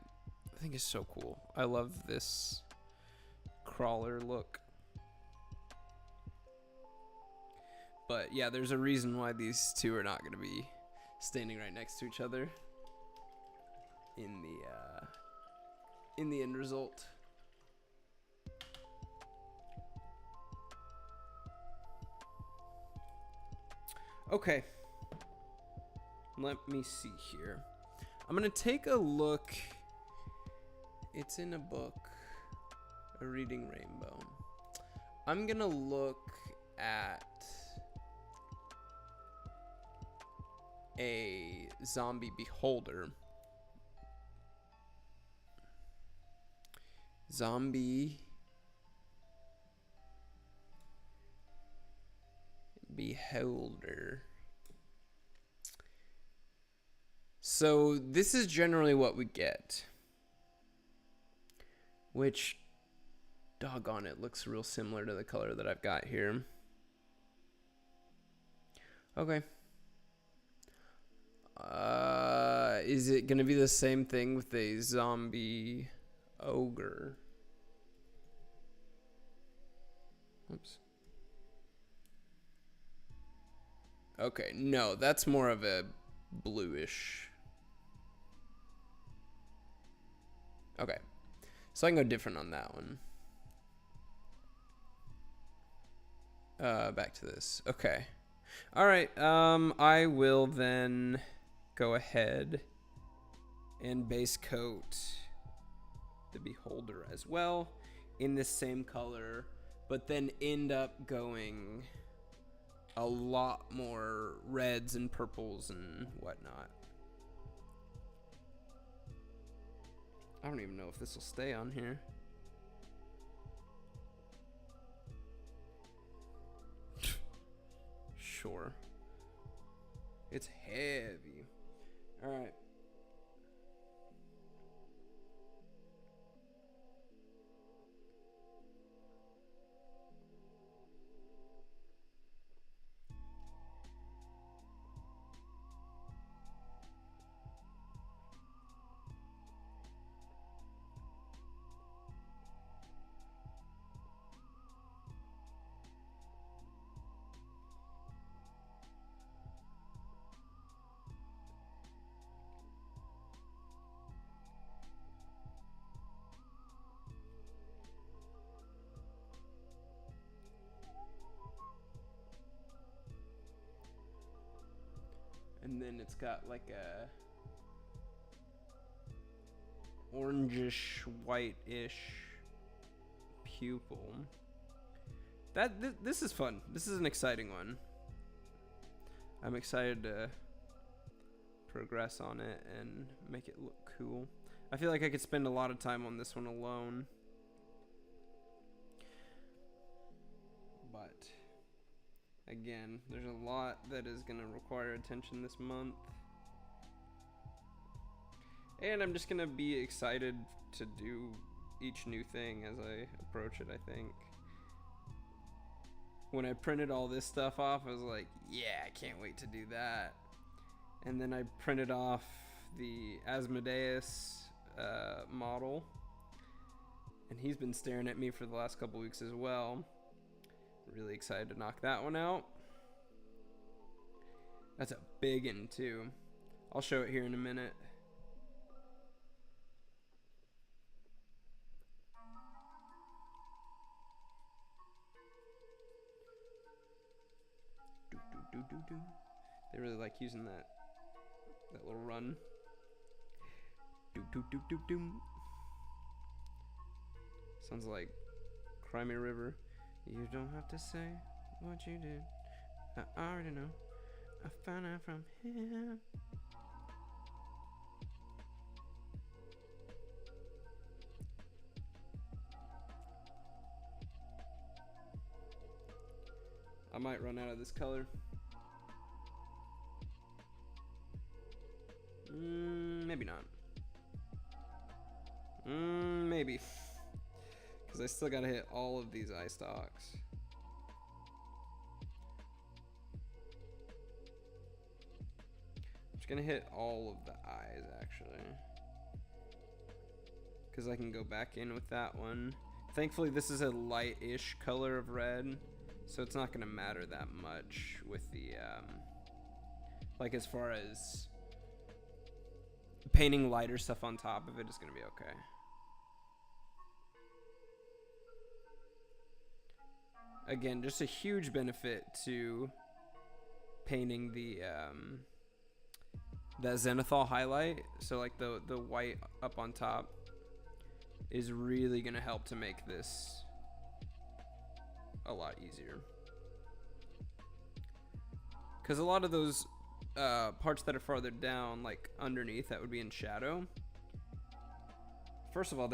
think is so cool. I love this crawler look. But yeah, there's a reason why these two are not going to be standing right next to each other in the end result. Okay. Let me see here. I'm going to take a look. It's in a book, A Reading Rainbow. I'm going to look at a zombie beholder. Zombie beholder. So this is generally what we get, which, doggone it, looks real similar to the color that I've got here. Okay. Is it going to be the same thing with a zombie ogre? Oops. Okay, no, that's more of a bluish. Okay, so I can go different on that one. back to this. Okay. All right. I will then go ahead and base coat the beholder as well in this same color, but then end up going a lot more reds and purples and whatnot. I don't even know if this will stay on here. Sure. It's heavy. All right. And then it's got like a orangish, white-ish pupil. This is fun. This is an exciting one. I'm excited to progress on it and make it look cool. I feel like I could spend a lot of time on this one alone. But again, there's a lot that is going to require attention this month. And I'm just going to be excited to do each new thing as I approach it, I think. When I printed all this stuff off, I was like, yeah, I can't wait to do that. And then I printed off the Asmodeus model. And he's been staring at me for the last couple weeks as well. Really excited to knock that one out. That's a big one too. I'll show it here in a minute. They really like using that little run. Sounds like Crimea River. You don't have to say what you did. I already know. I found out from him. I might run out of this color. Maybe not. Maybe. Because I still gotta hit all of these eye stalks. I'm just gonna hit all of the eyes actually. Because I can go back in with that one. Thankfully this is a light-ish color of red. So it's not gonna matter that much with the, like as far as painting lighter stuff on top of it is gonna be okay. Again, just a huge benefit to painting the that Zenithal Highlight. So like the white up on top is really gonna help to make this a lot easier. Because a lot of those parts that are farther down, like underneath, that would be in shadow. First of all,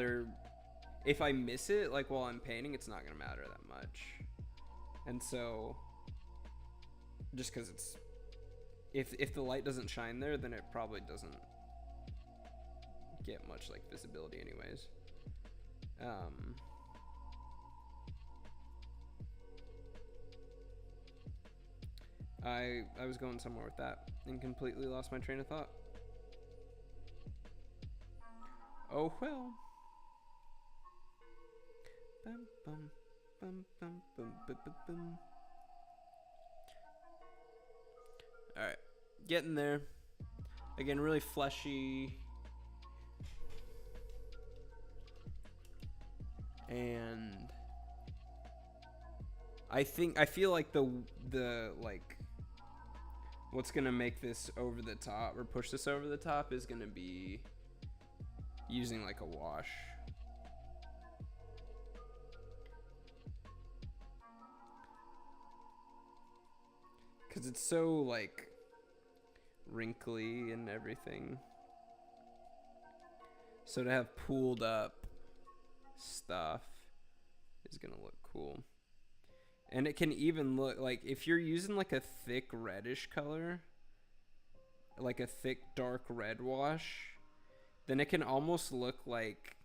if I miss it, like while I'm painting, it's not gonna matter that much. And so, just because it's, if the light doesn't shine there, then it probably doesn't get much like visibility anyways. I was going somewhere with that and completely lost my train of thought. Oh well. Bum, bum, bum, bum, bum, bum, bum, bum. All right, getting there. Again, really fleshy and I feel like the like what's gonna make this over the top or push this over the top is gonna be using like a wash. Cause it's so like wrinkly and everything. So to have pooled up stuff is gonna look cool. And it can even look like if you're using like a thick reddish color, like a thick dark red wash, then it can almost look like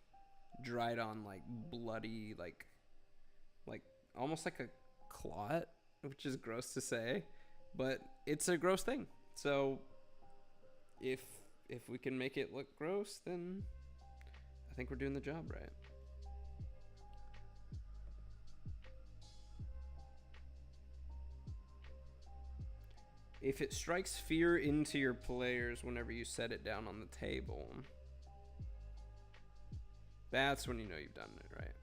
dried on like bloody like almost like a clot, which is gross to say, but it's a gross thing. So if we can make it look gross, then I think we're doing the job right. If it strikes fear into your players whenever you set it down on the table, that's when you know you've done it right.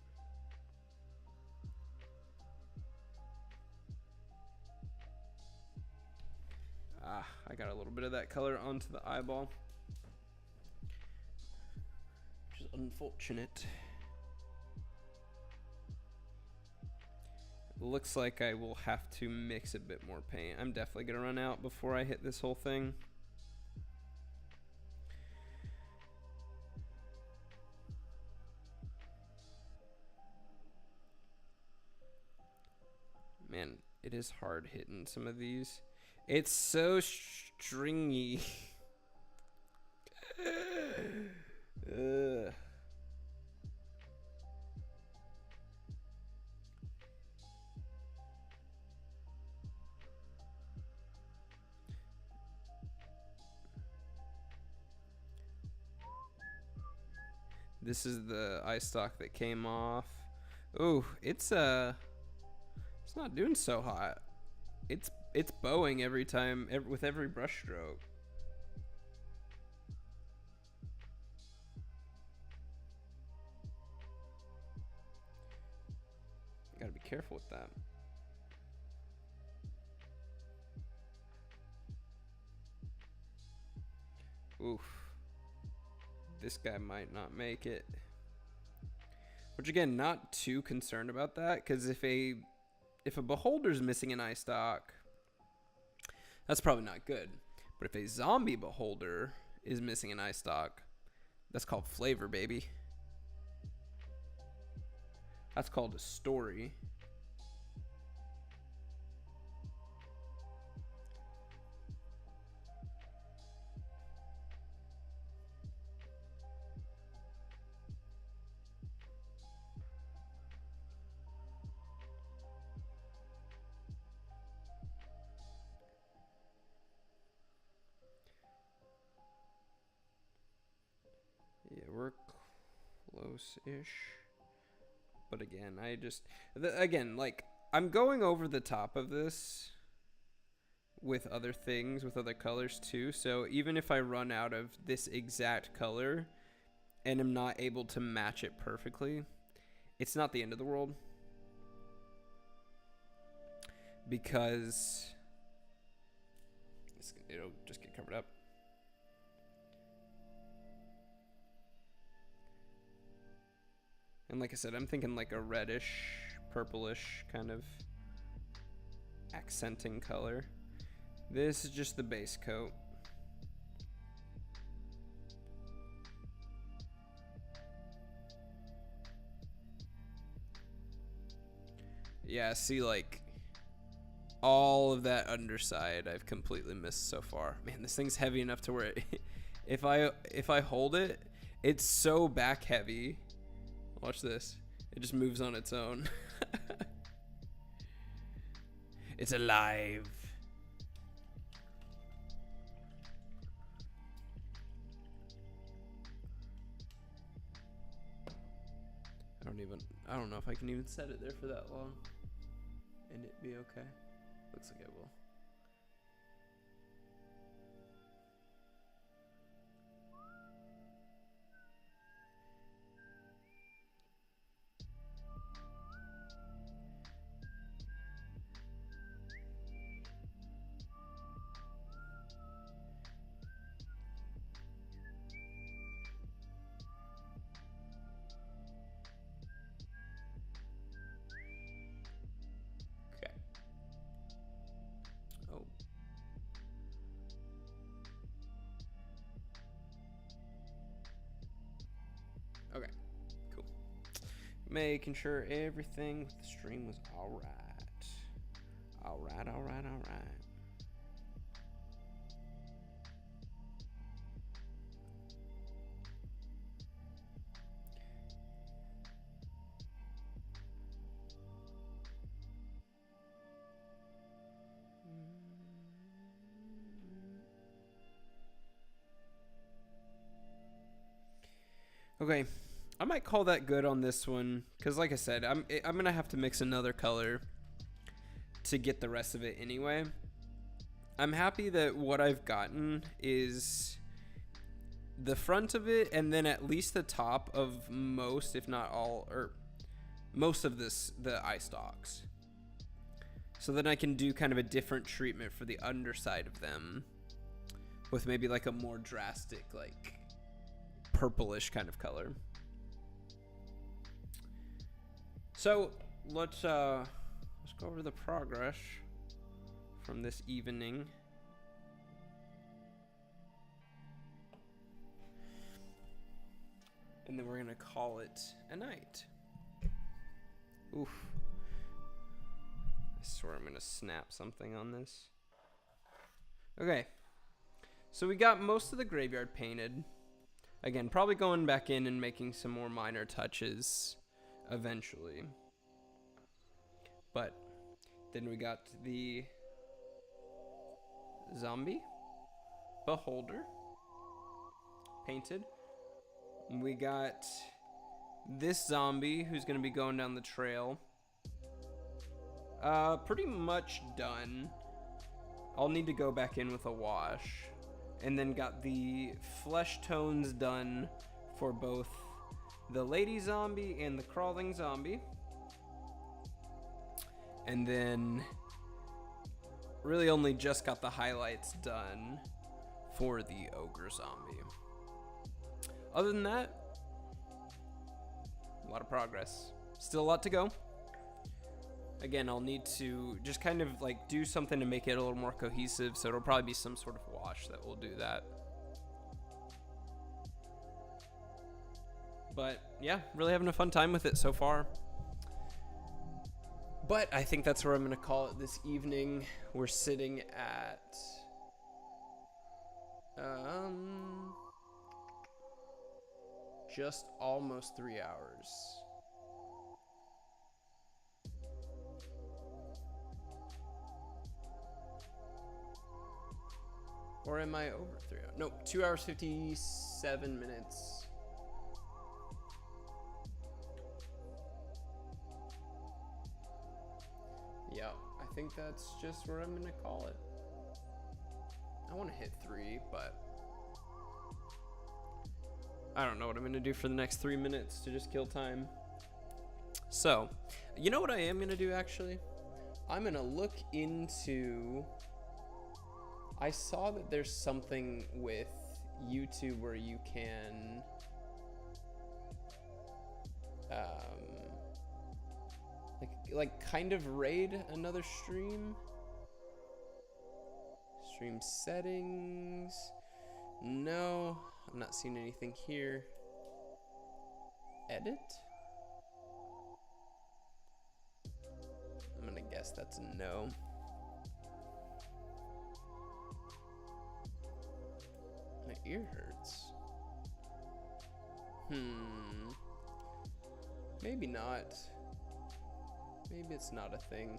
Ah, I got a little bit of that color onto the eyeball, which is unfortunate. Looks like I will have to mix a bit more paint. I'm definitely gonna run out before I hit this whole thing. Man, it is hard hitting some of these. It's so stringy. Ugh. This is the eye stalk that came off. Ooh, it's not doing so hot. It's bowing every time with every brush stroke. Gotta be careful with that. Oof. This guy might not make it. Which again, not too concerned about that, because if a beholder's missing an eye stalk, that's probably not good. But if a zombie beholder is missing an eye stalk, that's called flavor, baby. That's called a story. Yeah, we're close-ish. But again, like, I'm going over the top of this with other things, with other colors too. So even if I run out of this exact color and am not able to match it perfectly, it's not the end of the world. Because it'll just get covered up. And like I said, I'm thinking like a reddish, purplish kind of accenting color. This is just the base coat. Yeah, see, like, all of that underside I've completely missed so far. Man, this thing's heavy enough to where if I hold it, it's so back heavy. Watch this. It just moves on its own. It's alive. I don't know if I can even set it there for that long and it be okay. Looks like I will. Making sure everything with the stream was alright. Alright. Okay, I might call that good on this one, because like I said, I'm going to have to mix another color to get the rest of it anyway. I'm happy that what I've gotten is the front of it, and then at least the top of most, if not all, or most of the eye stalks. So then I can do kind of a different treatment for the underside of them, with maybe like a more drastic, like purplish kind of color. So let's go over the progress from this evening. And then we're gonna call it a night. Oof. I swear I'm gonna snap something on this. Okay. So we got most of the graveyard painted. Again, probably going back in and making some more minor touches eventually. But then we got the zombie beholder painted. We got this zombie who's going to be going down the trail. Pretty much done. I'll need to go back in with a wash. And then got the flesh tones done for both the lady zombie and the crawling zombie. And then really only just got the highlights done for the ogre zombie. Other than that, a lot of progress. Still a lot to go. Again, I'll need to just kind of like do something to make it a little more cohesive, so it'll probably be some sort of wash that will do that. But yeah, really having a fun time with it so far. But I think that's where I'm going to call it this evening. We're sitting at just almost 3 hours. Or am I over 3 hours? No, 2 hours, 57 minutes. Yeah, I think that's just where I'm gonna call it. I want to hit 3, but I don't know what I'm gonna do for the next 3 minutes to just kill time. So, you know what I am gonna do actually? I'm gonna look into... I saw that there's something with YouTube where you can like kind of raid another stream. Stream settings. No, I'm not seeing anything here. Edit? I'm gonna guess that's a no. My ear hurts. Maybe not. Maybe it's not a thing.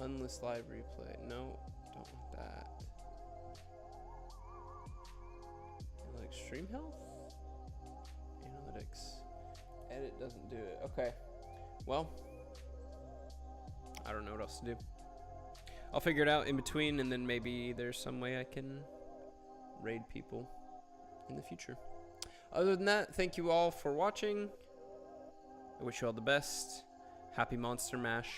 Unlist live replay. No, don't want that. Like stream health? Analytics. Edit doesn't do it. Okay. Well, I don't know what else to do. I'll figure it out in between, and then maybe there's some way I can raid people in the future. Other than that, thank you all for watching. I wish you all the best. Happy Monster Mash.